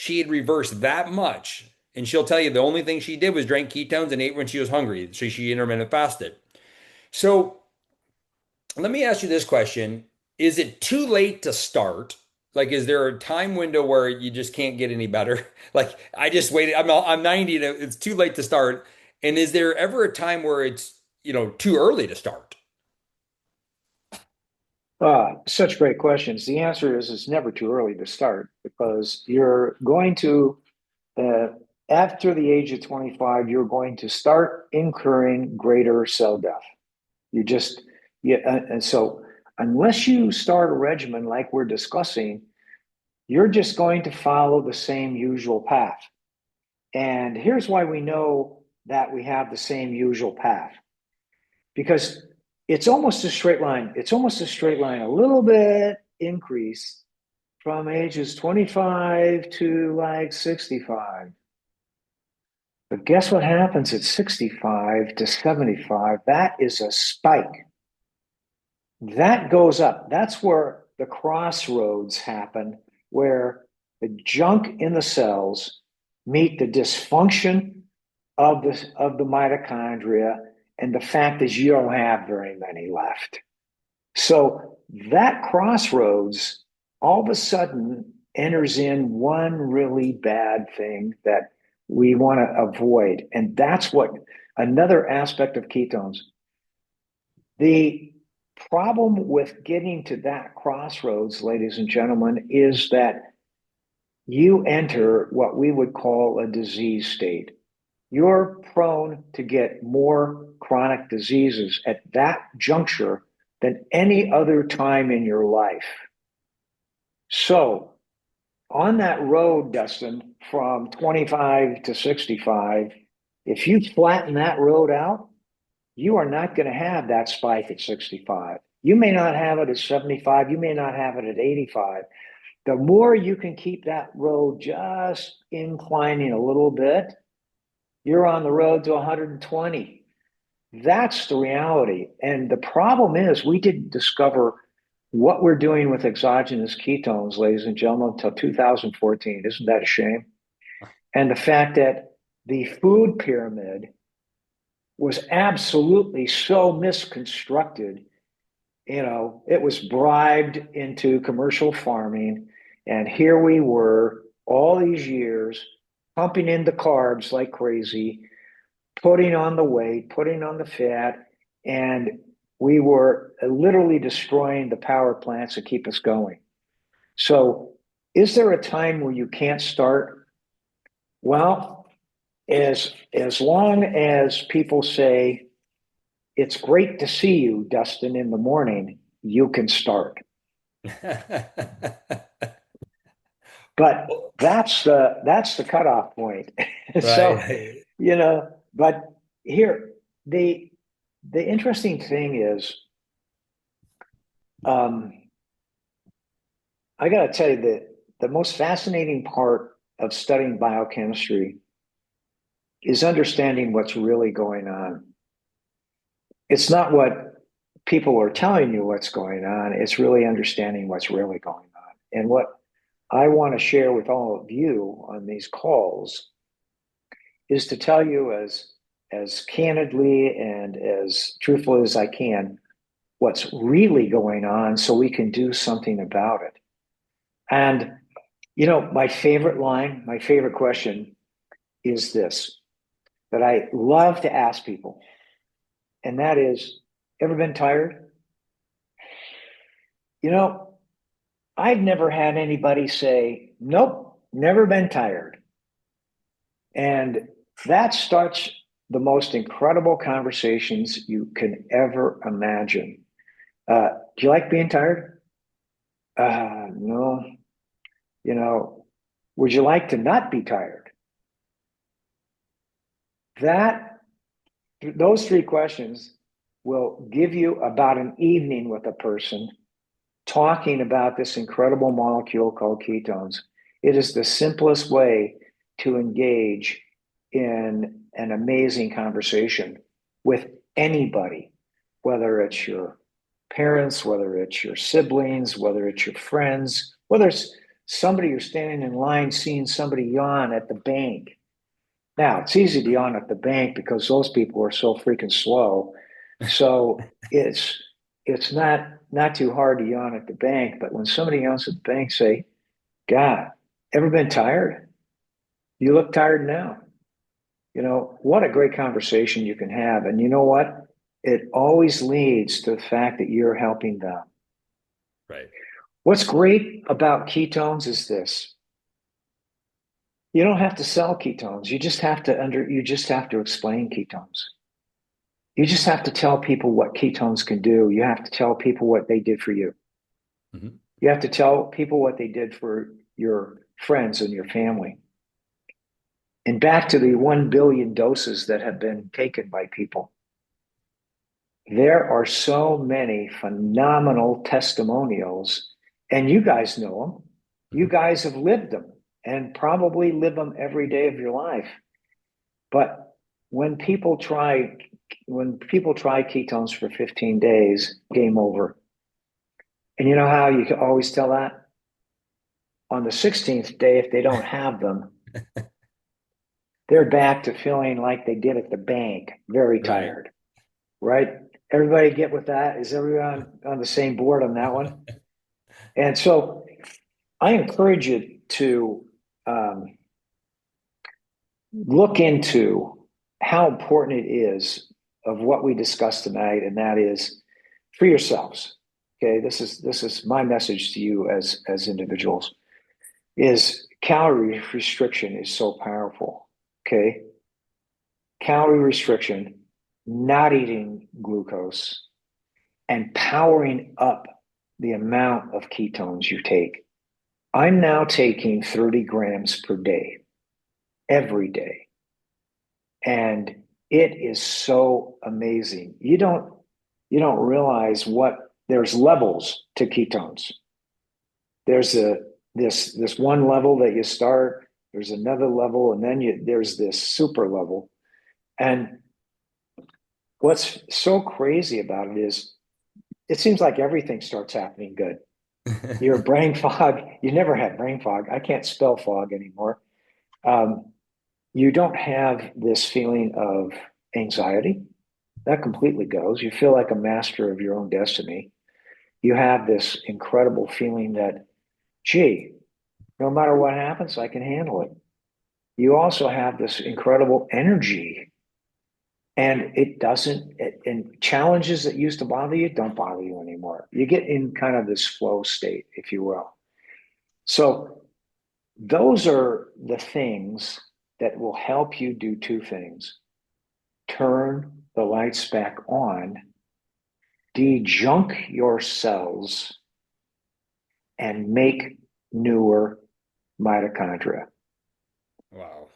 she had reversed that much. And she'll tell you the only thing she did was drank ketones and ate when she was hungry. So she intermittent fasted. So let me ask you this question. Is it too late to start? Like, is there a time window where you just can't get any better? Like, I just waited. I'm 90. It's too late to start. And is there ever a time where it's, too early to start? Such great questions. The answer is it's never too early to start because you're going to, uh, after the age of 25, you're going to start incurring greater cell death. You just, yeah, and so unless you start a regimen like we're discussing, you're just going to follow the same usual path. And here's why we know that we have the same usual path because it's almost a straight line. It's almost a straight line, a little bit increase from ages 25 to like 65. But guess what happens at 65 to 75? That is a spike. That goes up. That's where the crossroads happen, where the junk in the cells meet the dysfunction of the mitochondria, and the fact is you don't have very many left. So that crossroads all of a sudden enters in one really bad thing that we want to avoid. And that's what another aspect of ketones. The problem with getting to that crossroads, ladies and gentlemen, is that you enter what we would call a disease state. You're prone to get more chronic diseases at that juncture than any other time in your life. So, on that road, Dustin, from 25 to 65, if you flatten that road out, you are not going to have that spike at 65. You may not have it at 75. You may not have it at 85. The more you can keep that road just inclining a little bit, you're on the road to 120. That's the reality. And the problem is we didn't discover what we're doing with exogenous ketones, ladies and gentlemen, until 2014. Isn't that a shame? And the fact that the food pyramid was absolutely so misconstructed. It was bribed into commercial farming. And here we were all these years pumping in the carbs like crazy, putting on the weight, putting on the fat, and we were literally destroying the power plants that keep us going. So, is there a time where you can't start? Well, as long as people say, it's great to see you, Dustin, in the morning, you can start. But that's the cutoff point. So, Right. but here the interesting thing is, I got to tell you that the most fascinating part of studying biochemistry is understanding what's really going on. It's not what people are telling you what's going on. It's really understanding what's really going on. And what I want to share with all of you on these calls is to tell you as candidly and as truthfully as I can what's really going on so we can do something about it. And my favorite line, my favorite question is this that I love to ask people. And that is, ever been tired? I've never had anybody say, nope, never been tired. And that starts the most incredible conversations you can ever imagine. Do you like being tired? No. Would you like to not be tired? Those three questions will give you about an evening with a person talking about this incredible molecule called ketones. It is the simplest way to engage in an amazing conversation with anybody, whether it's your parents, whether it's your siblings, whether it's your friends, whether it's somebody who's standing in line seeing somebody yawn at the bank. Now, it's easy to yawn at the bank because those people are so freaking slow. So it's not too hard to yawn at the bank. But when somebody yawns at the bank, say, God, ever been tired? You look tired now. What a great conversation you can have. And you know what? It always leads to the fact that you're helping them. Right. What's great about ketones is this. You don't have to sell ketones. You just have to explain ketones. You just have to tell people what ketones can do. You have to tell people what they did for you. Mhm. You have to tell people what they did for your friends and your family. And back to the 1 billion doses that have been taken by people. There are so many phenomenal testimonials, and you guys know them. You Mhm. guys have lived them and probably live them every day of your life. But when people try ketones for 15 days, game over. And you know how you can always tell that? On the 16th day, if they don't have them, they're back to feeling like they did at the bank, very Right. tired, right? Everybody get with that? Is everyone on the same board on that one? And so I encourage you to look into how important it is of what we discussed tonight, and that is for yourselves. Okay, this is my message to you as individuals. Is calorie restriction is so powerful. Okay, calorie restriction, not eating glucose, and powering up the amount of ketones you take. I'm now taking 30 grams per day, every day. And it is so amazing. You don't realize what there's levels to ketones. There's this one level that you start, there's another level, and then there's this super level. And what's so crazy about it is it seems like everything starts happening good. Your brain fog, you never had brain fog. I can't spell fog anymore. Um, you don't have this feeling of anxiety. That completely goes. You feel like a master of your own destiny. You have this incredible feeling that, gee, no matter what happens, I can handle it. You also have this incredible energy, and and challenges that used to bother you don't bother you anymore. You get in kind of this flow state, if you will. So, those are the things that will help you do two things: turn the lights back on, de-junk your cells, and make newer mitochondria. Wow.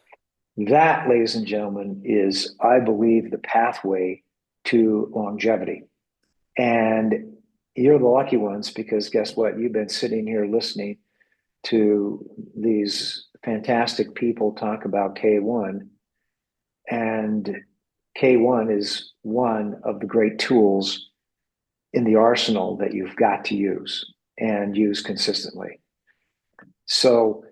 That, ladies and gentlemen, is, I believe, the pathway to longevity. And you're the lucky ones because guess what? You've been sitting here listening to these fantastic people talk about K1. And K1 is one of the great tools in the arsenal that you've got to use and use consistently. So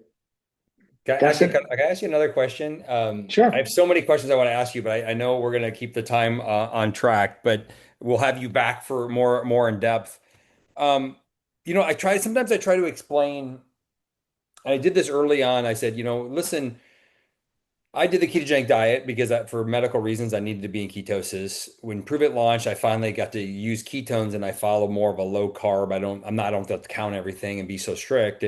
that's Can it. I ask you another question? I have Sure. so many questions I want to ask you, but I know we're going to keep the time on track, but we'll have you back for more in depth. Um, sometimes I try to explain, and I did this early on. I said, listen, I did the ketogenic diet because for medical reasons, I needed to be in ketosis. When Prove It launched, I finally got to use ketones and I follow more of a low carb. I don't have to count everything and be so strict.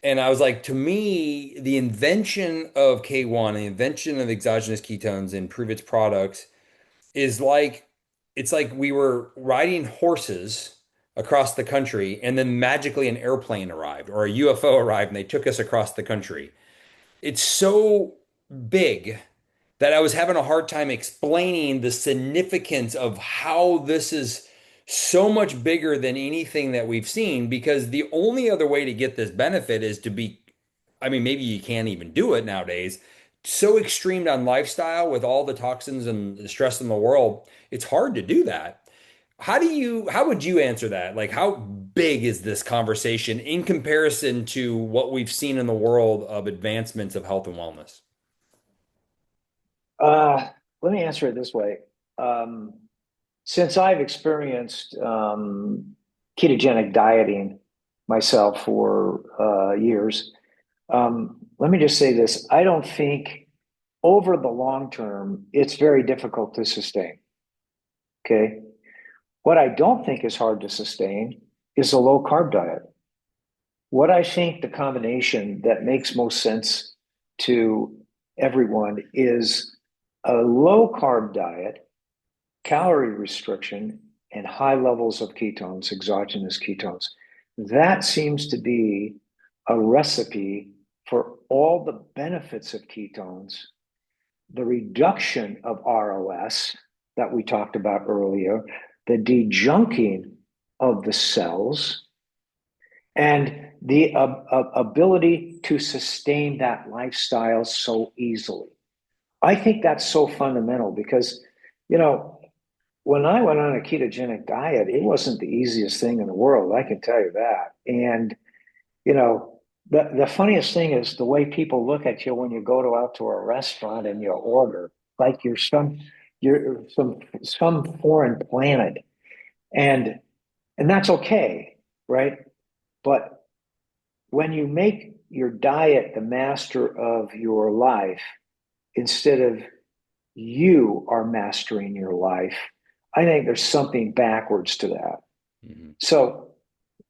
And I was like, to me, the invention of K1, the invention of exogenous ketones and Prove It's products is like, it's like we were riding horses across the country and then magically an airplane arrived or a UFO arrived and they took us across the country. It's so big that I was having a hard time explaining the significance of how this is so much bigger than anything that we've seen because the only other way to get this benefit is to be, I mean, maybe you can't even do it nowadays. So extreme on lifestyle with all the toxins and the stress in the world, it's hard to do that. How would you answer that? Like, how big is this conversation in comparison to what we've seen in the world of advancements of health and wellness? Uh, Let me answer it this way. Um, since I've experienced ketogenic dieting myself for years, let me just say this. I don't think over the long term, it's very difficult to sustain. Okay. What I don't think is hard to sustain is a low carb diet. What I think the combination that makes most sense to everyone is a low carb diet, calorie restriction, and high levels of ketones, exogenous ketones. That seems to be a recipe for all the benefits of ketones, the reduction of ROS that we talked about earlier, the dejunking of the cells, and the ability to sustain that lifestyle so easily. I think that's so fundamental because, you know, when I went on a ketogenic diet, it wasn't the easiest thing in the world. I can tell you that. And, you know, the funniest thing is the way people look at you when you go out to a restaurant and you order, like you're some foreign planet. And that's okay, right? But when you make your diet the master of your life, instead of you are mastering your life, I think there's something backwards to that. Mhm. So,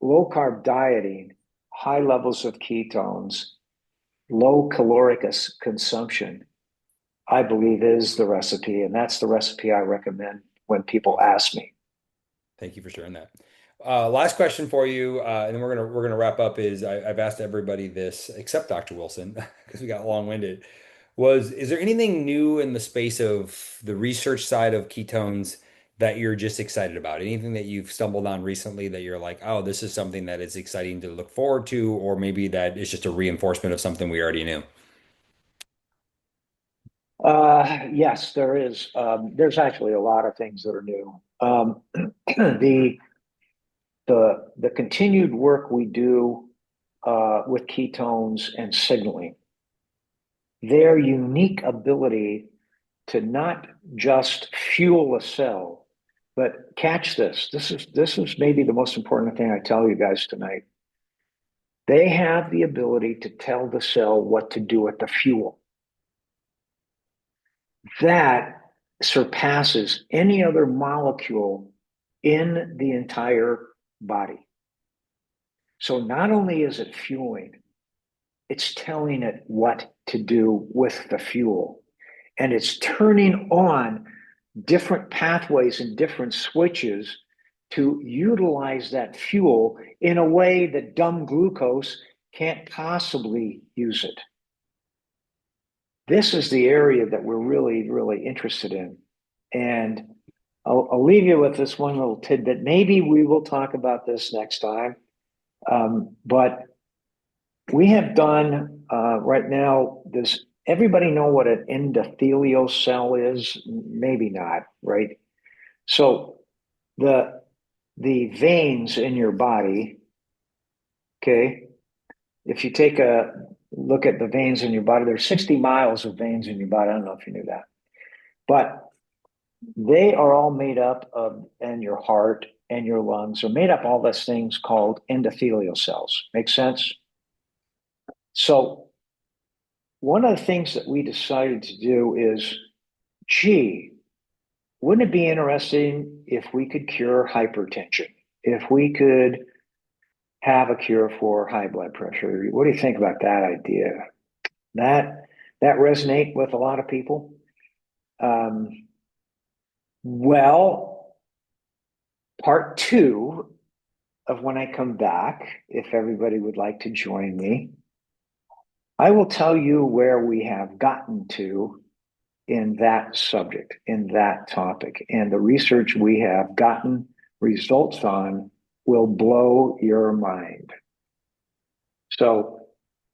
low carb dieting, high levels of ketones, low caloric consumption, I believe is the recipe. And that's the recipe I recommend when people ask me. Thank you for sharing that. Last question for you, and then we're gonna wrap up. I've asked everybody this except Dr. Wilson because we got long-winded. Is there anything new in the space of the research side of ketones that you're just excited about? Anything that you've stumbled on recently that you're like, oh, this is something that is exciting to look forward to, or maybe that is just a reinforcement of something we already knew? Yes, there is. There's actually a lot of things that are new. The the continued work we do with ketones and signaling, their unique ability to not just fuel a cell, but catch this. This is maybe the most important thing I tell you guys tonight. They have the ability to tell the cell what to do with the fuel. That surpasses any other molecule in the entire body. So not only is it fueling, it's telling it what to do with the fuel. And it's turning on different pathways and different switches to utilize that fuel in a way that dumb glucose can't possibly use it. This is the area that we're really, really interested in. And I'll leave you with this one little tidbit. Maybe we will talk about this next time. But we have done right now this. Everybody know what an endothelial cell is? Maybe not, right? So the veins in your body, okay, if you take a look at the veins in your body, there's 60 miles of veins in your body. I don't know if you knew that. But they are all made up of, and your heart and your lungs are made up of all these things called endothelial cells. Make sense? So one of the things that we decided to do is, gee, wouldn't it be interesting if we could cure hypertension? If we could have a cure for high blood pressure? What do you think about that idea? That that resonate with a lot of people? Um, well, part two of when I come back, if everybody would like to join me, I will tell you where we have gotten to in that subject, in that topic. And the research we have gotten results on will blow your mind. So,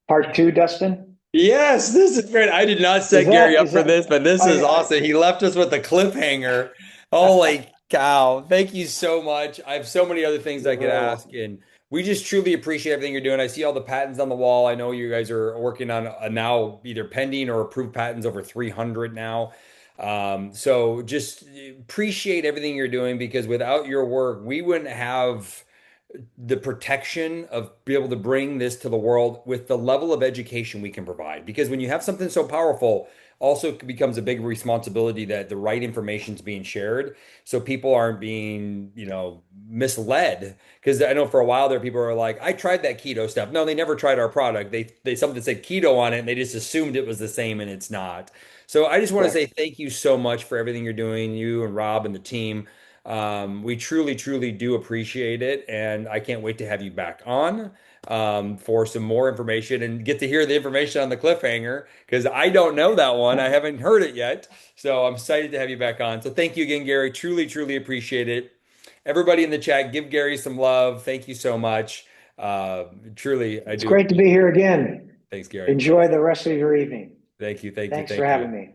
part two, Dustin, Yes, this is great. I did not is set Gary that, up is for that, this, but this is I awesome. He left us with a cliffhanger. Oh, like Cal, thank you so much. I have so many other things I You're could very ask, welcome. and we just truly appreciate everything you're doing. I see all the patents on the wall. I know you guys are working on now either pending or approved patents over 300 now. So just appreciate everything you're doing because without your work, we wouldn't have the protection of be able to bring this to the world with the level of education we can provide. Because when you have something so powerful, also it becomes a big responsibility that the right information is being shared so people aren't being, misled. Because I know for a while there people are like, I tried that keto stuff. No, they never tried our product. They something said keto on it and they just assumed it was the same and it's not. So I just want to say Correct. thank you so much for everything you're doing, you and Rob and the team. We truly, truly do appreciate it, and I can't wait to have you back on for some more information and get to hear the information on the cliffhanger because I don't know that one. I haven't heard it yet, so I'm excited to have you back on. So thank you again, Gary. Truly, truly appreciate it. Everybody in the chat, give Gary some love. Thank you so much. Truly, I It's do. great to be here again. Thanks, Gary. Enjoy the rest of your evening. Thank you, thank you, Thanks for thank you. having me.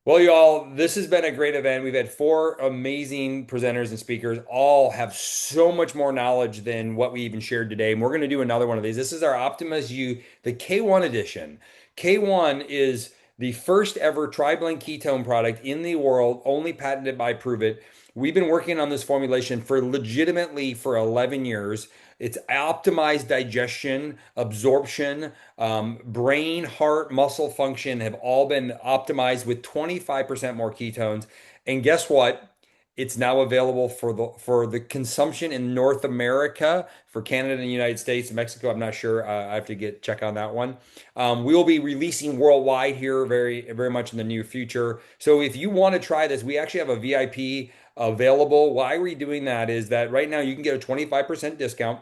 Well, y'all, this has been a great event. We've had four amazing presenters and speakers, all have so much more knowledge than what we even shared today. And we're going to do another one of these. This is our Optimus U, the K1 edition. K1 is the first ever tri-blend ketone product in the world, only patented by Prove It. We've been working on this formulation for legitimately for 11 years. It's optimized digestion, absorption, brain, heart, muscle function have all been optimized with 25% more ketones. And guess what? It's now available for the consumption in North America, for Canada and the United States, Mexico. I'm not sure. I have to check on that one. We'll be releasing worldwide here very very much in the near future. So if you want to try this, we actually have a VIP available. Why we're doing that is that right now you can get a 25% discount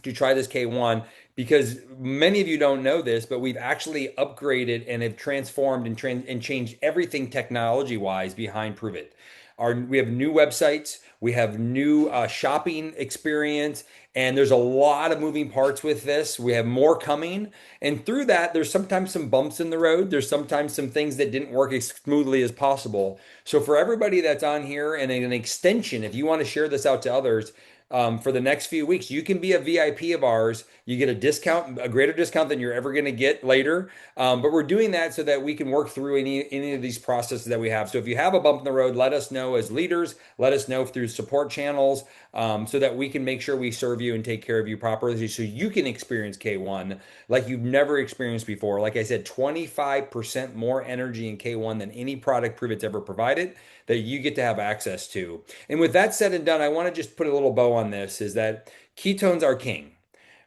to try this K1 because many of you don't know this, but we've actually upgraded and have transformed and changed everything technology wise behind Prove It. We have new websites, we have new shopping experience, and there's a lot of moving parts with this. We have more coming, and through that, there's sometimes some bumps in the road. There's sometimes some things that didn't work as smoothly as possible. So for everybody that's on here and an extension, if you want to share this out to others, for the next few weeks. You can be a VIP of ours. You get a discount, a greater discount than you're ever going to get later. But we're doing that so that we can work through any of these processes that we have. So if you have a bump in the road, let us know as leaders. Let us know through support channels so that we can make sure we serve you and take care of you properly so you can experience K1 like you've never experienced before. Like I said, 25% more energy in K1 than any product Prove It's ever provided that you get to have access to. And with that said and done, I want to just put a little bow on this is that ketones are king.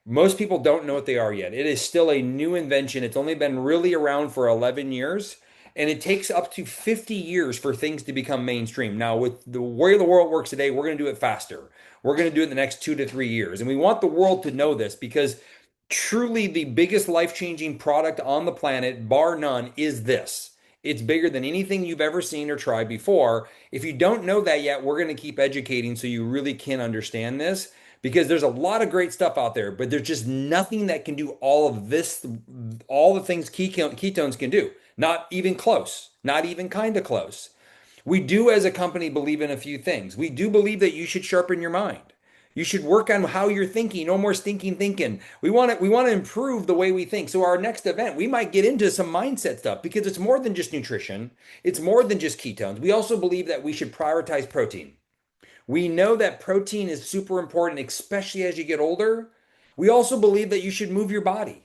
Most people don't know what they are yet. It is still a new invention. It's only been really around for 11 years, and it takes up to 50 years for things to become mainstream. Now, with the way the world works today, we're going to do it faster. We're going to do it in the next 2 to 3 years. And we want the world to know this because truly the biggest life-changing product on the planet, bar none, is this. It's bigger than anything you've ever seen or tried before. If you don't know that yet, we're going to keep educating so you really can understand this because there's a lot of great stuff out there, but there's just nothing that can do all of this, all the things ketones can do. Not even close, not even kind of close. We do, as a company, believe in a few things. We do believe that you should sharpen your mind. You should work on how you're thinking. No more stinking thinking. We want to improve the way we think. So our next event, we might get into some mindset stuff because it's more than just nutrition. It's more than just ketones. We also believe that we should prioritize protein. We know that protein is super important, especially as you get older. We also believe that you should move your body.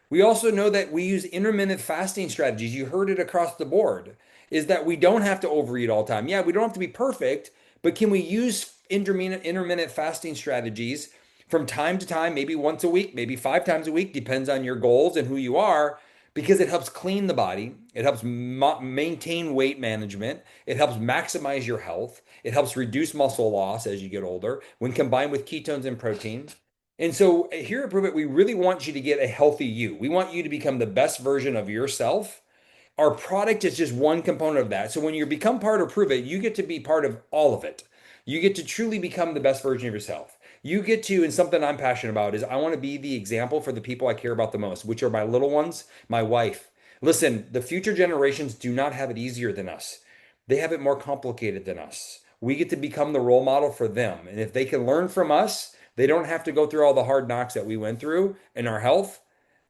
We also know that we use intermittent fasting strategies. You heard it across the board, is that we don't have to overeat all the time. Yeah, we don't have to be perfect, but can we use intermittent fasting strategies from time to time, maybe once a week, maybe 5 times a week, depends on your goals and who you are, because it helps clean the body. It helps maintain weight management. It helps maximize your health. It helps reduce muscle loss as you get older when combined with ketones and protein. And so here at Prove It, we really want you to get a healthy you. We want you to become the best version of yourself. Our product is just one component of that. So when you become part of Prove It, you get to be part of all of it. You get to truly become the best version of yourself. You get to, and something I'm passionate about is I want to be the example for the people I care about the most, which are my little ones, my wife. Listen, the future generations do not have it easier than us. They have it more complicated than us. we get to become the role model for them. And if they can learn from us, they don't have to go through all the hard knocks that we went through in our health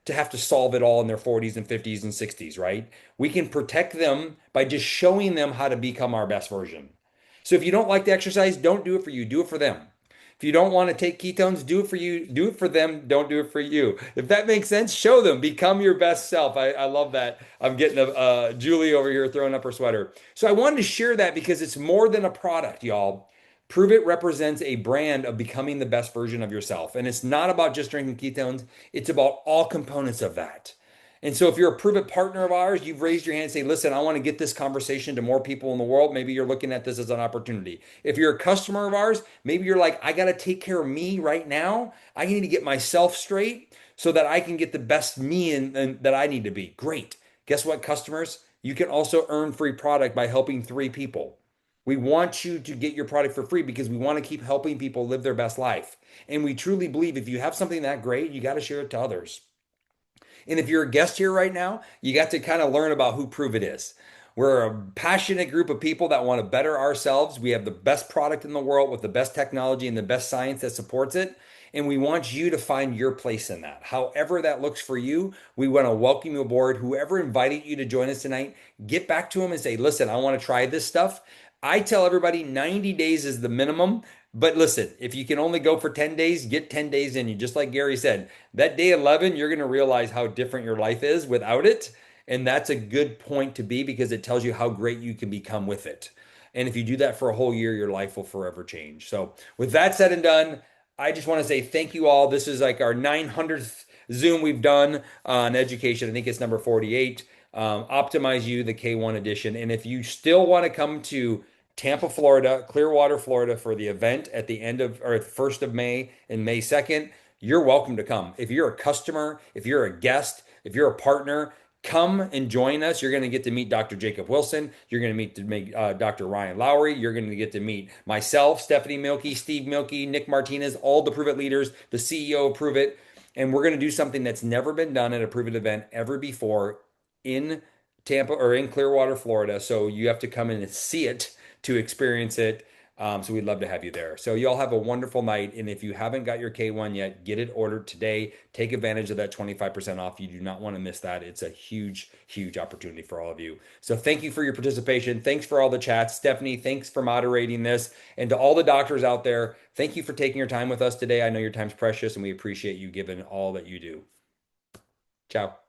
to have to solve it all in their 40s and 50s and 60s, right? We can protect them by just showing them how to become our best version. So if you don't like the exercise, don't do it for you, do it for them. If you don't want to take ketones, do it for you, do it for them, don't do it for you. If that makes sense, show them, become your best self. I love that. I'm getting a Julie over here throwing up her sweater. So I wanted to share that because it's more than a product, y'all. Prove It represents a brand of becoming the best version of yourself. And it's not about just drinking ketones, it's about all components of that. And so if you're a Prove It partner of ours, you've raised your hand and say, listen, I want to get this conversation to more people in the world. Maybe you're looking at this as an opportunity. If you're a customer of ours, maybe you're like, I got to take care of me right now. I need to get myself straight so that I can get the best me and that I need to be. Great. Guess what, customers? You can also earn free product by helping 3 people. We want you to get your product for free because we want to keep helping people live their best life. And we truly believe if you have something that great, you got to share it to others. And if you're a guest here right now, you got to kind of learn about who Prove It is. We're a passionate group of people that want to better ourselves. We have the best product in the world with the best technology and the best science that supports it. And we want you to find your place in that. However, that looks for you, we want to welcome you aboard. Whoever invited you to join us tonight, get back to them and say, listen, I want to try this stuff. I tell everybody 90 days is the minimum. But listen, if you can only go for 10 days, get 10 days in you. Just like Gary said, that day 11, you're going to realize how different your life is without it. And that's a good point to be because it tells you how great you can become with it. And if you do that for a whole year, your life will forever change. So, with that said and done, I just want to say thank you all. This is like our 900th Zoom we've done on education. I think it's number 48. Optimize You, the K1 edition. And if you still want to come to Tampa, Florida, Clearwater, Florida for the event at the end of or 1st of May and May 2nd, you're welcome to come. If you're a customer, if you're a guest, if you're a partner, come and join us. You're going to get to meet Dr. Jacob Wilson. You're going to meet Dr. Ryan Lowery. You're going to get to meet myself, Stephanie Milkey, Steve Milkey, Nick Martinez, all the Prove It leaders, the CEO of Prove It. And we're going to do something that's never been done at a Prove It event ever before in Tampa or in Clearwater, Florida. So you have to come in and see it to experience it. So we'd love to have you there. So y'all have a wonderful night. And if you haven't got your K1 yet, get it ordered today. Take advantage of that 25% off. You do not want to miss that. It's a huge, huge opportunity for all of you. So thank you for your participation. Thanks for all the chats. Stephanie, thanks for moderating this. And to all the doctors out there, thank you for taking your time with us today. I know your time's precious and we appreciate you giving all that you do. Ciao.